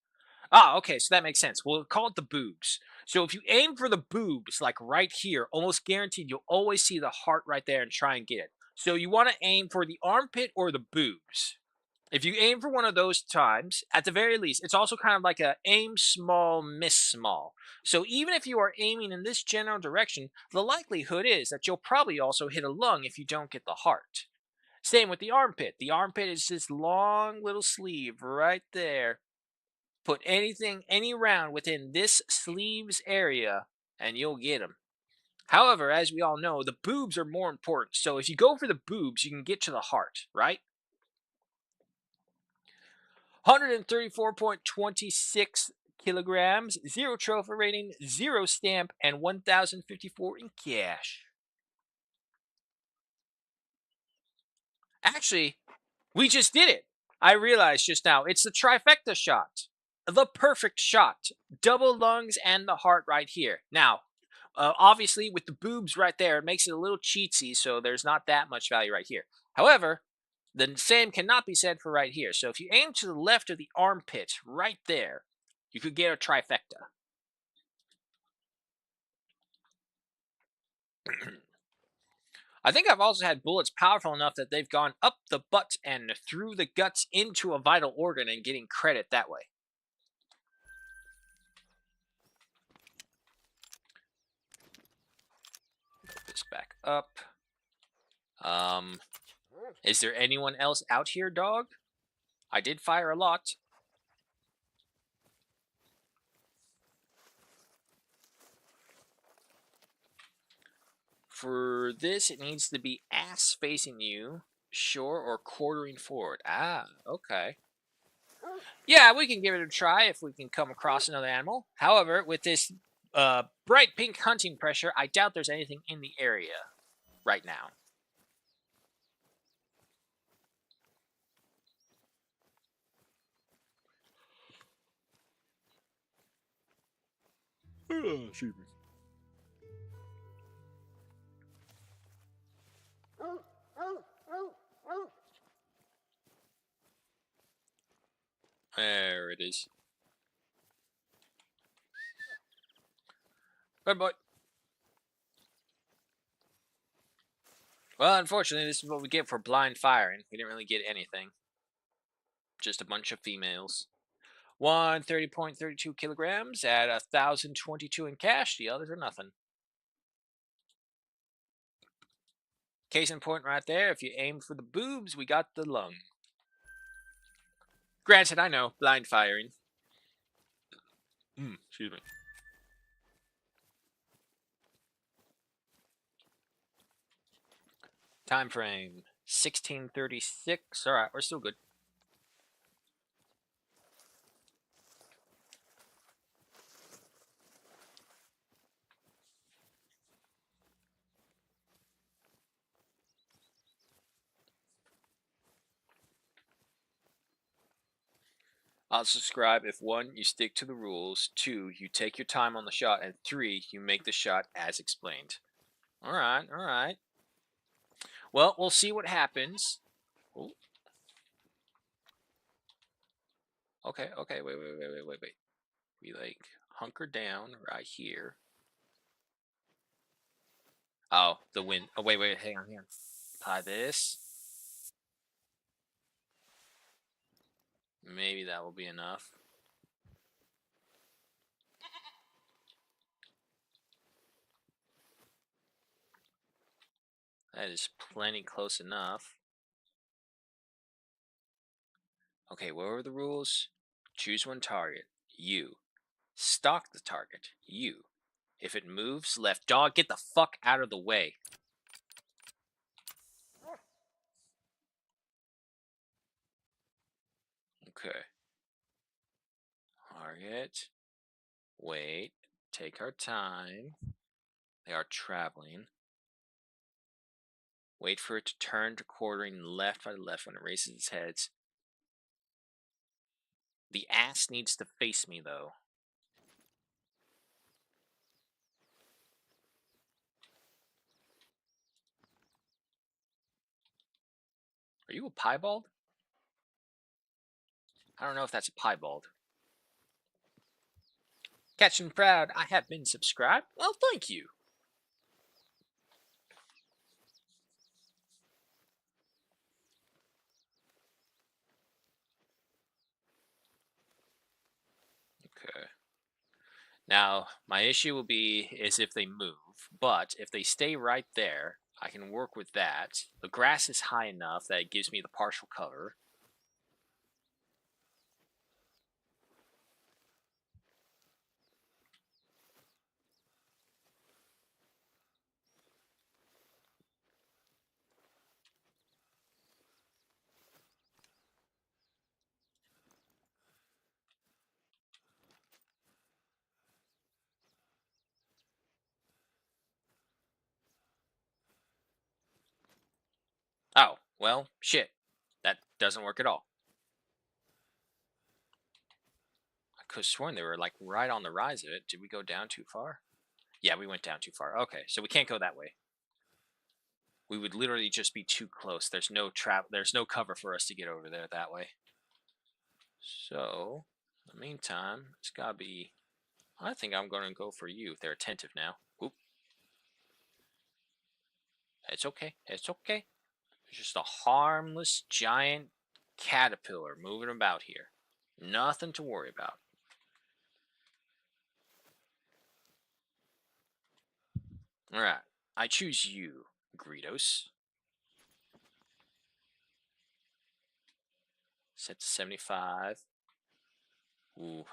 Ah, okay, so that makes sense. We'll call it the boobs. So if you aim for the boobs, like right here, almost guaranteed you'll always see the heart right there and try and get it. So you want to aim for the armpit or the boobs. If you aim for one of those times, at the very least, it's also kind of like a aim small, miss small. So even if you are aiming in this general direction, the likelihood is that you'll probably also hit a lung if you don't get the heart. Same with the armpit. The armpit is this long little sleeve right there. Put any round within this sleeves area, and you'll get them. However, as we all know, the boobs are more important. So if you go for the boobs, you can get to the heart, right? 134.26 kilograms, 0 trophy rating, 0 stamp, and 1,054 in cash. Actually, we just did it. I realized just now, it's the trifecta shot. The perfect shot. Double lungs and the heart right here. Now, obviously, with the boobs right there, it makes it a little cheatsy, so there's not that much value right here. However, the same cannot be said for right here. So if you aim to the left of the armpit, right there, you could get a trifecta. I think I've also had bullets powerful enough that they've gone up the butt and through the guts into a vital organ and getting credit that way. Put this back up. Is there anyone else out here, dog? I did fire a lot. For this, it needs to be ass facing you, shore or quartering forward. Ah, okay. Yeah, we can give it a try if we can come across another animal. However, with this bright pink hunting pressure, I doubt there's anything in the area right now. Excuse me. There it is. Good boy. Well, unfortunately, this is what we get for blind firing. We didn't really get anything. Just a bunch of females. One 30.32 kilograms at 1,022 in cash. The others are nothing. Case in point right there. If you aim for the boobs, we got the lung. Granted, I know, blind firing. Excuse me. Time frame 1636. All right, we're still good. I'll subscribe if 1, you stick to the rules, 2, you take your time on the shot, and 3, you make the shot as explained. All right, all right. Well, we'll see what happens. Oh, okay, okay. Wait. We like hunker down right here. Oh, the wind. Oh, wait. Hang on. Apply this. Maybe that will be enough. That is plenty close enough. Okay, what were the rules? Choose one target. You. Stalk the target. You. If it moves left, dog, get the fuck out of the way. Okay. Target. Wait. Take our time. They are traveling. Wait for it to turn to quartering left by left when it raises its head. The ass needs to face me, though. Are you a piebald? I don't know if that's a piebald. Catching proud, I have been subscribed. Well, thank you. Okay. Now, my issue will be is if they move, but if they stay right there, I can work with that. The grass is high enough that it gives me the partial cover. Oh, well, shit. That doesn't work at all. I could have sworn they were like right on the rise of it. Did we go down too far? Yeah, we went down too far. Okay, so we can't go that way. We would literally just be too close. There's no trap. There's no cover for us to get over there that way. So, in the meantime, it's gotta be. I think I'm gonna go for you. They're attentive now. Oop. It's okay. It's okay. It's just a harmless giant caterpillar moving about here. Nothing to worry about. All right. I choose you, Greedos. Set to 75. Ooh.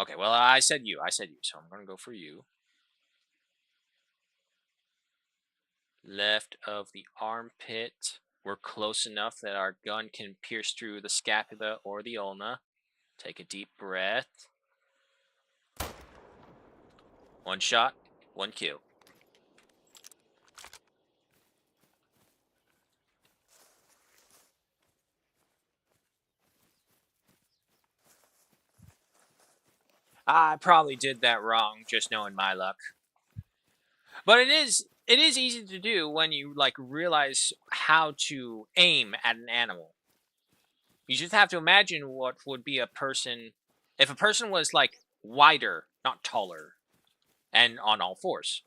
Okay, well, I said you. So I'm going to go for you. Left of the armpit. We're close enough that our gun can pierce through the scapula or the ulna. Take a deep breath. One shot, one kill. I probably did that wrong, just knowing my luck. But it is easy to do when you like realize how to aim at an animal. You just have to imagine what would be a person if a person was like wider, not taller, and on all fours.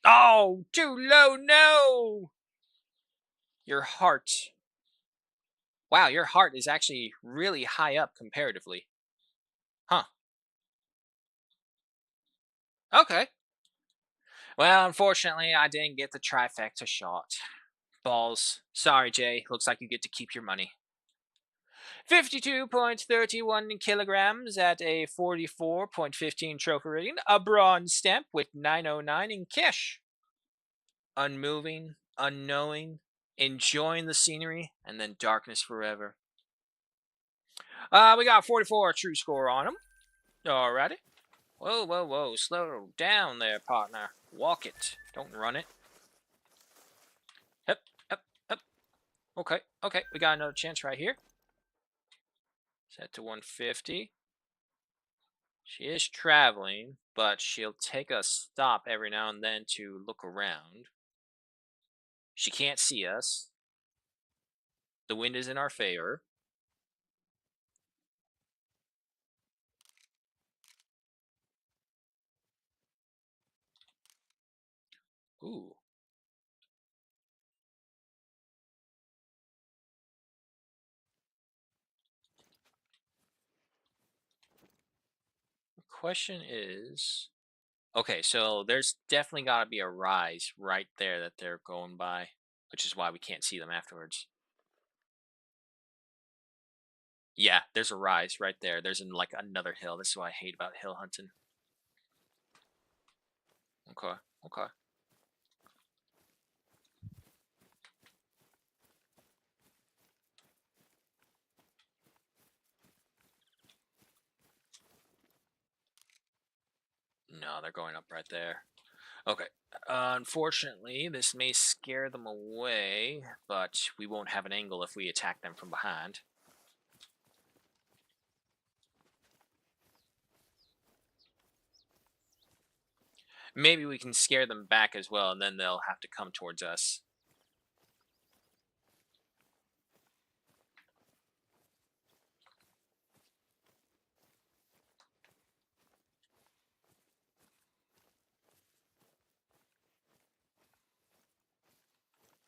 Oh, too low, no! Your heart. Wow, your heart is actually really high up comparatively. Huh. Okay. Well, unfortunately, I didn't get the trifecta shot. Balls. Sorry, Jay. Looks like you get to keep your money. 52.31 kilograms at a 44.15 trophy rating. A bronze stamp with 909 in cash. Unmoving, unknowing, enjoying the scenery, and then darkness forever. We got 44 true score on him. Alrighty. Whoa, whoa, whoa. Slow down there, partner. Walk it. Don't run it. Yep, yep, yep. Okay, okay. We got another chance right here. Set to 150. She is traveling, but she'll take a stop every now and then to look around. She can't see us. The wind is in our favor. Ooh. The question is, okay, so there's definitely got to be a rise right there that they're going by, which is why we can't see them afterwards. Yeah, there's a rise right there. There's like another hill. This is what I hate about hill hunting. Okay, okay. No, they're going up right there. Okay. Unfortunately, this may scare them away, but we won't have an angle if we attack them from behind. Maybe we can scare them back as well, and then they'll have to come towards us.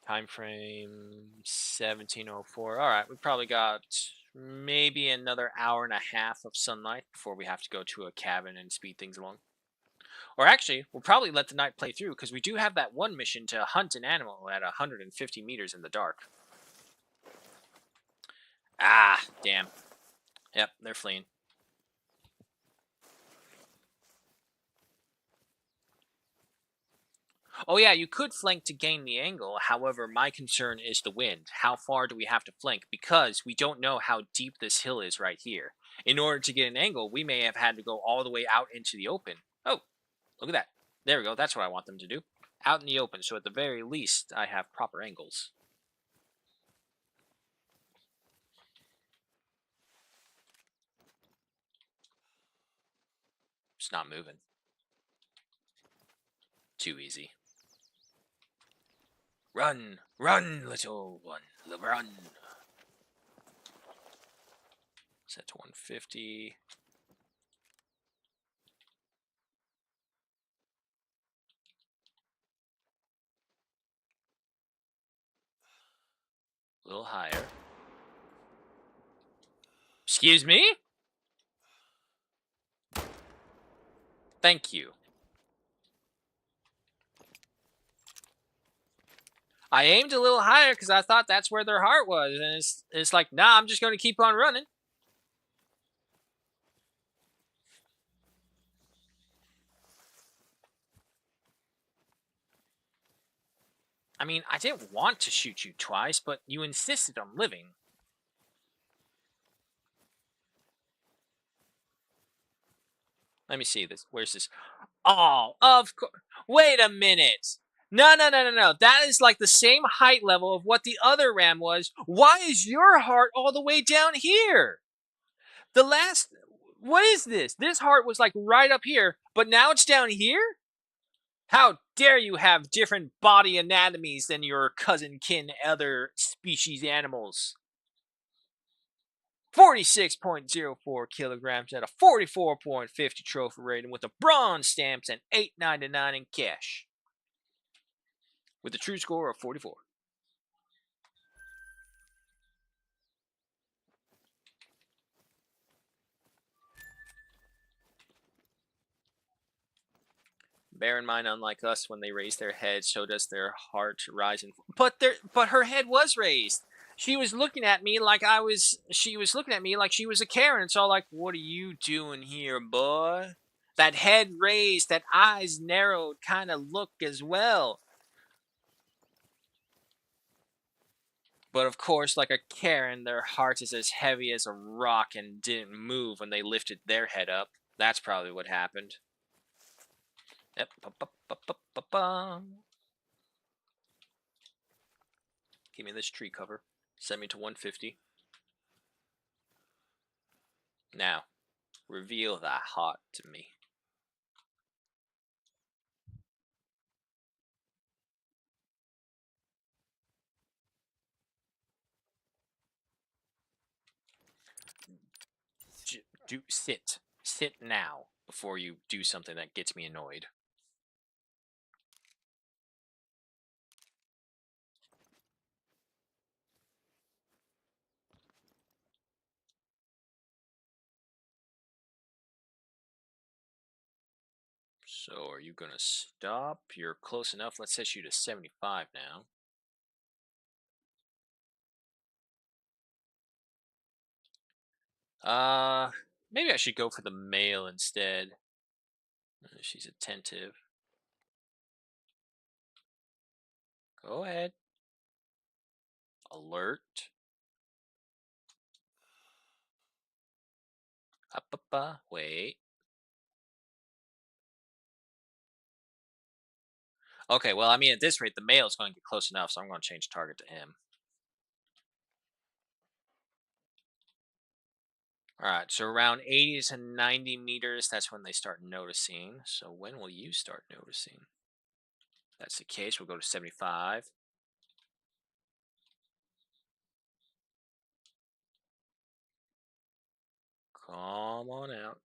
Time frame 1704. All right, we probably got maybe another hour and a half of sunlight before we have to go to a cabin and speed things along. Or actually, we'll probably let the night play through because we do have that one mission to hunt an animal at 150 meters in the dark. Ah, damn. Yep, they're fleeing. Oh yeah, you could flank to gain the angle. However, my concern is the wind. How far do we have to flank? Because we don't know how deep this hill is right here. In order to get an angle, we may have had to go all the way out into the open. Oh, look at that. There we go. That's what I want them to do. Out in the open, so at the very least, I have proper angles. It's not moving. Too easy. Run! Run, little one! Run! Set to 150. A little higher. Excuse me? Thank you. I aimed a little higher because I thought that's where their heart was, and it's like, nah, I'm just going to keep on running. I mean, I didn't want to shoot you twice, but you insisted on living. Let me see this. Where's this? Oh, of course. Wait a minute. No, no, no, no, no. That is like the same height level of what the other ram was. Why is your heart all the way down here? The last. What is this? This heart was like right up here, but now it's down here? How dare you have different body anatomies than your cousin kin other species animals? 46.04 kilograms at a 44.50 trophy rating with the bronze stamps and $8.99 in cash. With a true score of 44. Bear in mind, unlike us, when they raise their head, so does their heart rise and. But her head was raised. She was looking at me like I was. She was looking at me like she was a Karen. It's all like, "What are you doing here, boy?" That head raised, that eyes narrowed, kind of look as well. But of course, like a Karen, their heart is as heavy as a rock and didn't move when they lifted their head up. That's probably what happened. Yep. Give me this tree cover. Send me to 150. Now, reveal that heart to me. Sit. Sit now before you do something that gets me annoyed. So, are you gonna stop? You're close enough. Let's set you to 75 now. Uh, Maybe I should go for the male instead. She's attentive. Go ahead. Alert. Wait. Okay, well, I mean, at this rate, the male is going to get close enough, so I'm going to change target to him. All right, so around 80 to 90 meters, that's when they start noticing. So when will you start noticing? If that's the case, we'll go to 75. Come on out.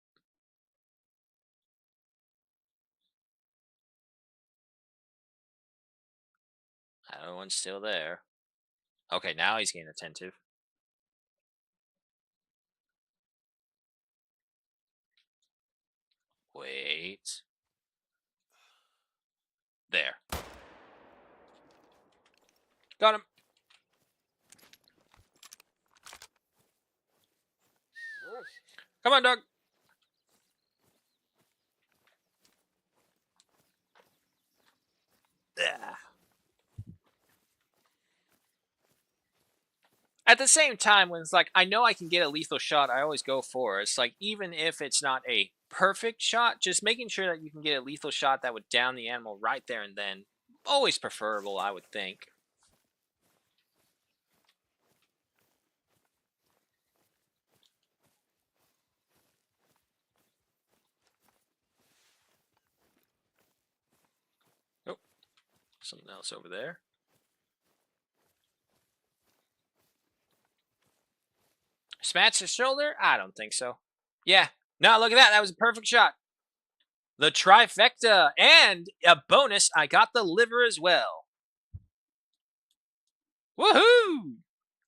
That one's still there. Okay, now he's getting attentive. Wait. There. Got him. Come on, dog. Ugh. At the same time, when it's like, I know I can get a lethal shot, I always go for it. It's like, even if it's not a perfect shot, just making sure that you can get a lethal shot that would down the animal right there and then. Always preferable, I would think. Oh, something else over there. Smash his shoulder? I don't think so. Yeah. No, look at that. That was a perfect shot. The trifecta. And a bonus, I got the liver as well. Woohoo!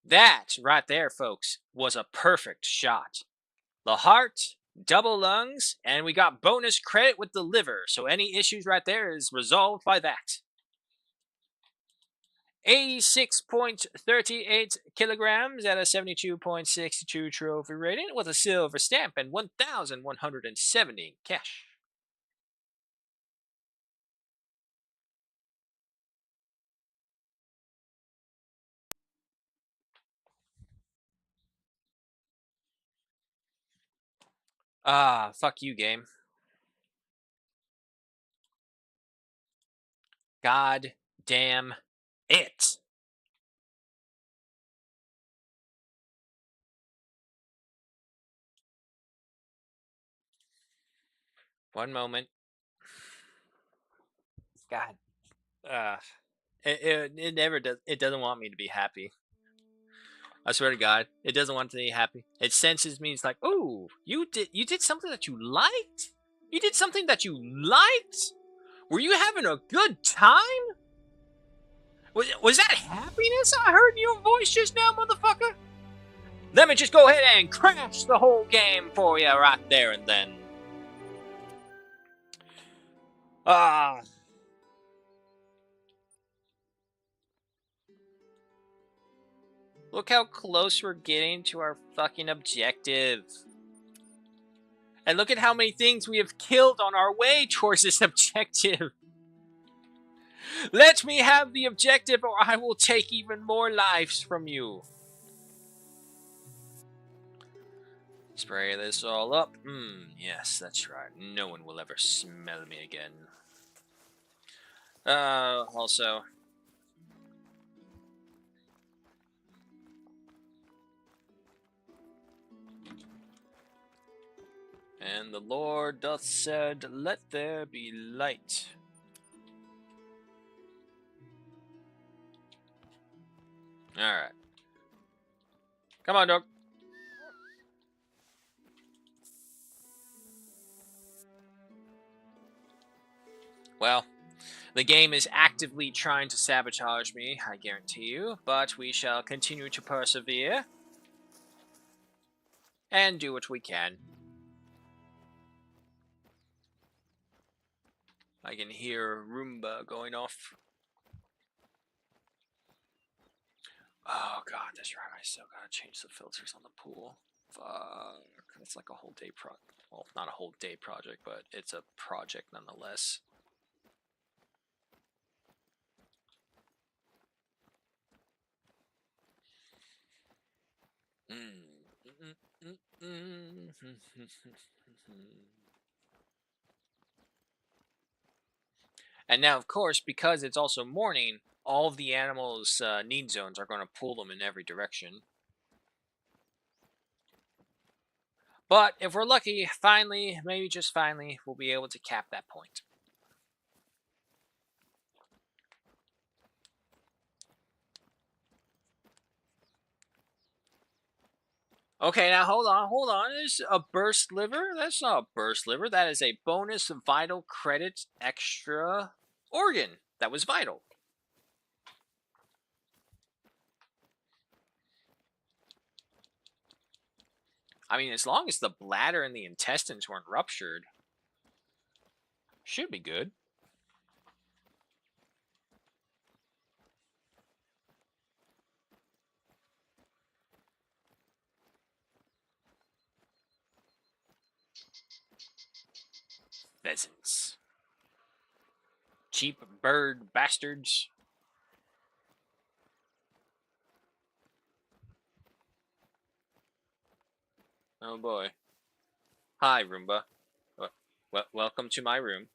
That right there, folks, was a perfect shot. The heart, double lungs, and we got bonus credit with the liver. So any issues right there is resolved by that. 86.38 kilograms at a 72.62 trophy rating with a silver stamp and 1,170 cash. Ah, fuck you, game. God damn it. One moment. God. Uh, it never does. It doesn't want me to be happy. I swear to God, it doesn't want to be happy. It senses me. It's like, oh, you did something that you liked. You did something that you liked. Were you having a good time? Was that happiness I heard in your voice just now, motherfucker? Let me just go ahead and crash the whole game for you right there and then. Ah, look how close we're getting to our fucking objective. And look at how many things we have killed on our way towards this objective. Let me have the objective or I will take even more lives from you. Spray this all up. Yes, that's right. No one will ever smell me again. Also. And the Lord doth said, let there be light. Alright. Come on, dog. Well, the game is actively trying to sabotage me, I guarantee you, but we shall continue to persevere and do what we can. I can hear Roomba going off. Oh god, that's right. I still gotta change the filters on the pool. Fuck. It's like a whole day well, not a whole day project, but it's a project nonetheless. And now, of course, because it's also morning, all of the animals' need zones are going to pull them in every direction. But if we're lucky, finally, maybe just finally, we'll be able to cap that point. Okay, now hold on. Is a burst liver? That's not a burst liver. That is a bonus vital credit extra organ. That was vital. I mean, as long as the bladder and the intestines weren't ruptured, should be good. Pheasants. Cheap bird bastards. Oh boy. Hi, Roomba. Welcome to my room.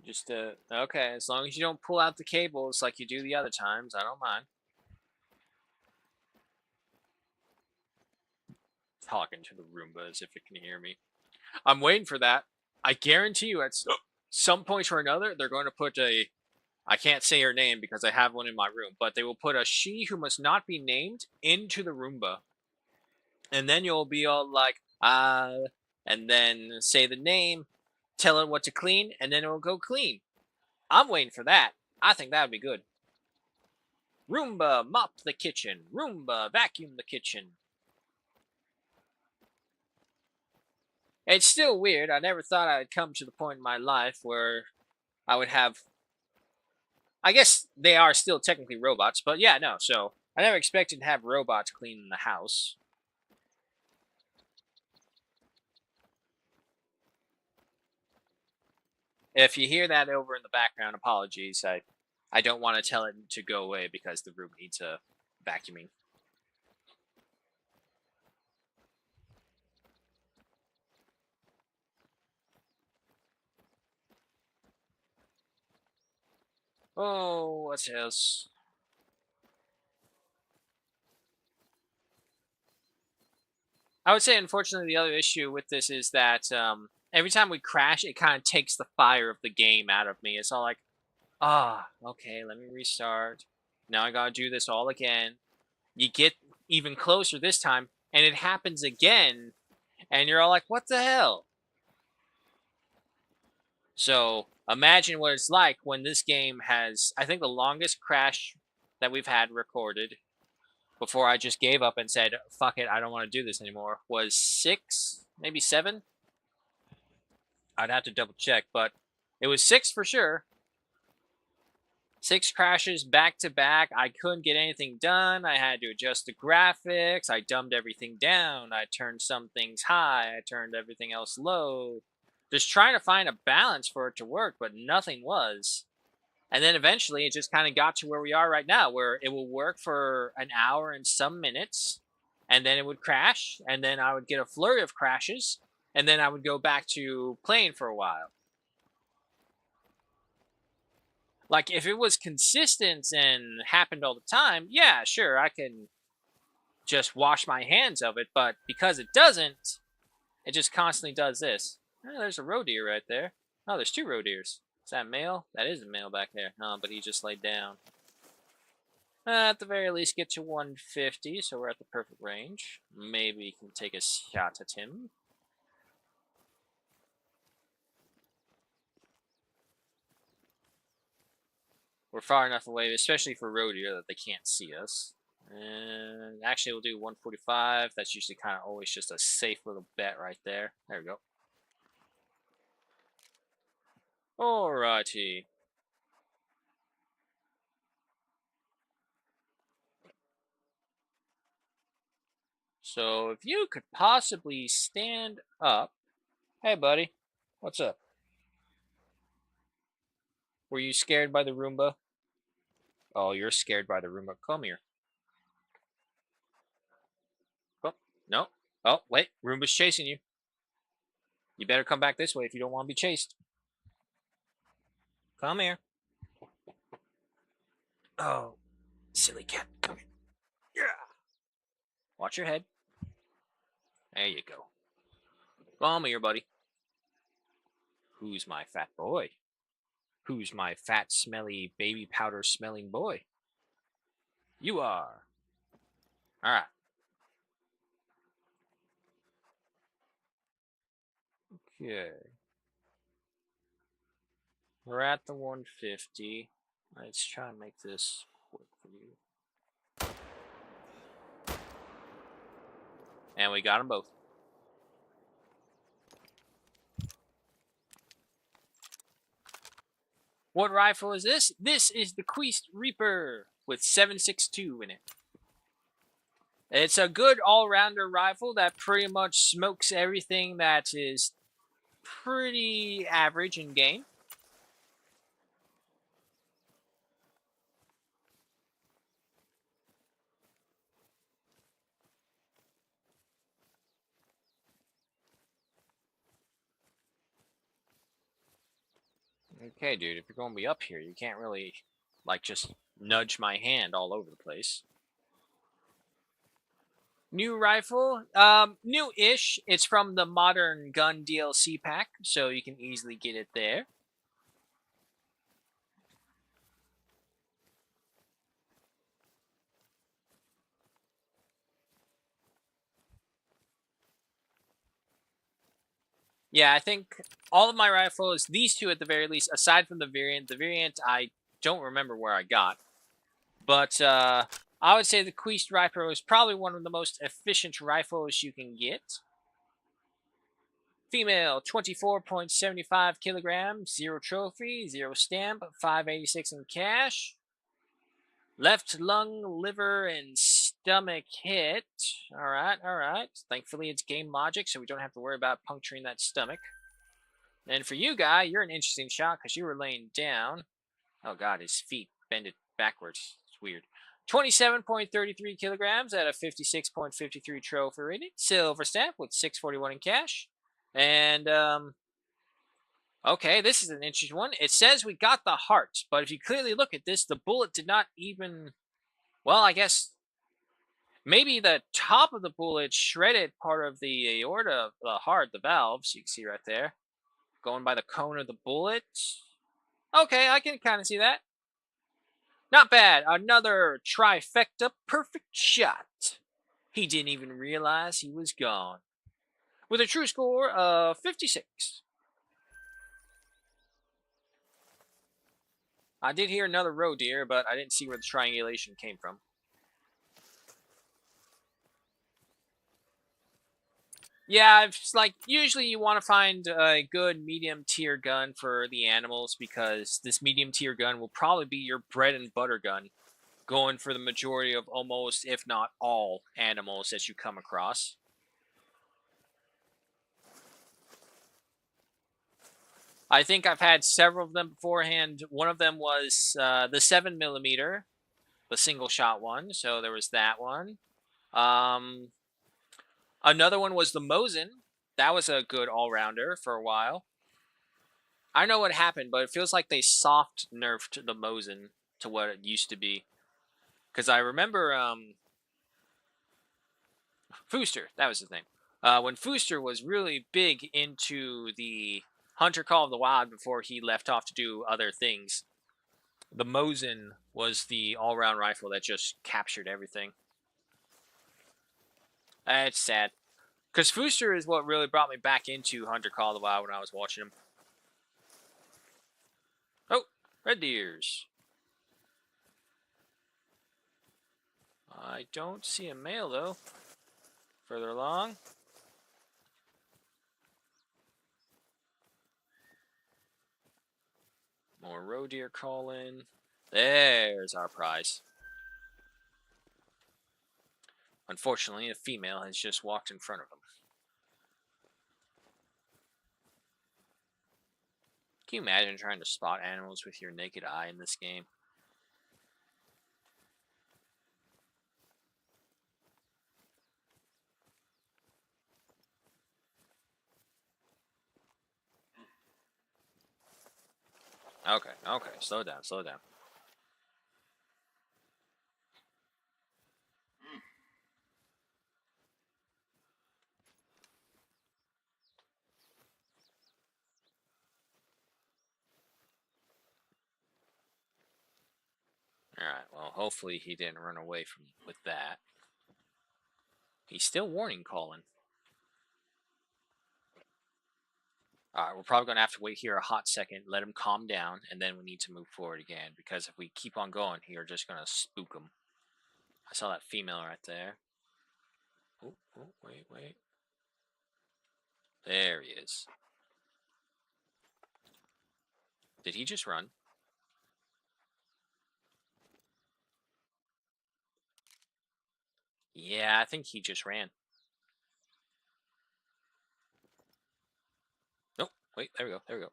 Just, okay, as long as you don't pull out the cables like you do the other times, I don't mind. Talking to the Roomba as if it can hear me. I'm waiting for that. I guarantee you at some point or another, they're going to put a, I can't say her name because I have one in my room, but they will put a she who must not be named into the Roomba. And then you'll be all like, and then say the name, tell it what to clean, and then it will go clean. I'm waiting for that. I think that would be good. Roomba, mop the kitchen. Roomba, vacuum the kitchen. It's still weird. I never thought I'd come to the point in my life where I would have. I guess they are still technically robots, but yeah, no. So I never expected to have robots cleaning the house. If you hear that over in the background, apologies. I don't want to tell it to go away because the room needs a vacuuming. Oh, what else? I would say, unfortunately, the other issue with this is that every time we crash, it kind of takes the fire of the game out of me. It's all like, okay, let me restart. Now I gotta do this all again. You get even closer this time, and it happens again, and you're all like, what the hell? So imagine what it's like when this game has, I think, the longest crash that we've had recorded before I just gave up and said, fuck it, I don't want to do this anymore, was 6, maybe 7. I'd have to double check, but it was 6 for sure. 6 crashes back to back. I couldn't get anything done. I had to adjust the graphics. I dumbed everything down. I turned some things high. I turned everything else low. Just trying to find a balance for it to work, but nothing was. And then eventually it just kind of got to where we are right now, where it will work for an hour and some minutes, and then it would crash, and then I would get a flurry of crashes, and then I would go back to playing for a while. Like, if it was consistent and happened all the time, yeah, sure, I can just wash my hands of it, but because it doesn't, it just constantly does this. Oh, there's a roe deer right there. Oh, there's 2 roe deers. Is that male? That is a male back there. Oh, but he just laid down. At the very least, get to 150, so we're at the perfect range. Maybe you can take a shot at him. We're far enough away, especially for roe deer, that they can't see us. And actually, we'll do 145. That's usually kind of always just a safe little bet right there. There we go. Alrighty. So if you could possibly stand up. Hey, buddy. What's up? Were you scared by the Roomba? Oh, you're scared by the Roomba. Come here. Oh, no. Oh, wait. Roomba's chasing you. You better come back this way if you don't want to be chased. Come here. Oh, silly cat. Come here. Yeah. Watch your head. There you go. Come here, buddy. Who's my fat boy? Who's my fat, smelly, baby powder smelling boy? You are. All right. Okay. We're at the 150. Let's try and make this quick for you. And we got them both. What rifle is this? This is the Quest Reaper with 7.62 in it. It's a good all-rounder rifle that pretty much smokes everything that is pretty average in game. Okay, dude, if you're going to be up here, you can't really, like, just nudge my hand all over the place. New rifle, new-ish. It's from the Modern Gun DLC pack, so you can easily get it there. Yeah, I think all of my rifles, these 2 at the very least, aside from the variant I don't remember where I got. But I would say the Quest Reaper is probably one of the most efficient rifles you can get. Female, 24.75 kilograms, 0 trophy, 0 stamp, 586 in cash. Left lung, liver, and stomach hit. Alright, alright. Thankfully, it's game logic, so we don't have to worry about puncturing that stomach. And for you, guy, you're an interesting shot because you were laying down. Oh, God, his feet bended backwards. It's weird. 27.33 kilograms at a 56.53 trophy rating. Silver stamp with 641 in cash. And, okay, this is an interesting one. It says we got the heart, but if you clearly look at this, the bullet did not even. Well, I guess maybe the top of the bullet shredded part of the aorta, the heart, the valves. You can see right there, going by the cone of the bullet. Okay, I can kind of see that. Not bad. Another trifecta perfect shot. He didn't even realize he was gone. With a true score of 56. I did hear another roe deer, but I didn't see where the triangulation came from. Yeah, it's like usually you want to find a good medium tier gun for the animals because this medium tier gun will probably be your bread and butter gun, going for the majority of almost, if not all, animals that you come across. I think I've had several of them beforehand. One of them was the 7mm, the single shot one. So there was that one. Um, Another one was the Mosin. That was a good all rounder for a while. I don't know what happened, but it feels like they soft nerfed the Mosin to what it used to be. Because I remember Fooster, that was his name. When Fooster was really big into the Hunter Call of the Wild before he left off to do other things, the Mosin was the all-round rifle that just captured everything. It's sad. Because Fooster is what really brought me back into Hunter Call of the Wild when I was watching him. Oh, red deers. I don't see a male, though. Further along. More roe deer calling. There's our prize. Unfortunately, a female has just walked in front of him. Can you imagine trying to spot animals with your naked eye in this game? Okay, okay, slow down, slow down. Alright, well, hopefully he didn't run away from with that. He's still warning calling. Alright, we're probably going to have to wait here a hot second, let him calm down, and then we need to move forward again, because if we keep on going, we're just going to spook him. I saw that female right there. Oh, wait, wait. There he is. Did he just run? Yeah, I think he just ran. Nope. Wait, there we go. There we go.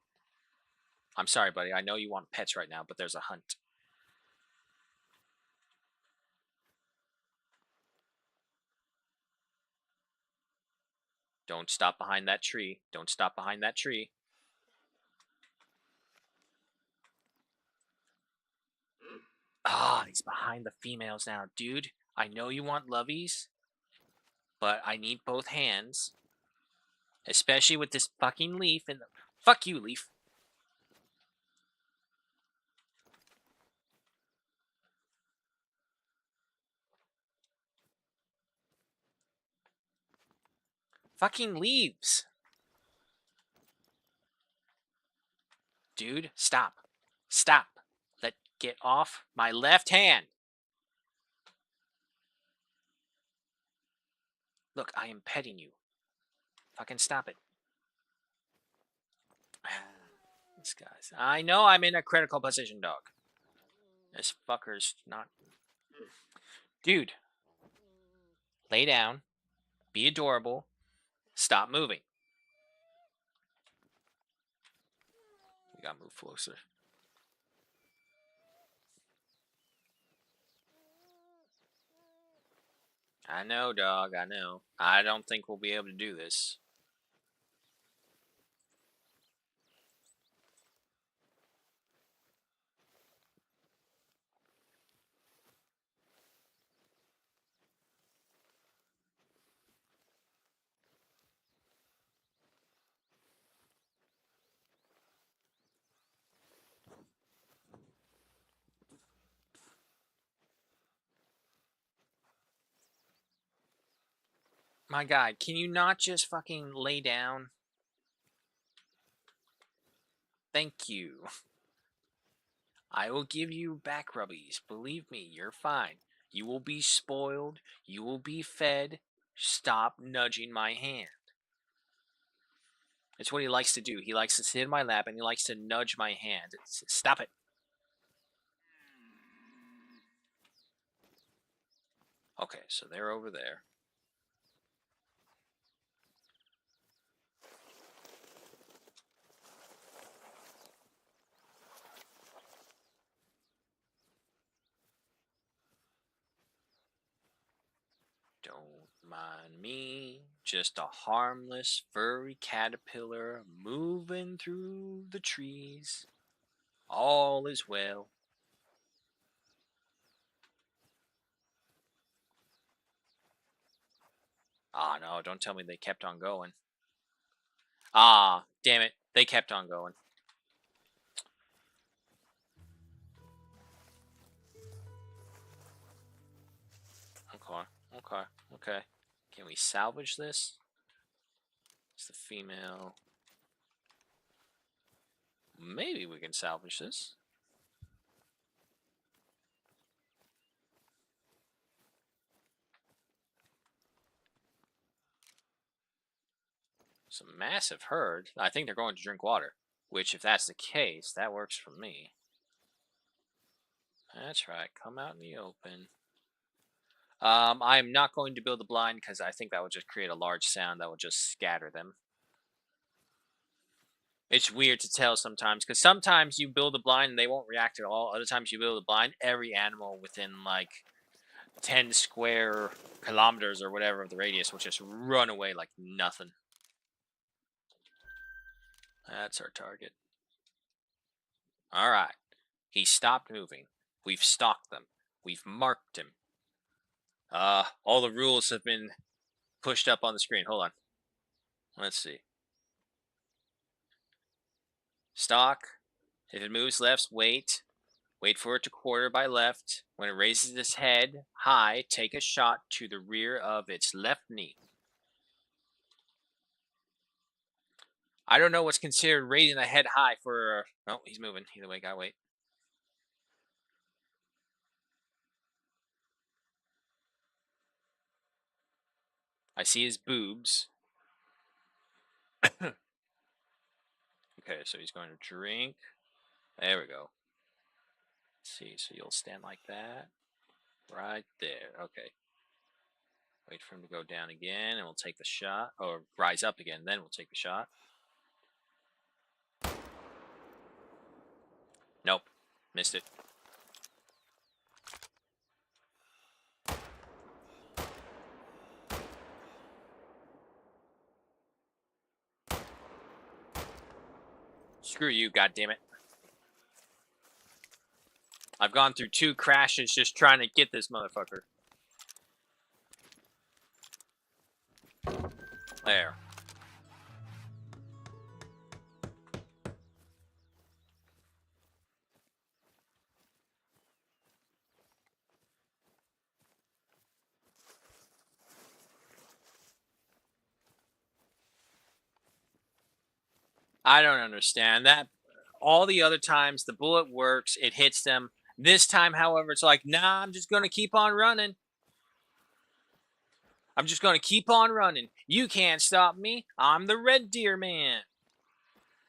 I'm sorry, buddy. I know you want pets right now, but there's a hunt. Don't stop behind that tree. Don't stop behind that tree. Ah, he's behind the females now. Dude, I know you want lovies, but I need both hands. Especially with this fucking leaf and the... Fuck you, leaf. Fucking leaves. Dude, stop. Stop. Get off my left hand. Look, I am petting you. Fucking stop it. This guy's... I know I'm in a critical position, dog. This fucker's not... Dude. Lay down. Be adorable. Stop moving. gotta move closer. I know, dog, I know. I don't think we'll be able to do this. My God, can you not just fucking lay down? Thank you. I will give you back rubbies. Believe me, you're fine. You will be spoiled. You will be fed. Stop nudging my hand. It's what he likes to do. He likes to sit in my lap and he likes to nudge my hand. Stop it. Okay, so they're over there. Don't mind me, just a harmless furry caterpillar moving through the trees. All is well. Ah, no, don't tell me they kept on going. Ah, damn it, they kept on going. Okay, okay, okay. Can we salvage this? It's the female. Maybe we can salvage this. It's a massive herd. I think they're going to drink water. Which, if that's the case, that works for me. That's right. Come out in the open. I'm not going to build a blind because I think that would just create a large sound that would just scatter them. It's weird to tell sometimes because sometimes you build a blind and they won't react at all. Other times you build a blind, every animal within like 10 square kilometers or whatever of the radius will just run away like nothing. That's our target. All right. He stopped moving. We've stalked them. We've marked him. All the rules have been pushed up on the screen. Hold on. Let's see. Stalk. If it moves left, wait. Wait for it to quarter by left. When it raises its head high, take a shot to the rear of its left knee. I don't know what's considered raising the head high for... Oh, he's moving. Either way, gotta wait. I see his boobs. Okay, so he's going to drink. There we go. Let's see, so you'll stand like that. Right there. Okay. Wait for him to go down again, and we'll take the shot. Or rise up again, then we'll take the shot. Nope. Missed it. Screw you, goddammit. I've gone through 2 crashes just trying to get this motherfucker. There. I don't understand that. All the other times the bullet works, it hits them. This time, however, it's like, nah, I'm just going to keep on running. I'm just going to keep on running. You can't stop me. I'm the Red Deer Man.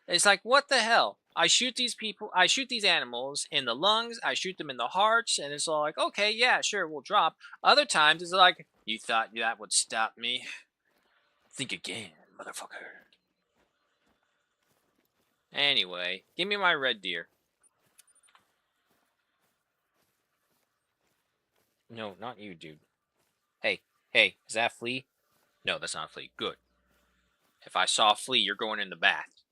It's like, what the hell? I shoot these people, I shoot these animals in the lungs, I shoot them in the hearts, and it's all like, okay, yeah, sure, we'll drop. Other times, it's like, you thought that would stop me? Think again, motherfucker. Anyway, give me my red deer. No, not you, dude. Hey, hey, is that a flea? No, that's not a flea. Good. If I saw a flea, you're going in the bath.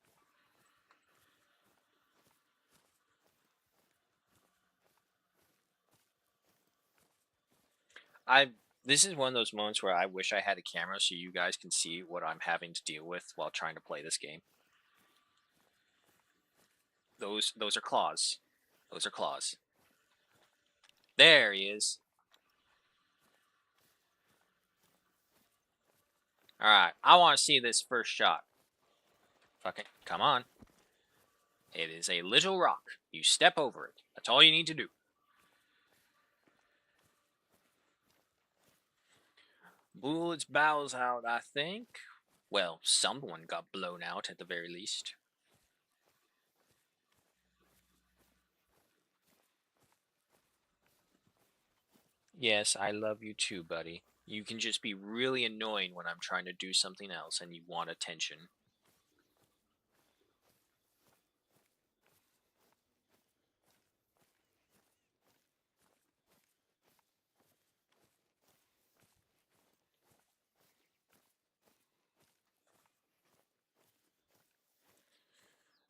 I This is one of those moments where I wish I had a camera so you guys can see what I'm having to deal with while trying to play this game. Those are claws. Those are claws. There he is. Alright, I want to see this first shot. Fucking, come on. It is a little rock. You step over it. That's all you need to do. Blew its bowels out, I think. Well, someone got blown out at the very least. Yes, I love you too, buddy. You can just be really annoying when I'm trying to do something else and you want attention.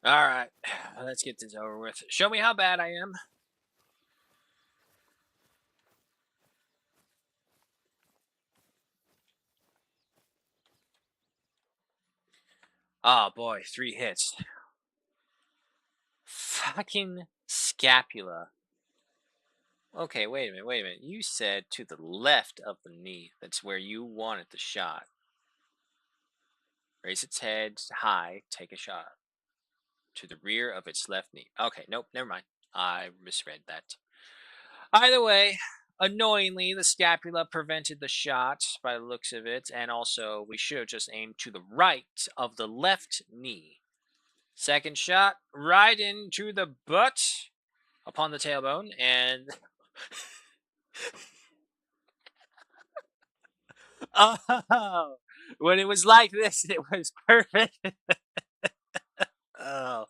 Alright, let's get this over with. Show me how bad I am. Oh boy, 3 hits. Fucking scapula. Okay, wait a minute. You said to the left of the knee. That's where you wanted the shot. Raise its head high, take a shot. To the rear of its left knee. Okay, nope, never mind. I misread that. Either way, annoyingly, the scapula prevented the shot by the looks of it, and also we should have just aimed to the right of the left knee. Second shot, right into the butt upon the tailbone, and oh, when it was like this, it was perfect. Oh,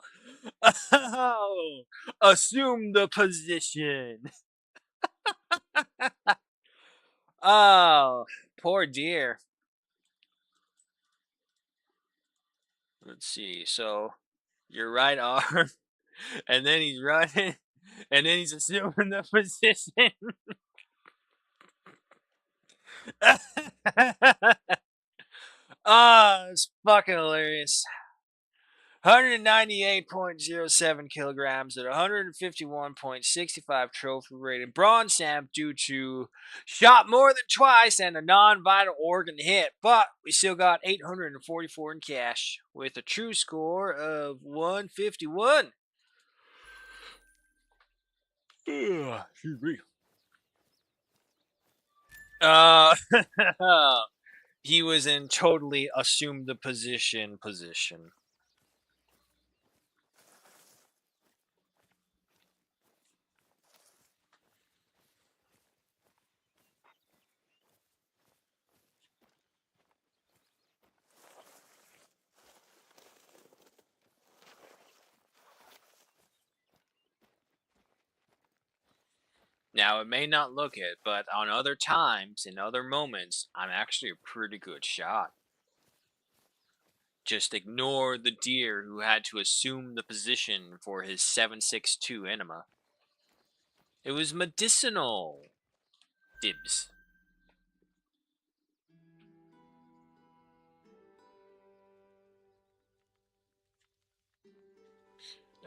oh, assume the position. Oh, poor dear. Let's see. So your right arm, and then he's running, and then he's assuming the position. Ah, it's fucking hilarious. 198.07 kilograms at 151.65 trophy rating. Bronze stamp due to shot more than twice and a non-vital organ hit. But we still got 844 in cash with a true score of 151. Excuse me. Uh, he was in totally assumed the position. Now, it may not look it, but on other times, in other moments, I'm actually a pretty good shot. Just ignore the deer who had to assume the position for his 7.62 enema. It was medicinal. Dibs.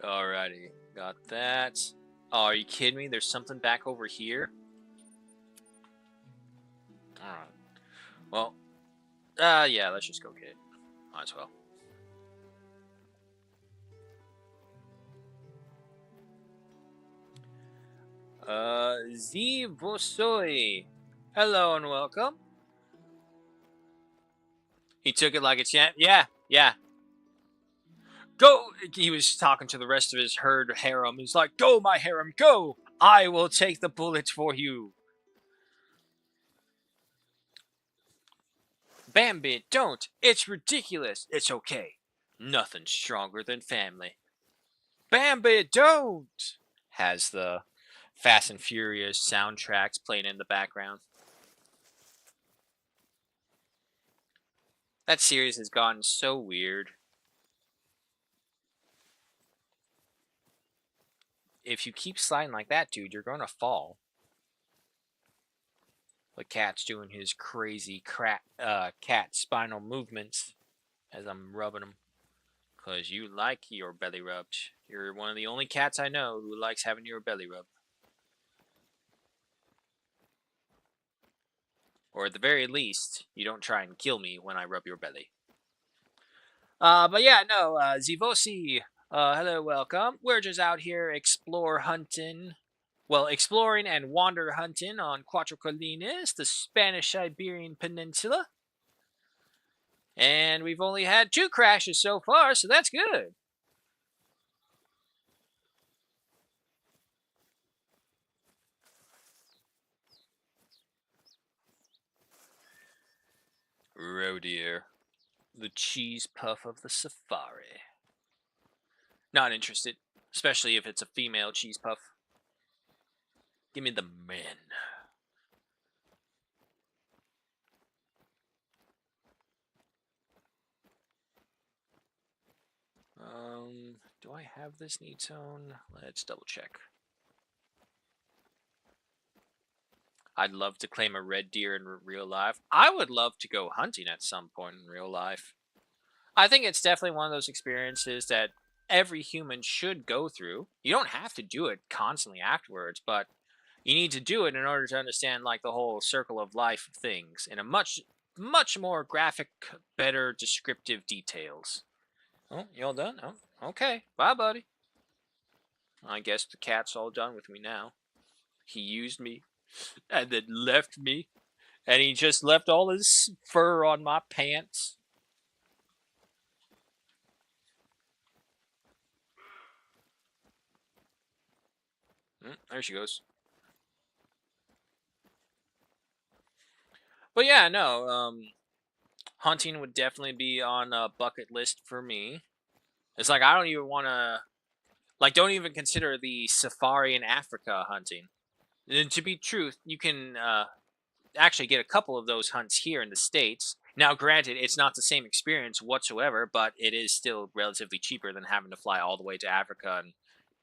Alrighty, got that. Oh, are you kidding me? There's something back over here? Alright. Well, yeah, let's just go get it. Might as well. Z Vosoi. Hello and welcome. He took it like a champ. Yeah, yeah. Go! He was talking to the rest of his herd harem. He's like, go, my harem, go! I will take the bullets for you. Bambit, don't. It's ridiculous. It's okay. Nothing stronger than family. Bambi, don't! Has the Fast and Furious soundtracks playing in the background. That series has gotten so weird. If you keep sliding like that, dude, you're gonna fall. The cat's doing his crazy cat spinal movements as I'm rubbing him. Because you like your belly rubbed. You're one of the only cats I know who likes having your belly rubbed. Or at the very least, you don't try and kill me when I rub your belly. But yeah, no, Zivosi, hello, welcome. We're just out here exploring and wander hunting on Cuatro Colinas, the Spanish Iberian Peninsula. And we've only had 2 crashes so far, so that's good. Roe the cheese puff of the safari. Not interested, especially if it's a female cheese puff. Give me the men. Do I have this knee tone? Let's double check. I'd love to claim a red deer in real life. I would love to go hunting at some point in real life. I think it's definitely one of those experiences that every human should go through. You don't have to do it constantly afterwards, but you need to do it in order to understand like the whole circle of life of things in a much more graphic, better descriptive details. Oh, you all done? Oh, okay. Bye, buddy. I guess the cat's all done with me now. He used me and then left me, and he just left all his fur on my pants. There she goes. But yeah, no, hunting would definitely be on a bucket list for me. It's like I don't even want to, like, don't even consider the safari in Africa hunting. And to be truth, you can actually get a couple of those hunts here in the States. Now, granted, it's not the same experience whatsoever, but it is still relatively cheaper than having to fly all the way to Africa and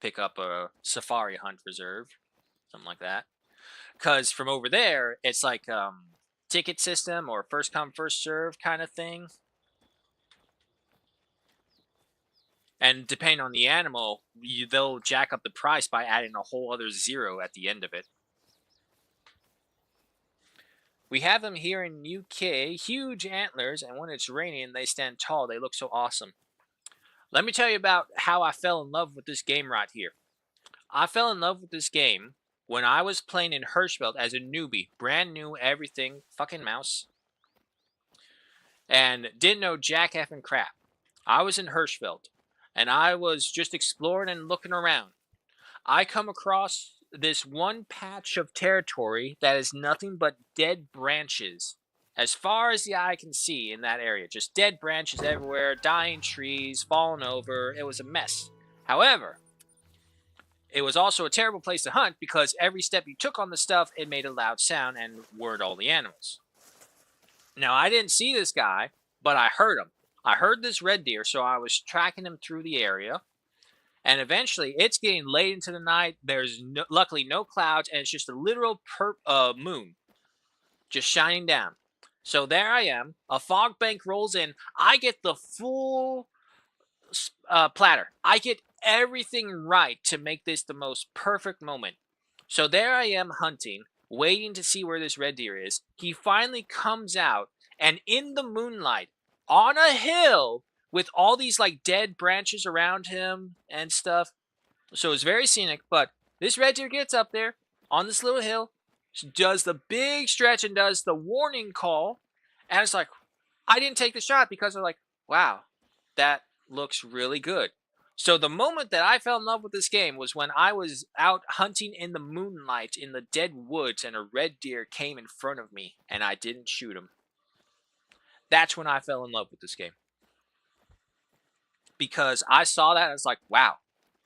pick up a safari hunt reserve, something like that. Because from over there, it's like ticket system or first come first serve kind of thing. And depending on the animal, they'll jack up the price by adding a whole other zero at the end of it. We have them here in UK, huge antlers, and when it's raining, they stand tall. They look so awesome. Let me tell you about how I fell in love with this game right here. I fell in love with this game when I was playing in Hirschfeld as a newbie, brand new everything, fucking mouse, and didn't know jack effing crap. I was in Hirschfeld, and I was just exploring and looking around. I come across this one patch of territory that is nothing but dead branches. As far as the eye can see in that area, just dead branches everywhere, dying trees, falling over. It was a mess. However, it was also a terrible place to hunt because every step you took on the stuff, it made a loud sound and worried all the animals. Now, I didn't see this guy, but I heard him. I heard this red deer, so I was tracking him through the area. And eventually, it's getting late into the night. There's luckily no clouds, and it's just a literal moon just shining down. So there I am. A fog bank rolls in. I get the full platter. I get everything right to make this the most perfect moment. So there I am hunting, waiting to see where this red deer is. He finally comes out, and in the moonlight, on a hill, with all these like dead branches around him and stuff. So it's very scenic, but this red deer gets up there on this little hill, does the big stretch and does the warning call. And it's like, I didn't take the shot because I'm like, wow, that looks really good. So the moment that I fell in love with this game was when I was out hunting in the moonlight in the dead woods and a red deer came in front of me and I didn't shoot him. That's when I fell in love with this game. because I saw that. I was like, wow,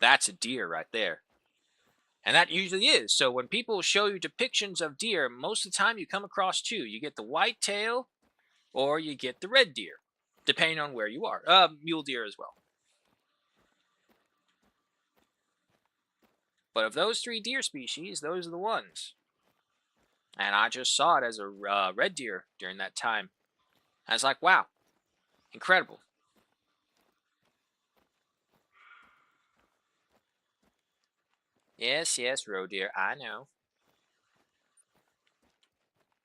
that's a deer right there. And that usually is. So when people show you depictions of deer, most of the time you come across two. You get the white tail or you get the red deer, depending on where you are. Mule deer as well. But of those three deer species, those are the ones. And I just saw it as a red deer during that time. I was like, wow, incredible. Yes, yes, roe deer, I know.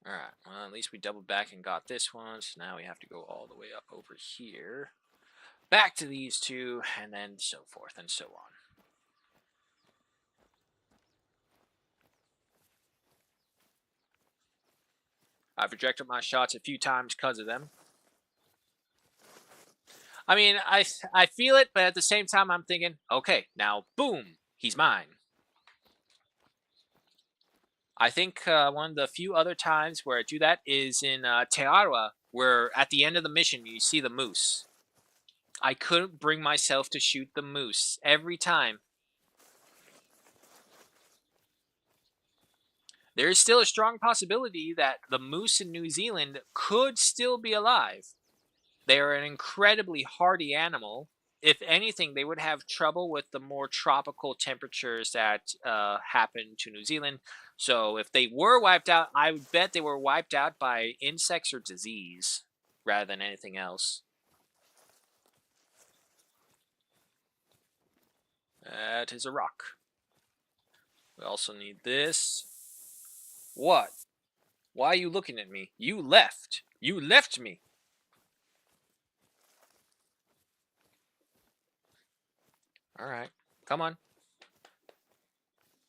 Alright, well, at least we doubled back and got this one, so now we have to go all the way up over here. Back to these two, and then so forth and so on. I've rejected my shots a few times because of them. I mean, I feel it, but at the same time, I'm thinking, okay, now, boom, he's mine. I think one of the few other times where I do that is in Tearwa, where at the end of the mission, you see the moose. I couldn't bring myself to shoot the moose every time. There is still a strong possibility that the moose in New Zealand could still be alive. They are an incredibly hardy animal. If anything, they would have trouble with the more tropical temperatures that happen to New Zealand. So if they were wiped out, I would bet they were wiped out by insects or disease rather than anything else. That is a rock. We also need this. What? Why are you looking at me? You left. You left me. All right. Come on.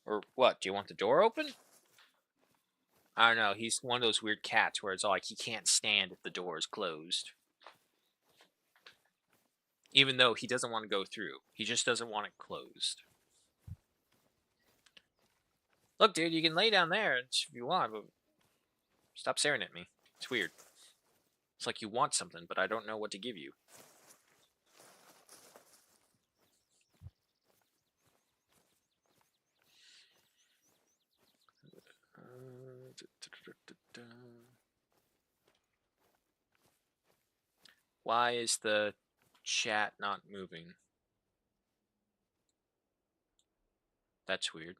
Or what? Do you want the door open? I don't know. He's one of those weird cats where it's like he can't stand if the door is closed. Even though he doesn't want to go through. He just doesn't want it closed. Look, dude, you can lay down there if you want, but stop staring at me. It's weird. It's like you want something, but I don't know what to give you. Why is the chat not moving? That's weird.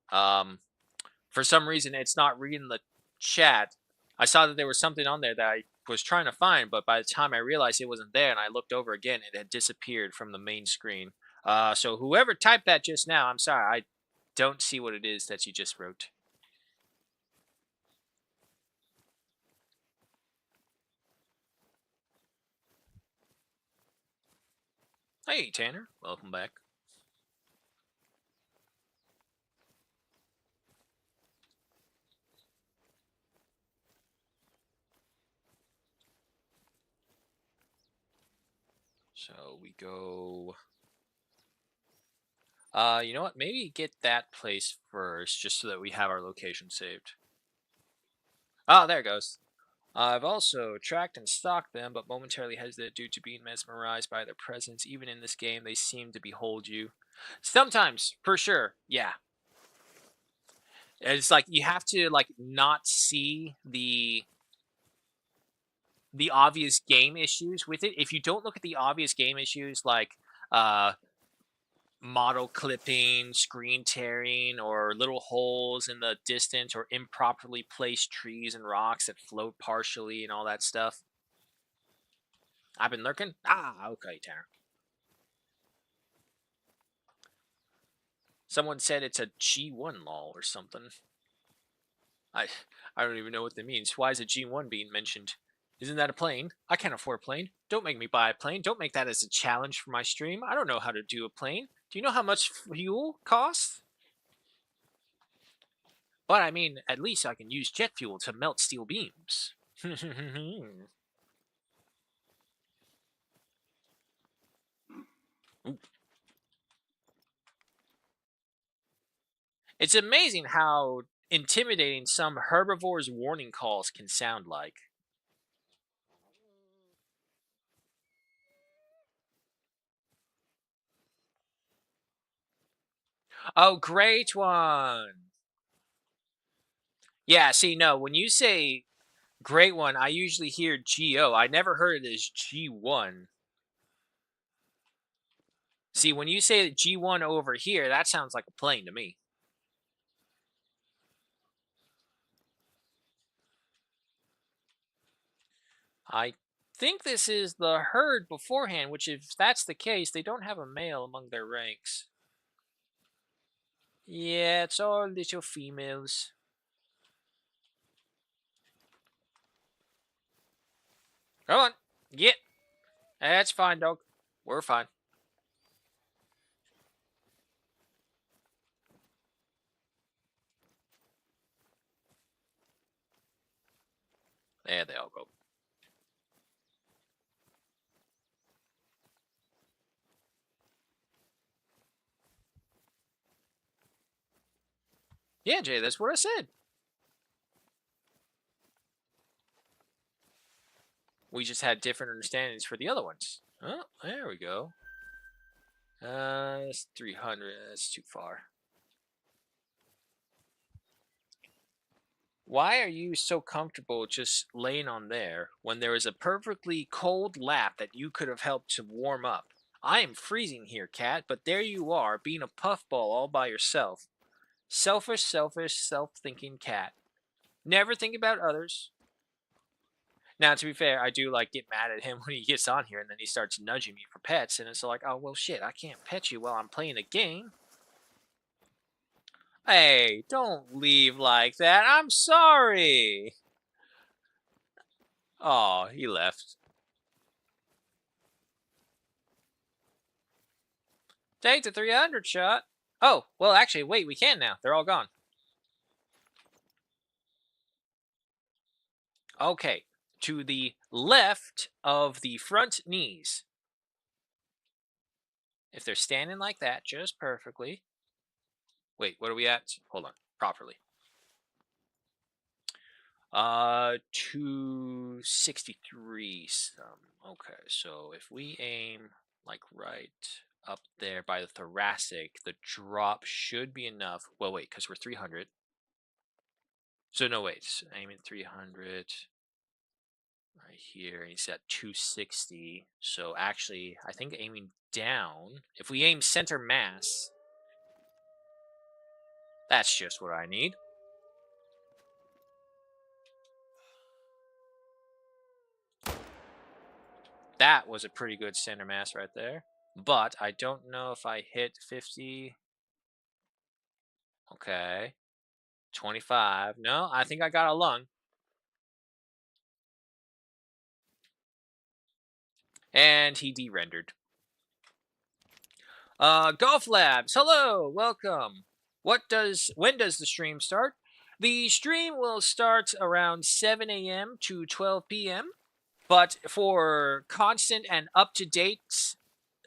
For some reason, it's not reading the chat. I saw that there was something on there that I was trying to find, but by the time I realized it wasn't there and I looked over again, it had disappeared from the main screen. So whoever typed that just now, I'm sorry, I don't see what it is that you just wrote. Hey, Tanner. Welcome back. So we go... you know what? Maybe get that place first, just so that we have our location saved. Oh, there it goes. I've also tracked and stalked them, but momentarily hesitate due to being mesmerized by their presence. Even in this game, they seem to behold you. Sometimes, for sure, yeah. It's like you have to like not see the obvious game issues with it. If you don't look at the obvious game issues like uh model clipping, screen tearing, or little holes in the distance, or improperly placed trees and rocks that float partially and all that stuff. I've been lurking? Ah, okay, Tanner. Someone said it's a G1 law or something. I I don't even know what that means. Why is a G1 being mentioned? Isn't that a plane? I can't afford a plane. Don't make me buy a plane. Don't make that as a challenge for my stream. I don't know how to do a plane. Do you know how much fuel costs? But I mean, at least I can use jet fuel to melt steel beams. It's amazing how intimidating some herbivores' warning calls can sound like. Oh, great one. Yeah, see, no, when you say great one, I usually hear GO. I never heard it as G1. See, when you say G1 over here, that sounds like a plane to me. I think this is the herd beforehand, which if that's the case, they don't have a male among their ranks. Yeah, it's all little females. Come on. Get. That's fine, dog. We're fine. There they all go. Yeah, Jay, that's what I said. We just had different understandings for the other ones. Oh, there we go. It's 300. That's too far. Why are you so comfortable just laying on there when there is a perfectly cold lap that you could have helped to warm up? I am freezing here, cat, but there you are, being a puffball all by yourself. Selfish, selfish, self thinking cat. Never think about others. Now, to be fair, I do like get mad at him when he gets on here and then he starts nudging me for pets, and it's like, oh, well, shit, I can't pet you while I'm playing a game. Hey, don't leave like that. I'm sorry. Oh, he left. Take the 300 shot. Oh, well, actually, wait, we can now. They're all gone. Okay, to the left of the front knees. If they're standing like that, just perfectly. Wait, what are we at? Hold on, properly. 263 some. Okay, so if we aim like right up there by the thoracic, the drop should be enough. Well, wait, because we're 300. So no, wait, aiming 300 right here, and he's at 260. So actually, I think aiming down, if we aim center mass, that's just what I need. That was a pretty good center mass right there. But I don't know if I hit 50. Okay. 25. No, I think I got a lung. And he de-rendered. Golf Labs, hello, welcome. When does the stream start? The stream will start around 7 a.m. to 12 p.m. But for constant and up to date,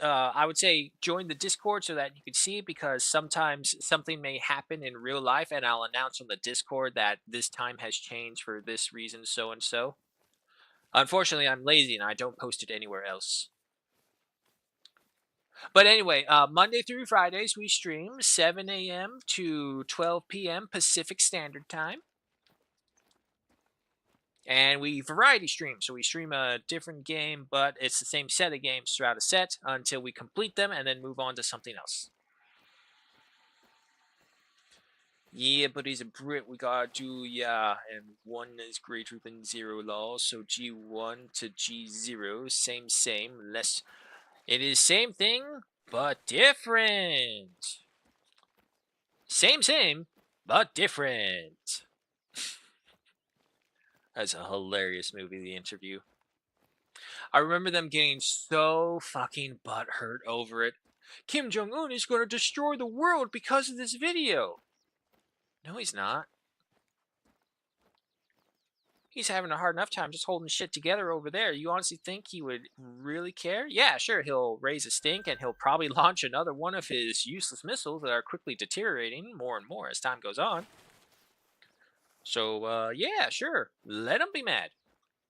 I would say join the Discord so that you can see it, because sometimes something may happen in real life and I'll announce on the Discord that this time has changed for this reason, so and so. Unfortunately, I'm lazy and I don't post it anywhere else. But anyway, Monday through Fridays we stream 7 a.m. to 12 p.m. Pacific Standard Time. And we variety stream, so we stream a different game, but it's the same set of games throughout a set until we complete them and then move on to something else. Yeah, but he's a Brit, we gotta do, yeah, and 1 is greater than 0 law, so G1 to G0, same, less. It is same thing, but different. Same, but different. That's a hilarious movie, The Interview. I remember them getting so fucking butthurt over it. Kim Jong-un is going to destroy the world because of this video. No, he's not. He's having a hard enough time just holding shit together over there. You honestly think he would really care? Yeah, sure, he'll raise a stink and he'll probably launch another one of his useless missiles that are quickly deteriorating more and more as time goes on. So, yeah, sure. Let him be mad.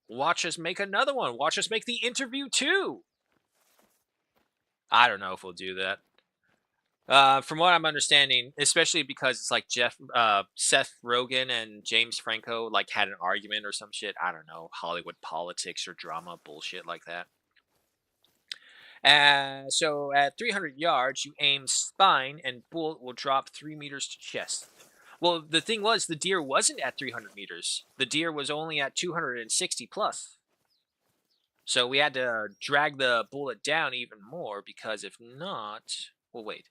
Watch us make another one. Watch us make The Interview 2. I don't know if we'll do that. From what I'm understanding, especially because it's like Seth Rogen and James Franco like had an argument or some shit. I don't know, Hollywood politics or drama bullshit like that. So at 300 yards, you aim spine, and bullet will drop 3 meters to chest. Well, the thing was, the deer wasn't at 300 meters. The deer was only at 260 plus. So we had to drag the bullet down even more because if not, well, wait.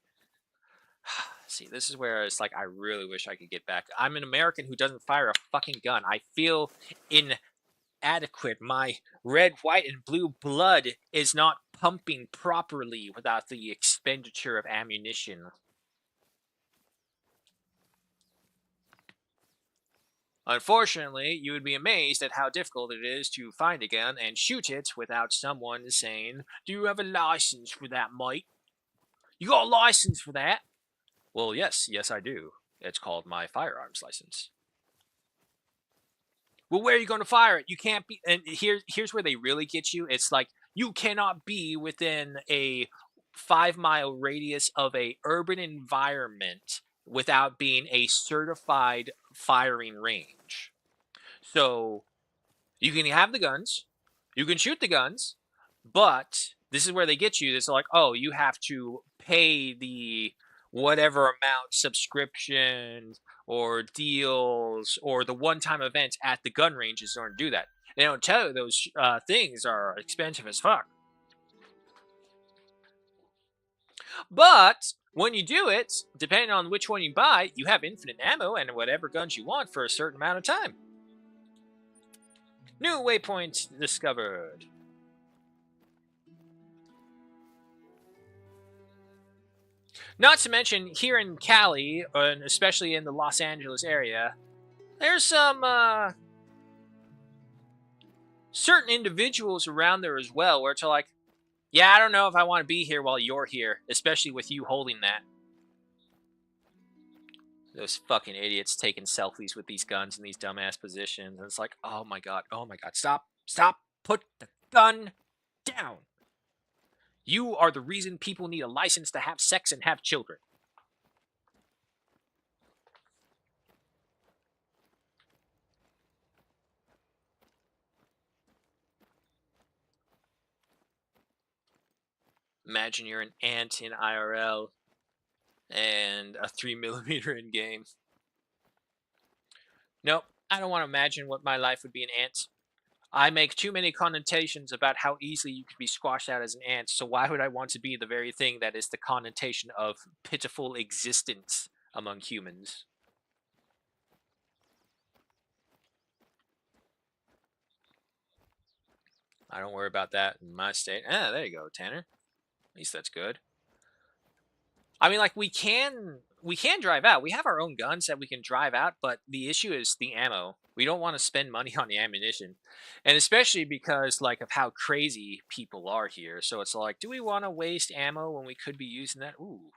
See, this is where it's like I really wish I could get back. I'm an American who doesn't fire a fucking gun. I feel inadequate. My red, white, and blue blood is not pumping properly without the expenditure of ammunition. Unfortunately, you would be amazed at how difficult it is to find a gun and shoot it without someone saying, "Do you have a license for that, mate? You got a license for that?" Well, yes, I do. It's called my firearms license. Well, where are you going to fire it? You can't be. And here's where they really get you. It's like you cannot be within a 5 mile radius of a urban environment without being a certified firing range. So you can have the guns, you can shoot the guns, but this is where they get you. It's like, oh, you have to pay the whatever amount subscriptions or deals or the one-time events at the gun ranges in order to do that. They don't tell you those things are expensive as fuck. But when you do it, depending on which one you buy, you have infinite ammo and whatever guns you want for a certain amount of time. New waypoint discovered. Not to mention, here in Cali, and especially in the Los Angeles area, there's some certain individuals around there as well where it's like, yeah, I don't know if I want to be here while you're here, especially with you holding that. Those fucking idiots taking selfies with these guns in these dumbass positions. And it's like, oh my god, stop, put the gun down. You are the reason people need a license to have sex and have children. Imagine you're an ant in IRL and a 3mm in game. Nope, I don't want to imagine what my life would be an ant. I make too many connotations about how easily you could be squashed out as an ant, so why would I want to be the very thing that is the connotation of pitiful existence among humans? I don't worry about that in my state. Ah, there you go, Tanner. At least that's good. I mean, like we can drive out. We have our own guns that we can drive out, but the issue is the ammo. We don't want to spend money on the ammunition, and especially because like of how crazy people are here. So it's like, do we want to waste ammo when we could be using that? Ooh.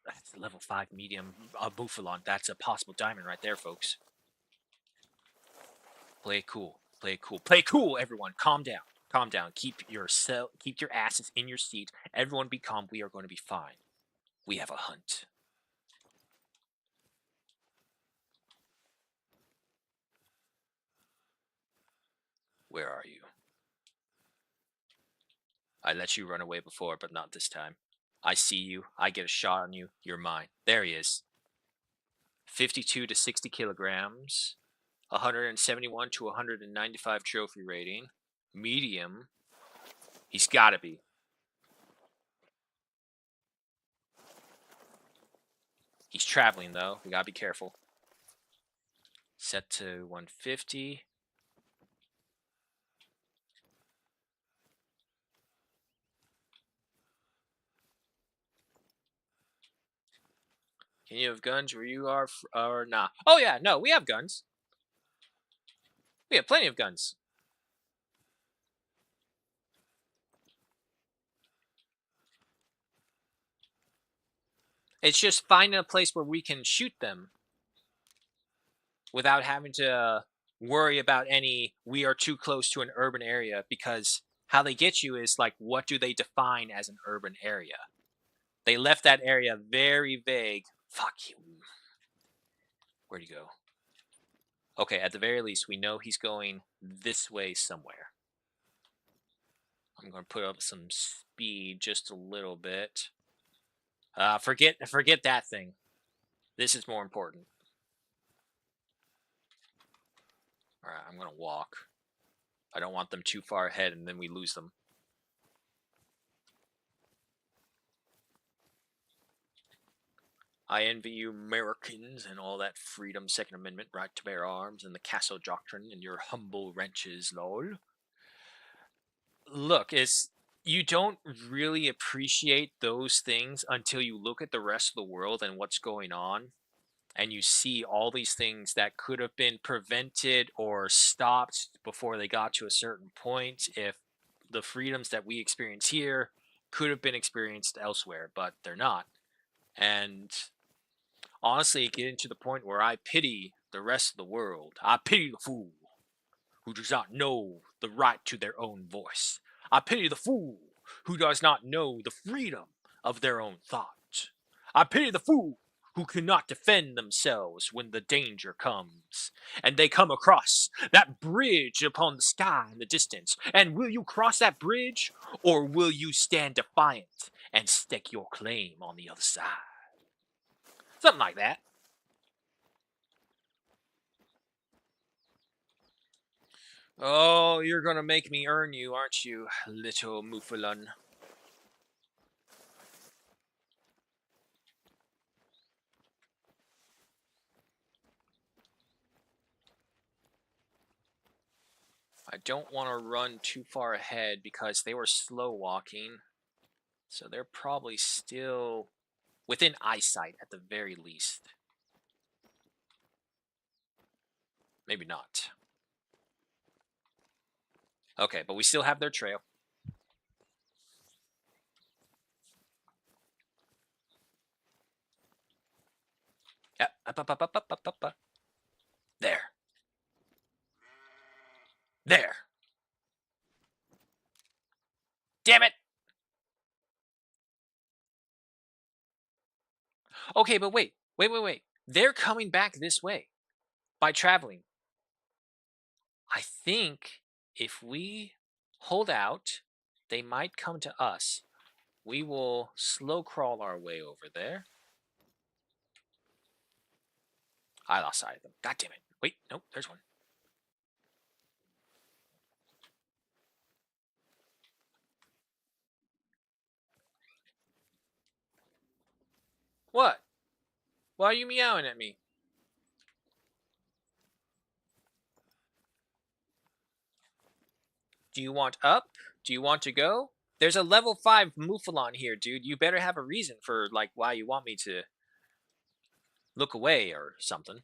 That's a level 5 medium Buffalon. That's a possible diamond right there, folks. Play it cool. Play it cool. Play it cool, everyone. Calm down. Calm down. Keep your asses in your seat. Everyone be calm. We are going to be fine. We have a hunt. Where are you? I let you run away before, but not this time. I see you. I get a shot on you. You're mine. There he is. 52 to 60 kilograms. 171 to 195 trophy rating. Medium. He's got to be. He's traveling, though. We got to be careful. Set to 150. Can you have guns where you are or not? Nah? Oh, yeah. No, we have guns. We have plenty of guns. It's just finding a place where we can shoot them without having to worry about any we are too close to an urban area because how they get you is like, what do they define as an urban area? They left that area very vague. Fuck you. Where'd he go? Okay, at the very least, we know he's going this way somewhere. I'm going to put up some speed just a little bit. Forget that thing. This is more important. All right, I'm going to walk. I don't want them too far ahead and then we lose them. I envy you Americans and all that freedom, Second Amendment, right to bear arms, and the castle doctrine and your humble wrenches, lol. Look, it's you don't really appreciate those things until you look at the rest of the world and what's going on, and you see all these things that could have been prevented or stopped before they got to a certain point if the freedoms that we experience here could have been experienced elsewhere, but they're not. And honestly, getting to the point where I pity the rest of the world. I pity the fool who does not know the right to their own voice. I pity the fool who does not know the freedom of their own thought. I pity the fool who cannot defend themselves when the danger comes. And they come across that bridge upon the sky in the distance. And will you cross that bridge, or will you stand defiant and stake your claim on the other side? Something like that. Oh, you're gonna make me earn you, aren't you, little Moufalon? I don't want to run too far ahead because they were slow walking. So they're probably still within eyesight at the very least. Maybe not. Okay, but we still have their trail. Yep. Up. There. There. Damn it. Okay, but wait. Wait. They're coming back this way by traveling. I think if we hold out, they might come to us. We will slow crawl our way over there. I lost sight of them. God damn it. Wait, nope, there's one. What? Why are you meowing at me? Do you want up? Do you want to go? There's a level 5 Mouflon here, dude. You better have a reason for, like, why you want me to look away or something.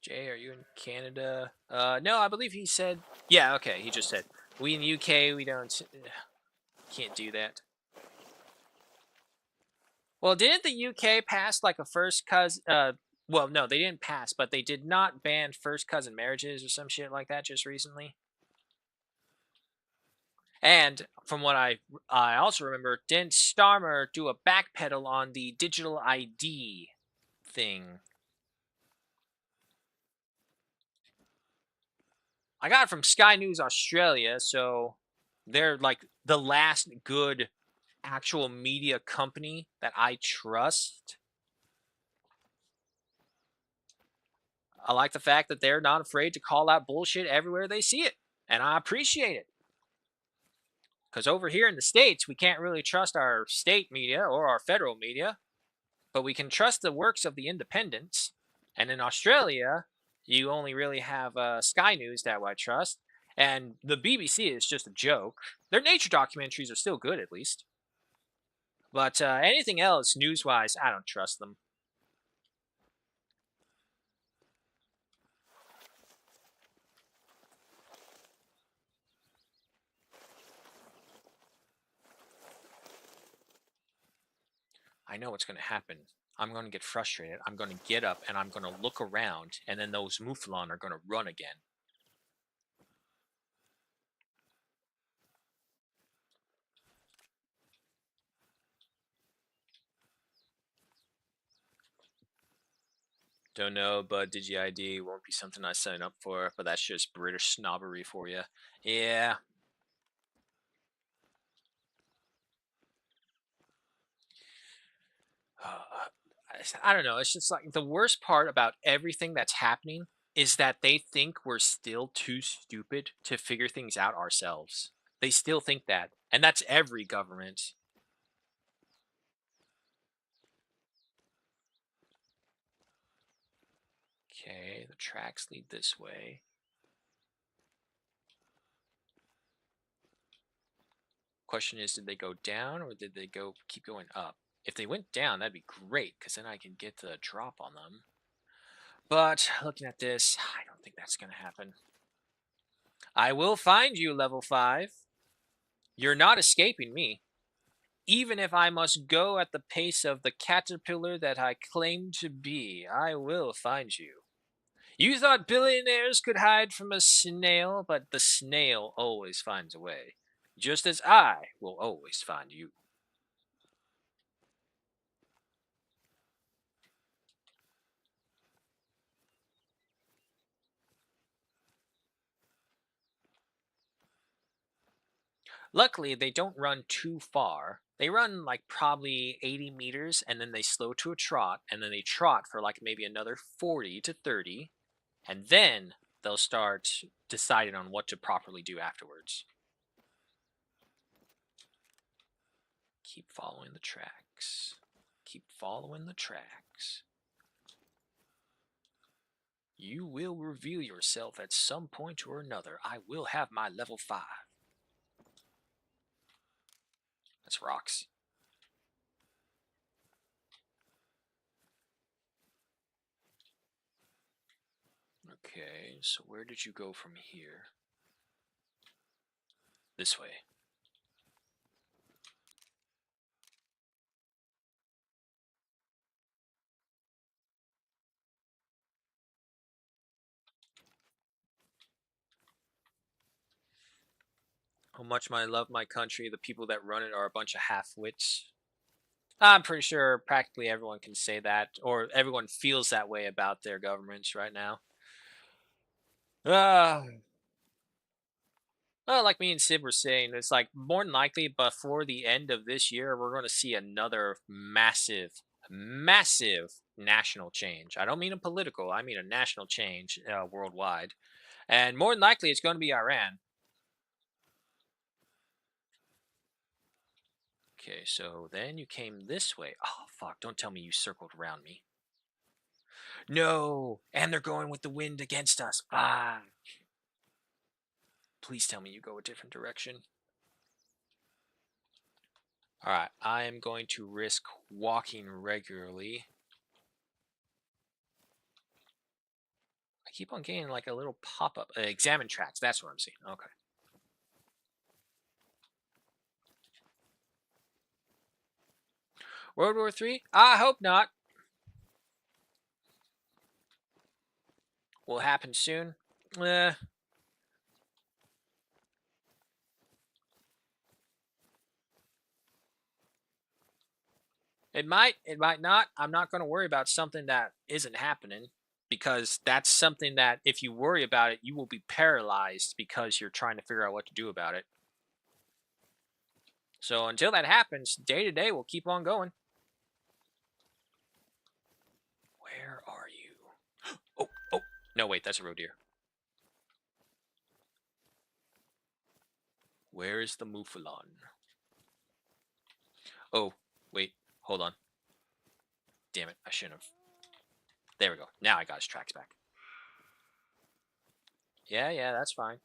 Jay, are you in Canada? No, I believe he said... Yeah, okay, he just said, we in the UK, we don't... can't do that. Well, didn't the UK pass, like, a first cousin... well, no, they didn't pass, but they did not ban first cousin marriages or some shit like that just recently. And from what I also remember, didn't Starmer do a backpedal on the digital ID thing? I got it from Sky News Australia, so they're like the last good actual media company that I trust. I like the fact that they're not afraid to call out bullshit everywhere they see it, and I appreciate it. Because over here in the States, we can't really trust our state media or our federal media, but we can trust the works of the independents. And in Australia, you only really have Sky News that I trust, and the BBC is just a joke. Their nature documentaries are still good, at least. But anything else, news-wise, I don't trust them. I know what's going to happen. I'm going to get frustrated. I'm going to get up and I'm going to look around, and then those Mouflon are going to run again. Don't know, but DigiID won't be something I sign up for, but that's just British snobbery for you. Yeah. I don't know. It's just like the worst part about everything that's happening is that they think we're still too stupid to figure things out ourselves. They still think that. And that's every government. Okay, the tracks lead this way. Question is, did they go down or did they keep going up? If they went down, that'd be great because then I can get the drop on them. But looking at this, I don't think that's going to happen. I will find you, level 5. You're not escaping me. Even if I must go at the pace of the caterpillar that I claim to be, I will find you. You thought billionaires could hide from a snail, but the snail always finds a way. Just as I will always find you. Luckily, they don't run too far. They run like probably 80 meters and then they slow to a trot and then they trot for like maybe another 40 to 30 and then they'll start deciding on what to properly do afterwards. Keep following the tracks. Keep following the tracks. You will reveal yourself at some point or another. I will have my level 5. That's rocks. Okay, so where did you go from here? This way. How much I love my country, the people that run it are a bunch of half-wits. I'm pretty sure practically everyone can say that, or everyone feels that way about their governments right now. Ah, well, like me and Sid were saying, it's like more than likely before the end of this year, we're going to see another massive, massive national change. I don't mean a political, I mean a national change worldwide. And more than likely, it's going to be Iran. Okay, so then you came this way. Oh, fuck. Don't tell me you circled around me. No! And they're going with the wind against us. Ah! Please tell me you go a different direction. Alright, I am going to risk walking regularly. I keep on getting like a little pop-up. Examine tracks, that's what I'm seeing. Okay. World War III? I hope not. Will happen soon? Eh, it might not. I'm not going to worry about something that isn't happening because that's something that if you worry about it, you will be paralyzed because you're trying to figure out what to do about it. So until that happens, day to day we'll keep on going. Where are you? Oh, oh. No, wait, that's a roe deer. Where is the Mouflon? Oh, wait, hold on. Damn it, I shouldn't have. There we go. Now I got his tracks back. Yeah, yeah, that's fine.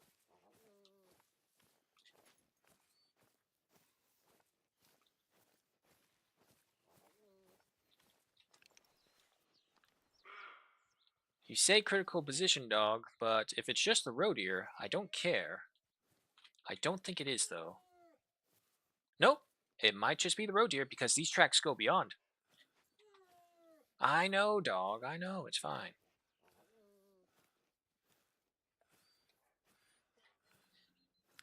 You say critical position, dog, but if it's just the roe deer, I don't care. I don't think it is, though. Nope, it might just be the roe deer because these tracks go beyond. I know, dog. I know. It's fine.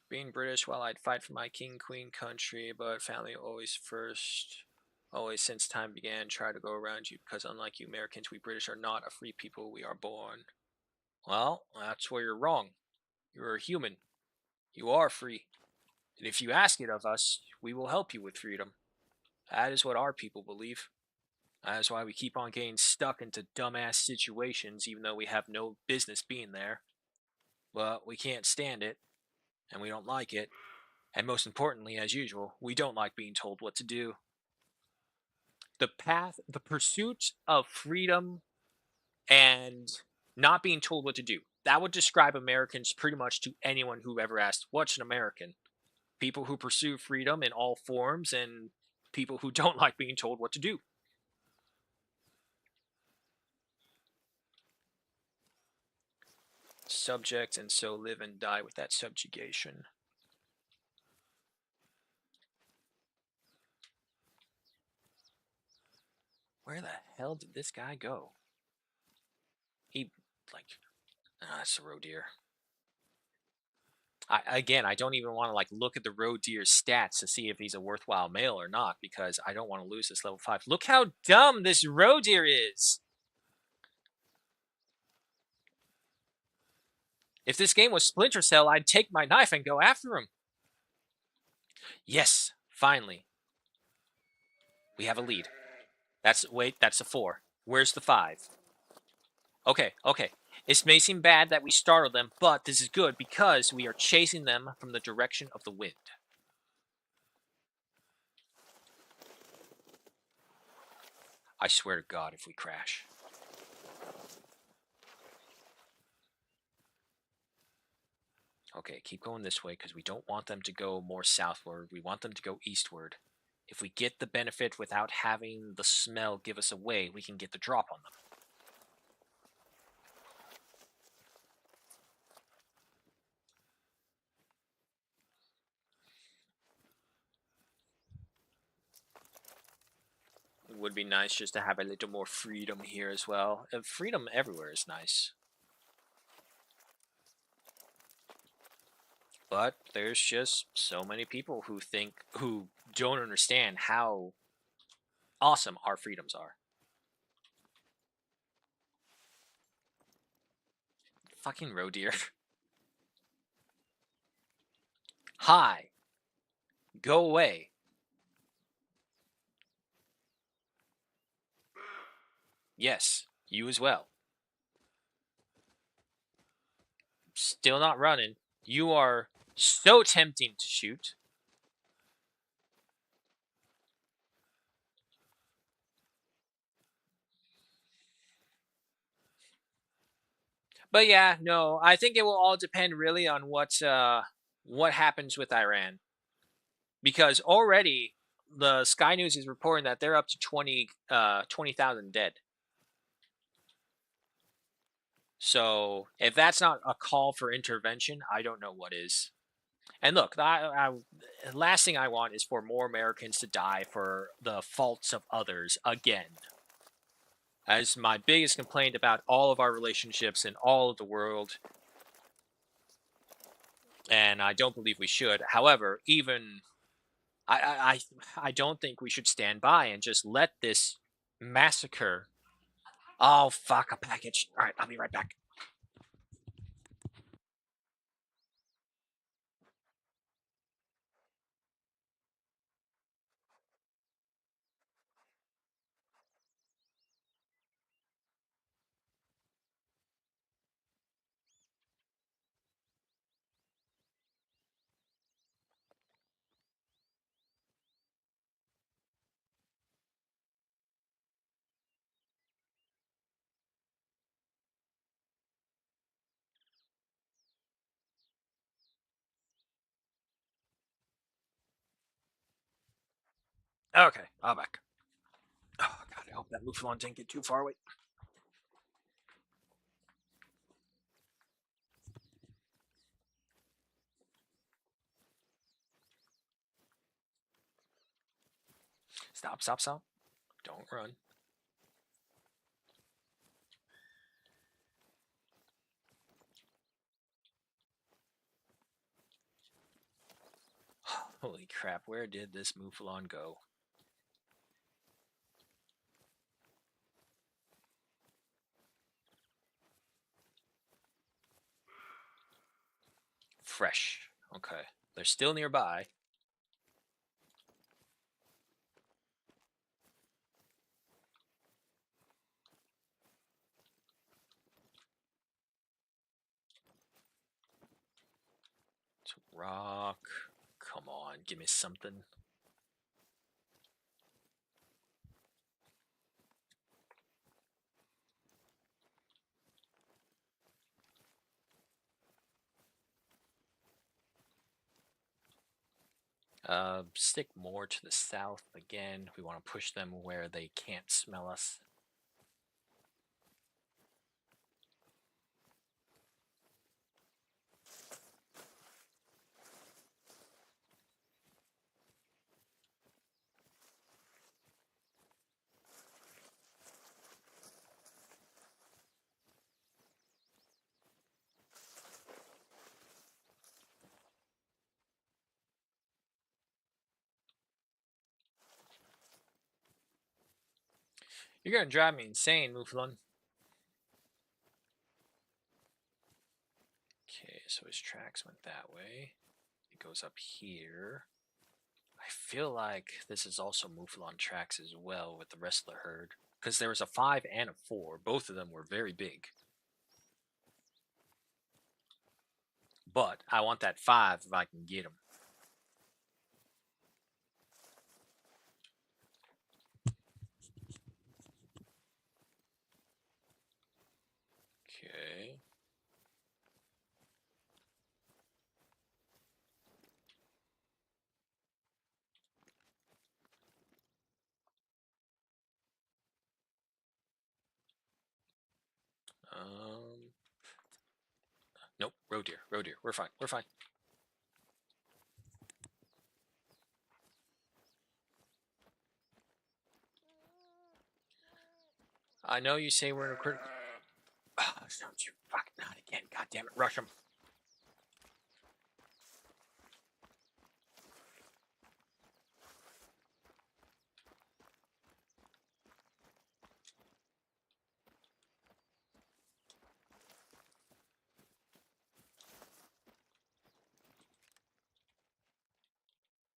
Being British, while I'd fight for my king queen country, but family always first. Always since time began, try to go around you because unlike you Americans, we British are not a free people. We are born. Well, that's where you're wrong. You're a human. You are free. And if you ask it of us, we will help you with freedom. That is what our people believe. That is why we keep on getting stuck into dumbass situations even though we have no business being there. But we can't stand it, and we don't like it. And most importantly, as usual, we don't like being told what to do. The pursuit of freedom and not being told what to do. That would describe Americans pretty much to anyone who ever asked, "What's an American?" People who pursue freedom in all forms and people who don't like being told what to do. Subject, and so live and die with that subjugation. Where the hell did this guy go? He, like, that's a roe deer. I don't even want to like look at the roe deer's stats to see if he's a worthwhile male or not because I don't want to lose this level 5. Look how dumb this roe deer is. If this game was Splinter Cell, I'd take my knife and go after him. Yes, finally. We have a lead. That's a 4. Where's the 5? Okay. It may seem bad that we startled them, but this is good because we are chasing them from the direction of the wind. I swear to God if we crash. Okay, keep going this way because we don't want them to go more southward. We want them to go eastward. If we get the benefit without having the smell give us away, we can get the drop on them. It would be nice just to have a little more freedom here as well. Freedom everywhere is nice. But there's just so many people who don't understand how awesome our freedoms are. Fucking roe deer. Hi. Go away. Yes, you as well. Still not running. You are so tempting to shoot. But yeah, no, I think it will all depend really on what happens with Iran because already the Sky News is reporting that they're up to 20,000 dead. So if that's not a call for intervention, I don't know what is. And look, last thing I want is for more Americans to die for the faults of others again. As my biggest complaint about all of our relationships in all of the world, and I don't believe we should. However, even I don't think we should stand by and just let this massacre. Oh fuck, a package. All right, I'll be right back. Okay, I'm back. Oh god, I hope that Mouflon didn't get too far away. Stop. Don't run. Holy crap, where did this Mouflon go? Fresh. Okay. They're still nearby. It's rock. Come on, give me something. Stick more to the south again. We want to push them where they can't smell us. You're gonna drive me insane, Mouflon. Okay, so his tracks went that way. It goes up here. I feel like this is also Mouflon tracks as well with the rest of the herd. Because there was a 5 and a 4. Both of them were very big. But I want that 5 if I can get him. Okay. Nope. Roe deer. Roe deer. We're fine. We're fine. I know you say we're in a critical. Oh, don't you fuck not again. God damn it. Rush him.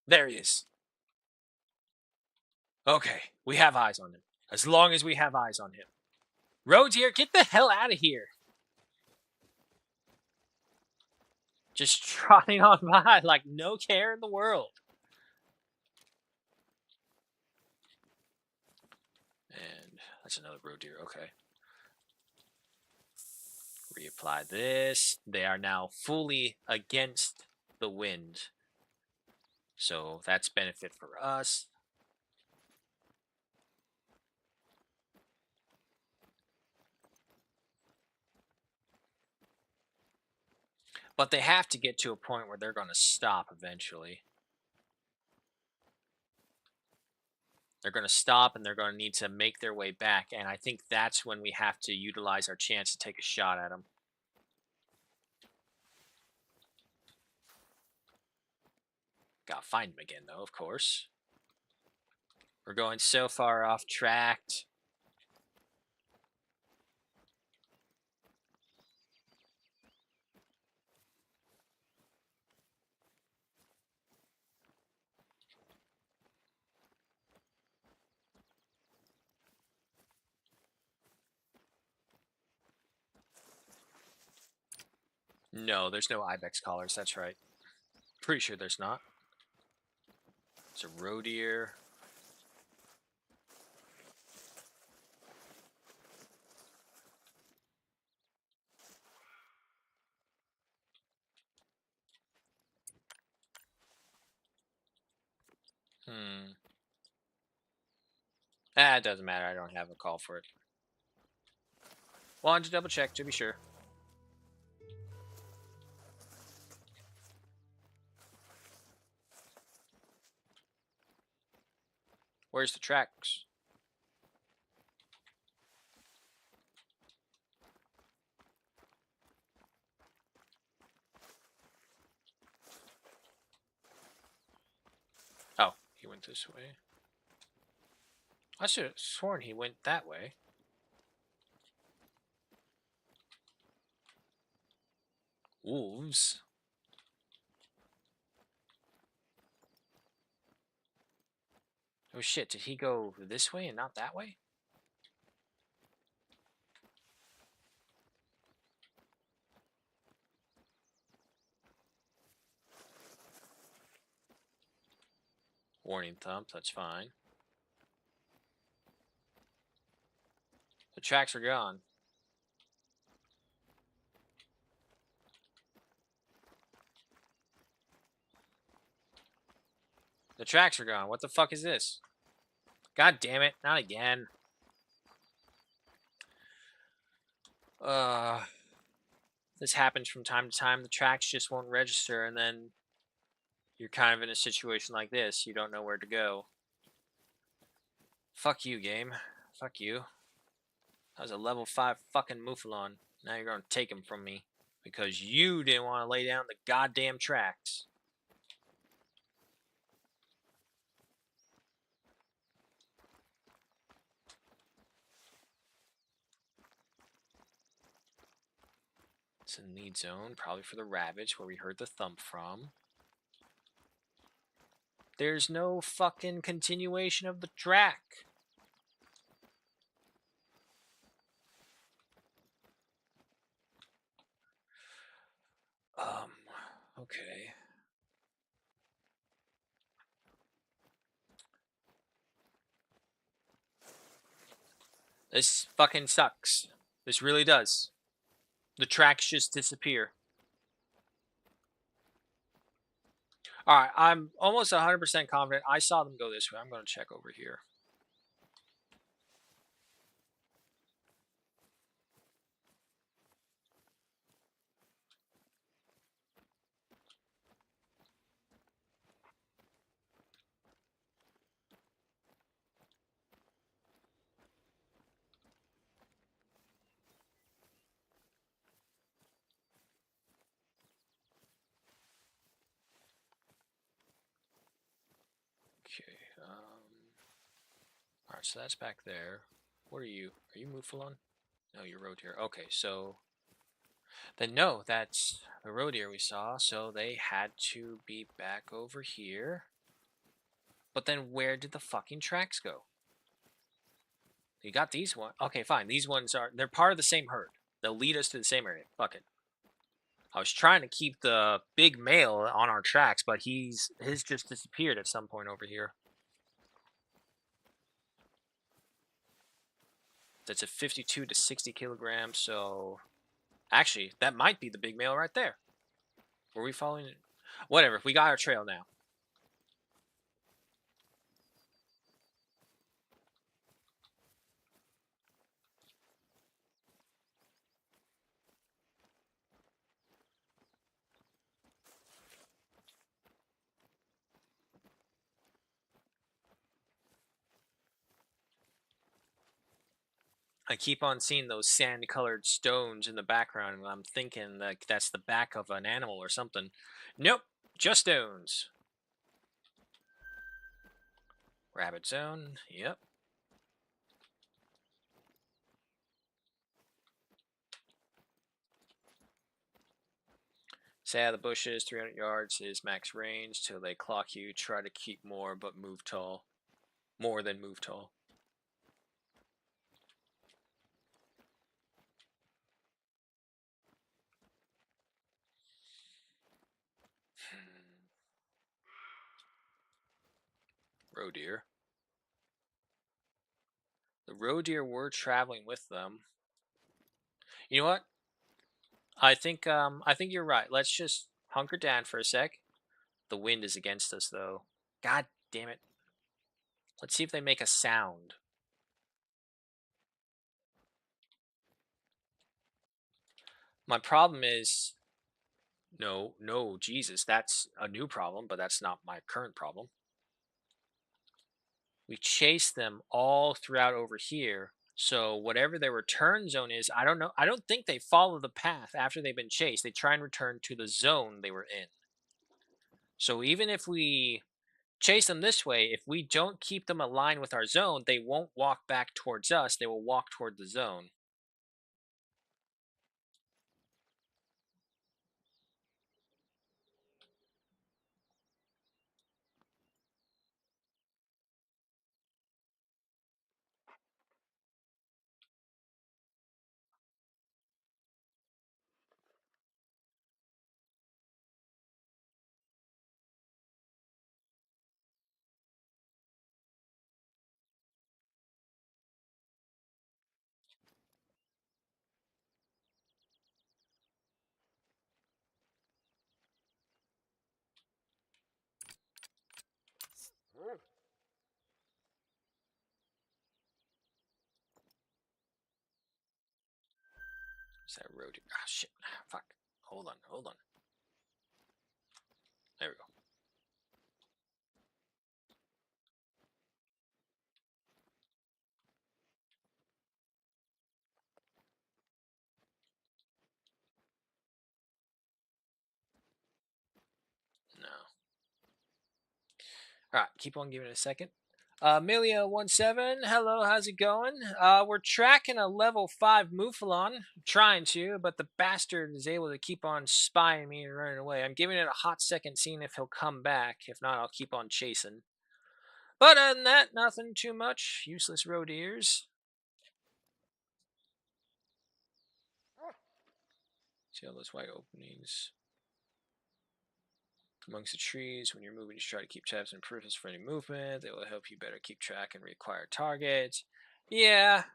There he is. Okay. We have eyes on him. As long as we have eyes on him. Roe deer, get the hell out of here. Just trotting on by like no care in the world. And that's another roe deer. Okay. Reapply this. They are now fully against the wind. So that's benefit for us. But they have to get to a point where they're going to stop eventually. They're going to stop and they're going to need to make their way back. And I think that's when we have to utilize our chance to take a shot at them. Gotta find them again, though, of course. We're going so far off track. No, there's no ibex collars. That's right. Pretty sure there's not. It's a roe deer. It doesn't matter. I don't have a call for it. Wanted to double check to be sure. Where's the tracks? he went this way. I should have sworn he went that way. Wolves. Oh shit, did he go this way and not that way? Warning thump, that's fine. The tracks are gone. The tracks are gone. What the fuck is this? God damn it, not again. This happens from time to time. The tracks just won't register, and then you're kind of in a situation like this. You don't know where to go. Fuck you, game. Fuck you. That was a level 5 fucking Mouflon. Now you're gonna take him from me. Because you didn't want to lay down the goddamn tracks. It's a need zone, probably for the Ravage, where we heard the thump from. There's no fucking continuation of the track. Okay. This fucking sucks. This really does. The tracks just disappear. Alright, I'm almost 100% confident. I saw them go this way. I'm going to check over here. Okay. Alright, so that's back there. What are you? Are you Mufalon? No, you're road here. Okay, so then no, that's the road here we saw. So they had to be back over here. But then where did the fucking tracks go? You got these ones. Okay, fine. These ones they're part of the same herd. They'll lead us to the same area. Fuck it. I was trying to keep the big male on our tracks, but his just disappeared at some point over here. That's a 52 to 60 kilograms, so actually, that might be the big male right there. Were we following it? Whatever, we got our trail now. I keep on seeing those sand-colored stones in the background, and I'm thinking that that's the back of an animal or something. Nope, just stones. Rabbit zone, yep. Stay out of the bushes, 300 yards is max range till they clock you. Try to keep more, but move tall. More than move tall. Roe deer. The roe deer were traveling with them. You know what? I think you're right. Let's just hunker down for a sec. The wind is against us though. God damn it. Let's see if they make a sound. My problem is no, Jesus, that's a new problem, but that's not my current problem. We chase them all throughout over here. So whatever their return zone is, I don't know. I don't think they follow the path after they've been chased. They try and return to the zone they were in. So even if we chase them this way. If we don't keep them aligned with our zone, they won't walk back towards us. They will walk toward the zone. Is that road? Ah, shit. Fuck. Hold on. Hold on. There we go. No. All right. Keep on giving it a second. Amelia17, hello, how's it going? We're tracking a level 5 Mouflon, trying to, but the bastard is able to keep on spying me and running away. I'm giving it a hot second, seeing if he'll come back. If not, I'll keep on chasing. But other than that, nothing too much. Useless road ears. See all those white openings amongst the trees. When you're moving, just try to keep tabs and improvements for any movement. They will help you better keep track and require targets. Yeah,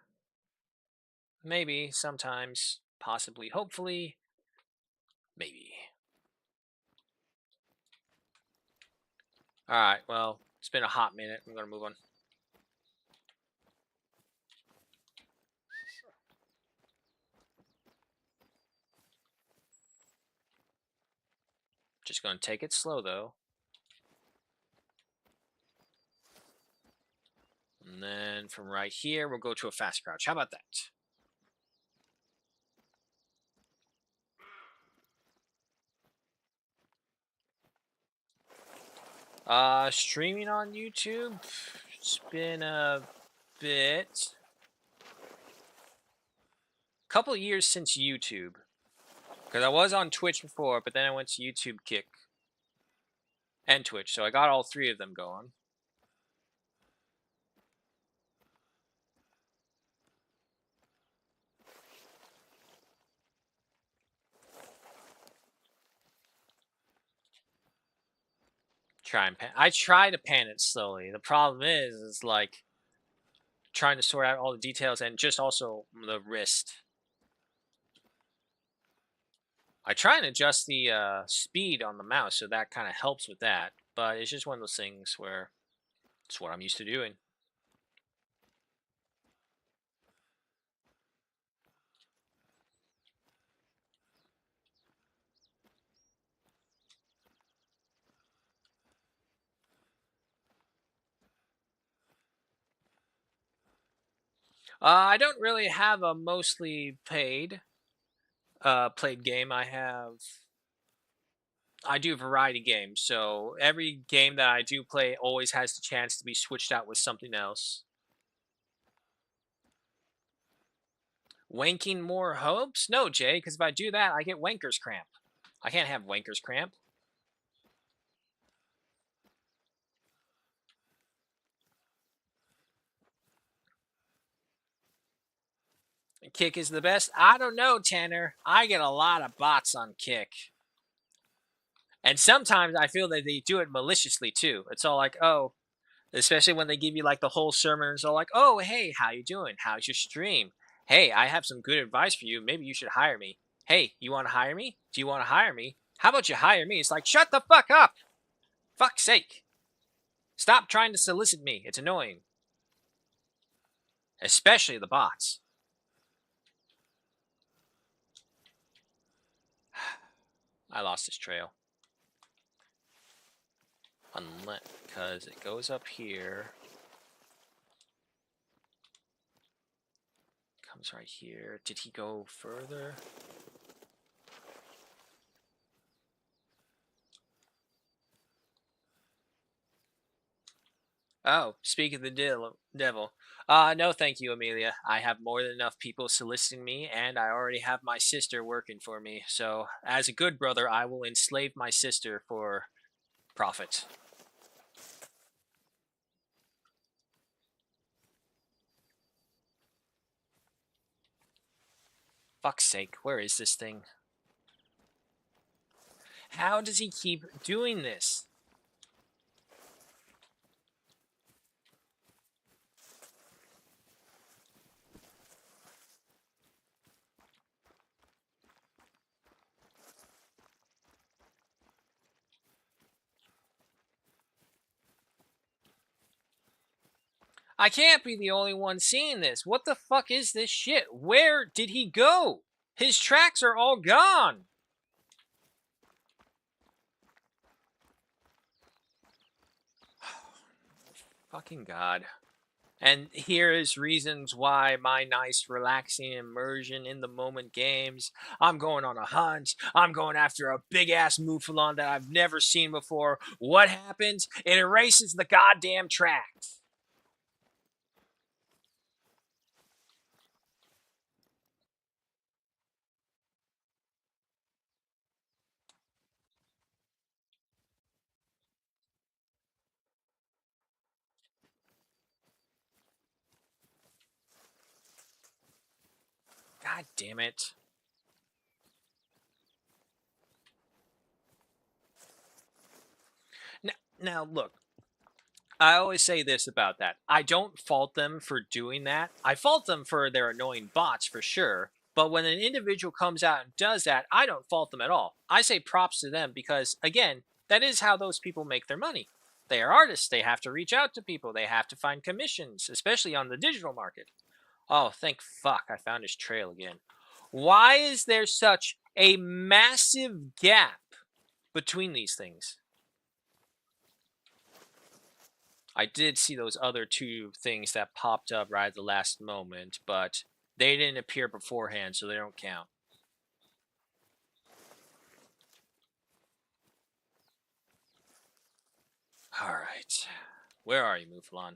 maybe, sometimes, possibly, hopefully, maybe. Alright, well, it's been a hot minute. I'm going to move on. Just going to take it slow, though. And then from right here, we'll go to a fast crouch. How about that? Streaming on YouTube? It's been a bit. Couple years since YouTube. Because I was on Twitch before, but then I went to YouTube Kick. And Twitch, so I got all three of them going. I try to pan it slowly. The problem is like trying to sort out all the details and just also the wrist. I try and adjust the speed on the mouse, so that kind of helps with that. But it's just one of those things where it's what I'm used to doing. I don't really have a mostly played game. I do variety games, so every game that I do play always has the chance to be switched out with something else. Wanking more hopes? No, Jay, because if I do that, I get wanker's cramp. I can't have wanker's cramp. Kick is the best? I don't know, Tanner. I get a lot of bots on Kick. And sometimes I feel that they do it maliciously too. It's all like, oh, especially when they give you like the whole sermon. It's all like, oh, hey, how you doing? How's your stream? Hey, I have some good advice for you. Maybe you should hire me. Hey, you want to hire me? Do you want to hire me? How about you hire me? It's like, shut the fuck up. Fuck's sake. Stop trying to solicit me. It's annoying. Especially the bots. I lost this trail. Unless, because it goes up here. Comes right here. Did he go further? Oh, speak of the devil. No, thank you, Amelia. I have more than enough people soliciting me, and I already have my sister working for me. So, as a good brother, I will enslave my sister for profit. Fuck's sake, where is this thing? How does he keep doing this? I can't be the only one seeing this. What the fuck is this shit? Where did he go? His tracks are all gone. Fucking God. And here is reasons why my nice, relaxing immersion in the moment games. I'm going on a hunt. I'm going after a big ass mouflon that I've never seen before. What happens? It erases the goddamn tracks. God damn it. Now look, I always say this about that. I don't fault them for doing that. I fault them for their annoying bots for sure. But when an individual comes out and does that, I don't fault them at all. I say props to them because, again, that is how those people make their money. They are artists. They have to reach out to people. They have to find commissions, especially on the digital market. Oh, thank fuck. I found his trail again. Why is there such a massive gap between these things? I did see those other two things that popped up right at the last moment, but they didn't appear beforehand, so they don't count. All right. Where are you, Mouflon?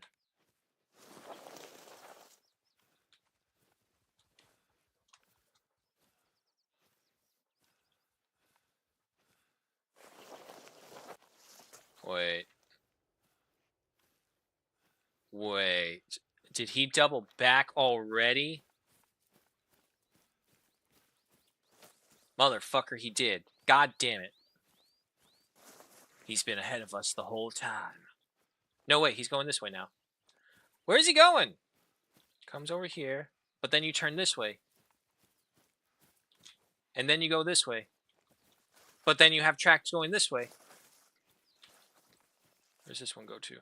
Wait. Wait. Did he double back already? Motherfucker, he did. God damn it. He's been ahead of us the whole time. No, wait, he's going this way now. Where's he going? Comes over here, but then you turn this way. And then you go this way. But then you have tracks going this way. Where's this one go to?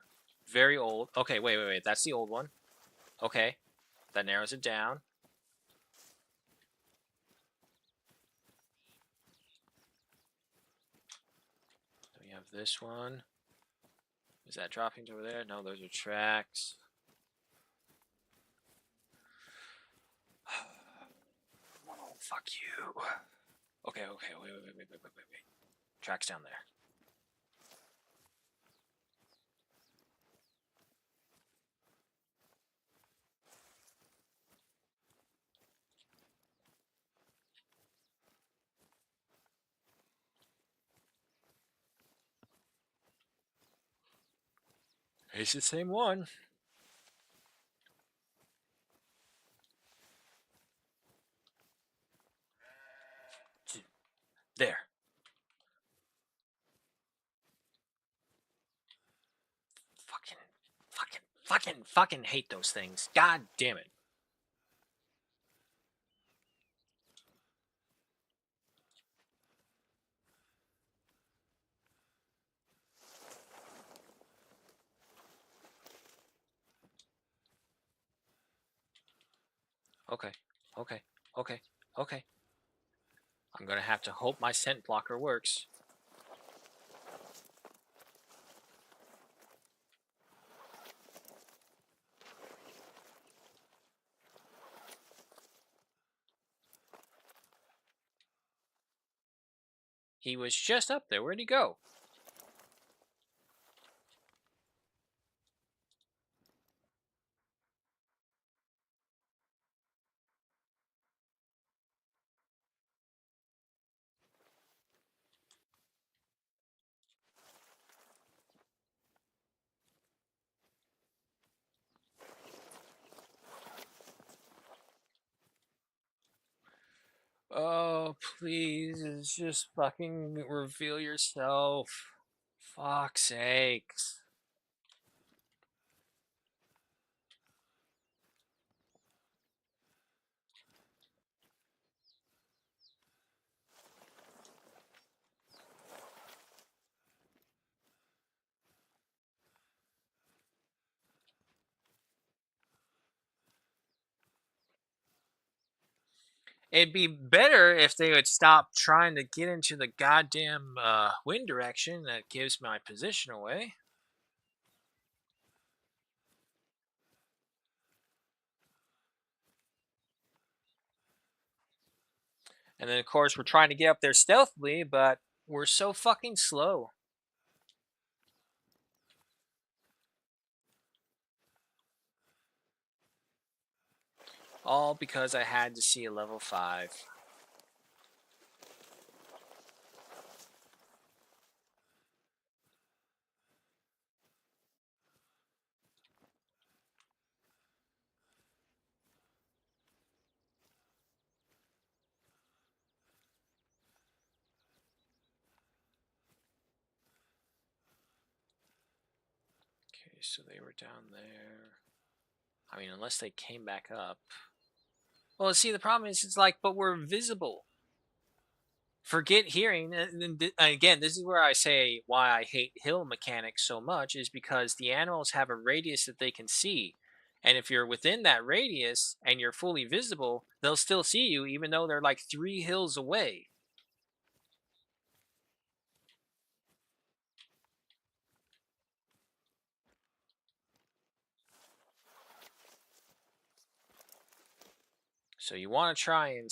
Very old. Okay, wait. That's the old one. Okay. That narrows it down. Then we have this one. Is that dropping over there? No, those are tracks. Oh, fuck you. Okay, wait. Tracks down there. It's the same one. There. Fucking hate those things. God damn it. Okay, okay, okay. I'm gonna have to hope my scent blocker works. He was just up there. Where'd he go? please, just fucking reveal yourself. Fuck's sakes. It'd be better if they would stop trying to get into the goddamn wind direction that gives my position away. And then, of course, we're trying to get up there stealthily, but we're so fucking slow. All because I had to see a level 5. Okay, so they were down there. I mean, unless they came back up. Well, see, the problem is, it's like, but we're visible. Forget hearing. And again, this is where I say why I hate hill mechanics so much is because the animals have a radius that they can see. And if you're within that radius and you're fully visible, they'll still see you even though they're like 3 hills away. So you want to try and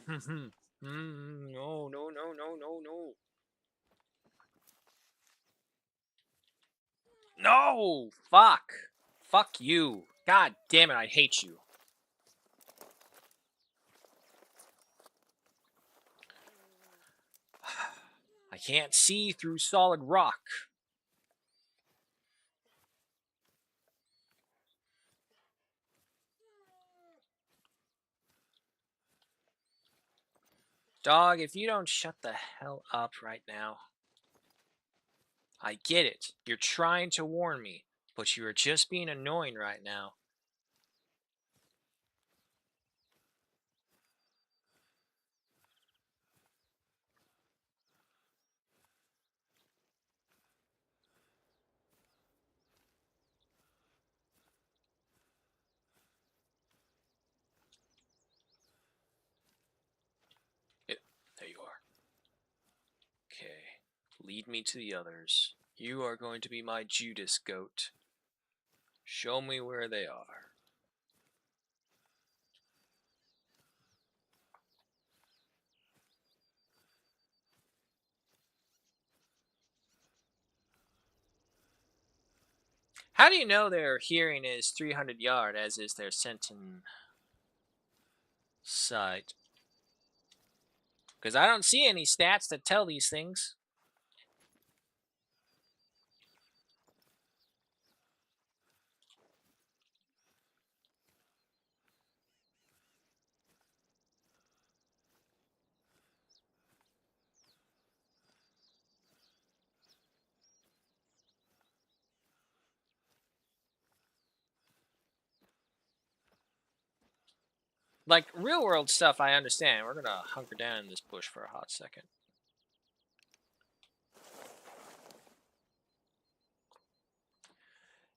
no, no, no, no, no, no. No! Fuck. Fuck you. God damn it, I hate you. I can't see through solid rock. Dog, if you don't shut the hell up right now. I get it. You're trying to warn me, but you are just being annoying right now. There you are. Okay. Lead me to the others. You are going to be my Judas goat. Show me where they are. How do you know their hearing is 300 yard, as is their sentin sight? Because I don't see any stats that tell these things. Like, real world stuff, I understand. We're gonna hunker down in this bush for a hot second.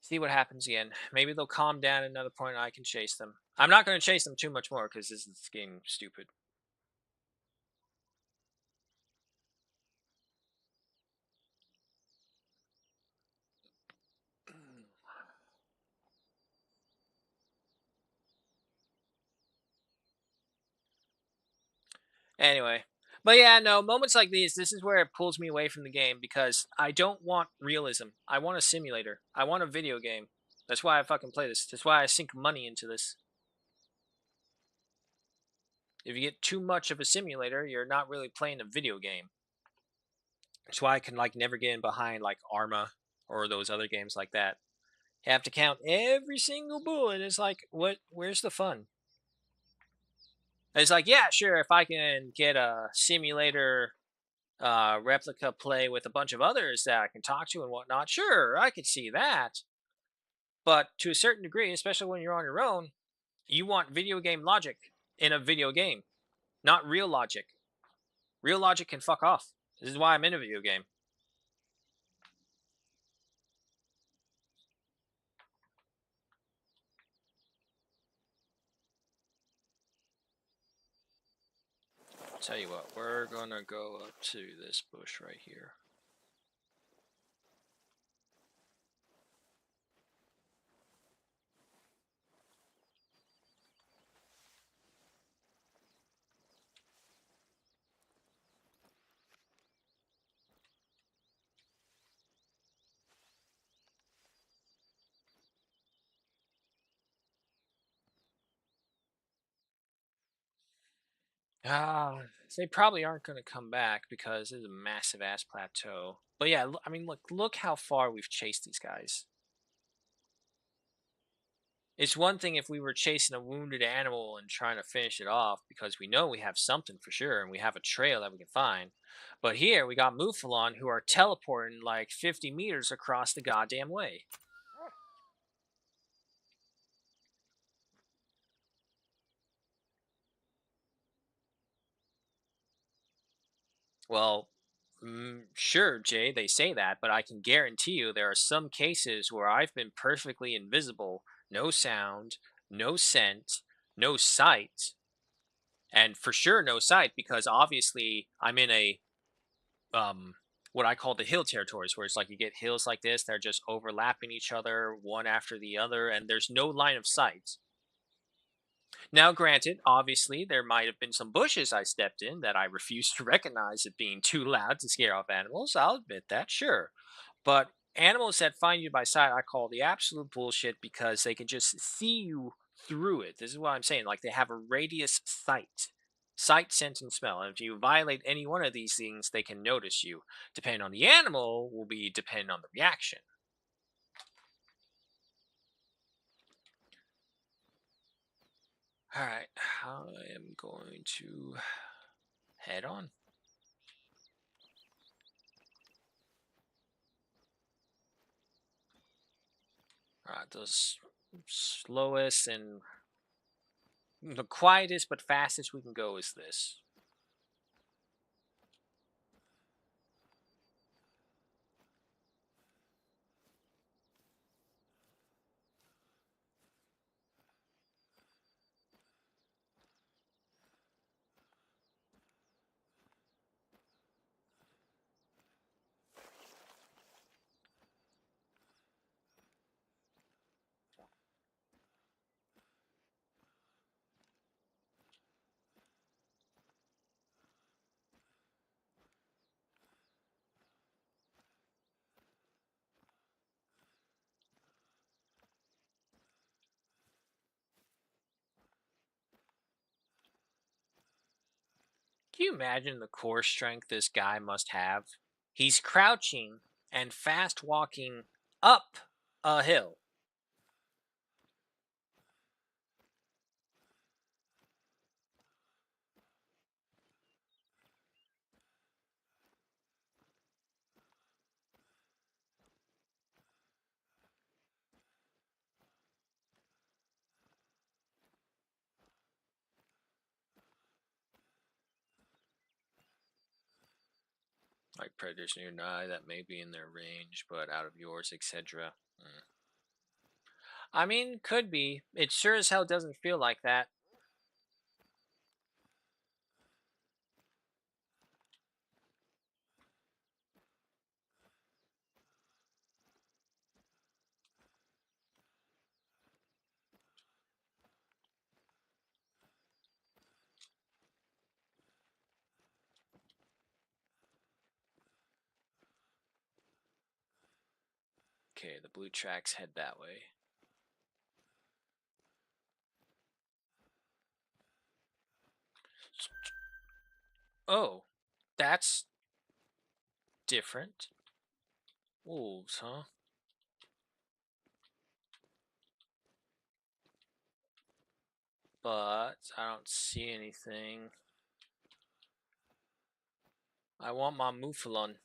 See what happens again. Maybe they'll calm down at another point and I can chase them. I'm not going to chase them too much more because this is getting stupid. Anyway. But yeah, no, moments like these, this is where it pulls me away from the game because I don't want realism. I want a simulator. I want a video game. That's why I fucking play this. That's why I sink money into this. If you get too much of a simulator, you're not really playing a video game. That's why I can like never get in behind like Arma or those other games like that. You have to count every single bullet. It's like, what? Where's the fun? And it's like, yeah, sure, if I can get a simulator replica play with a bunch of others that I can talk to and whatnot, sure, I could see that. But to a certain degree, especially when you're on your own, you want video game logic in a video game, not real logic. Real logic can fuck off. This is why I'm in a video game. Tell you what, we're gonna go up to this bush right here. Ah, they probably aren't going to come back because it's a massive ass plateau. But yeah, I mean, look how far we've chased these guys. It's one thing if we were chasing a wounded animal and trying to finish it off because we know we have something for sure and we have a trail that we can find. But here we got Mufalon who are teleporting like 50 meters across the goddamn way. Well, sure, Jay, they say that, but I can guarantee you there are some cases where I've been perfectly invisible, no sound, no scent, no sight, and for sure no sight because obviously I'm in a um what I call the hill territories where it's like you get hills like this, they're just overlapping each other one after the other and there's no line of sight. Now, granted, obviously, there might have been some bushes I stepped in that I refused to recognize as being too loud to scare off animals. I'll admit that, sure. But animals that find you by sight, I call the absolute bullshit because they can just see you through it. This is what I'm saying. Like they have a radius sight, sense, and smell. And if you violate any one of these things, they can notice you. Depending on the animal, will be dependent on the reaction. All right, I am going to head on. The slowest and the quietest but fastest we can go is this. Can you imagine the core strength this guy must have? He's crouching and fast walking up a hill. Like predators near nigh that may be in their range, but out of yours, etc. I mean, could be. It sure as hell doesn't feel like that. Okay, the blue tracks head that way. Oh, that's different. Wolves, huh? but I don't see anything. I want my Mouflon.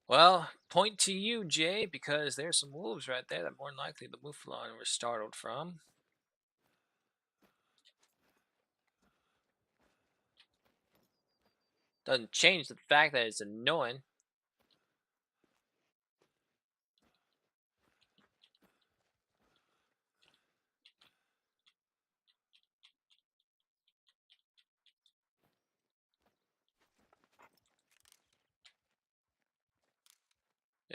Well, point to you, Jay, because there's some wolves right there that more than likely the Mouflon were startled from. Doesn't change the fact that it's annoying.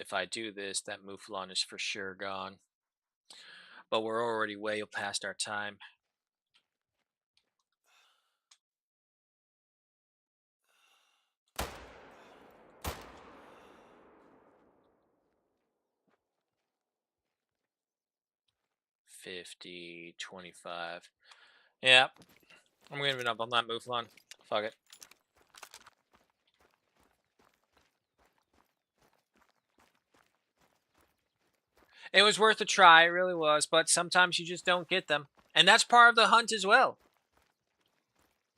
If I do this, that Mouflon is for sure gone. But we're already way past our time. $50, $25. Yeah, I'm giving up on that Mouflon. Fuck it. It was worth a try, it really was, but sometimes you just don't get them. And that's part of the hunt as well.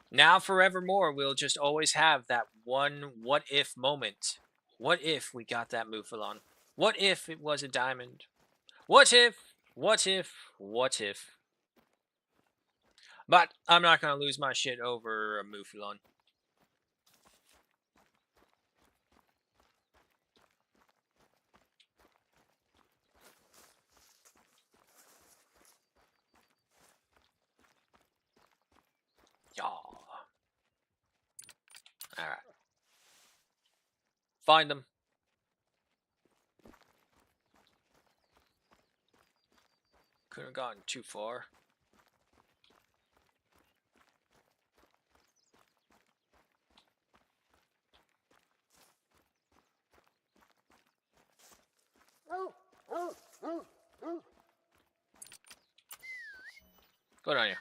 Now forevermore, we'll just always have that one what if moment. What if we got that Mouflon? What if it was a diamond? What if? What if? What if? But I'm not going to lose my shit over a Mouflon. Yaw. Alright. Find them. Couldn't have gotten too far. Good on you.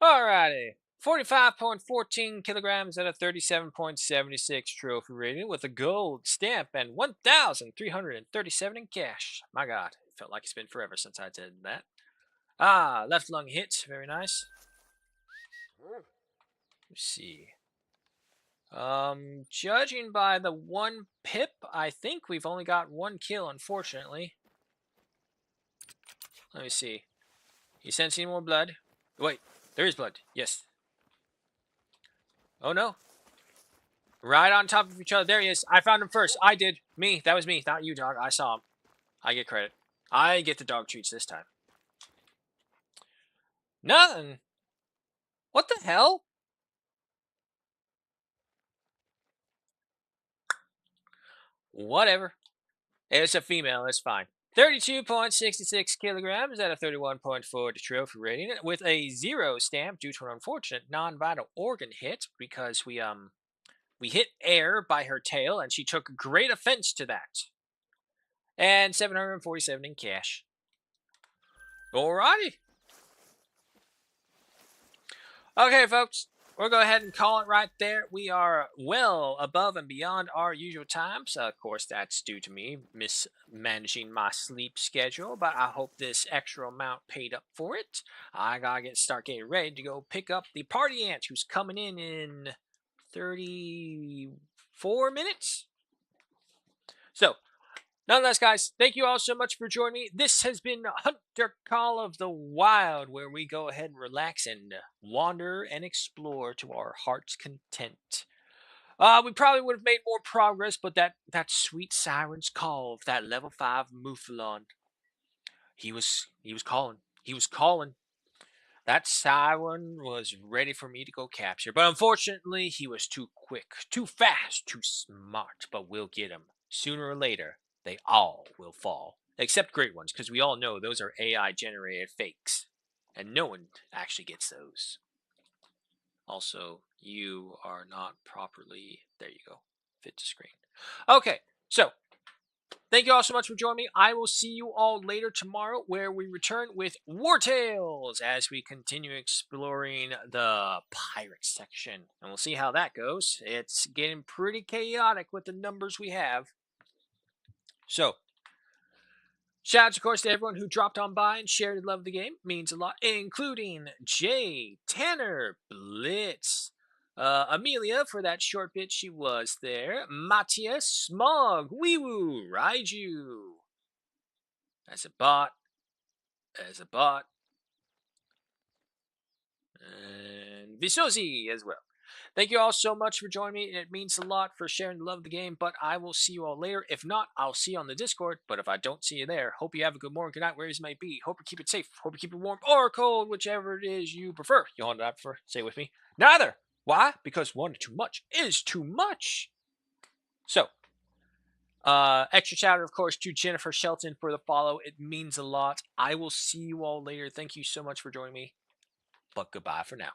Alrighty. 45.14 kilograms at a 37.76 trophy rating with a gold stamp and 1,337 in cash. My god, it felt like it's been forever since I did that. Ah, left lung hit. Very nice. Let's see. Judging by the one pip, I think we've only got one kill, unfortunately. Let me see. You sensing more blood? Wait, there is blood. Yes. Oh no. Right on top of each other. There he is. I found him first. I did. Me. That was me. Not you, dog. I saw him. I get credit. I get the dog treats this time. Nothing. What the hell? Whatever. It's a female. It's fine. 32.66 kilograms at a 31.4 trophy rating with a 0 stamp due to an unfortunate non-vital organ hit because we hit air by her tail and she took great offense to that. And 747 in cash. Alrighty. Okay, folks. We'll go ahead and call it right there. We are well above and beyond our usual times. Of course, that's due to me mismanaging my sleep schedule, but I hope this extra amount paid up for it. I gotta start getting ready to go pick up the party ant who's coming in 34 minutes. So, nonetheless, guys, thank you all so much for joining me. This has been Hunter Call of the Wild, where we go ahead and relax and wander and explore to our heart's content. We probably would have made more progress, but that sweet siren's call of that level 5 Mouflon, he was calling. He was calling. That siren was ready for me to go capture, but unfortunately, he was too quick, too fast, too smart. But we'll get him. Sooner or later, they all will fall. Except great ones, because we all know those are AI generated fakes. And no one actually gets those. Also, you are not properly. There you go. Fit to screen. Okay, so thank you all so much for joining me. I will see you all later tomorrow where we return with War Tales as we continue exploring the pirate section. And we'll see how that goes. It's getting pretty chaotic with the numbers we have. So, Shout out, of course, to everyone who dropped on by and shared and loved the game. Means a lot, including Jay, Tanner, Blitz, Amelia for that short bit she was there, Matthias, Smog, Weewoo, Raiju, as a bot, as a bot, and Visozi as well. Thank you all so much for joining me. It means a lot for sharing the love of the game, but I will see you all later. If not, I'll see you on the Discord. But if I don't see you there, hope you have a good morning, good night, wherever you may be. Hope you keep it safe. Hope you keep it warm or cold, whichever it is you prefer. You want to prefer? Say with me. Neither. Why? Because one too much is too much. So, extra shout out, of course, to Jennifer Shelton for the follow. It means a lot. I will see you all later. Thank you so much for joining me. But goodbye for now.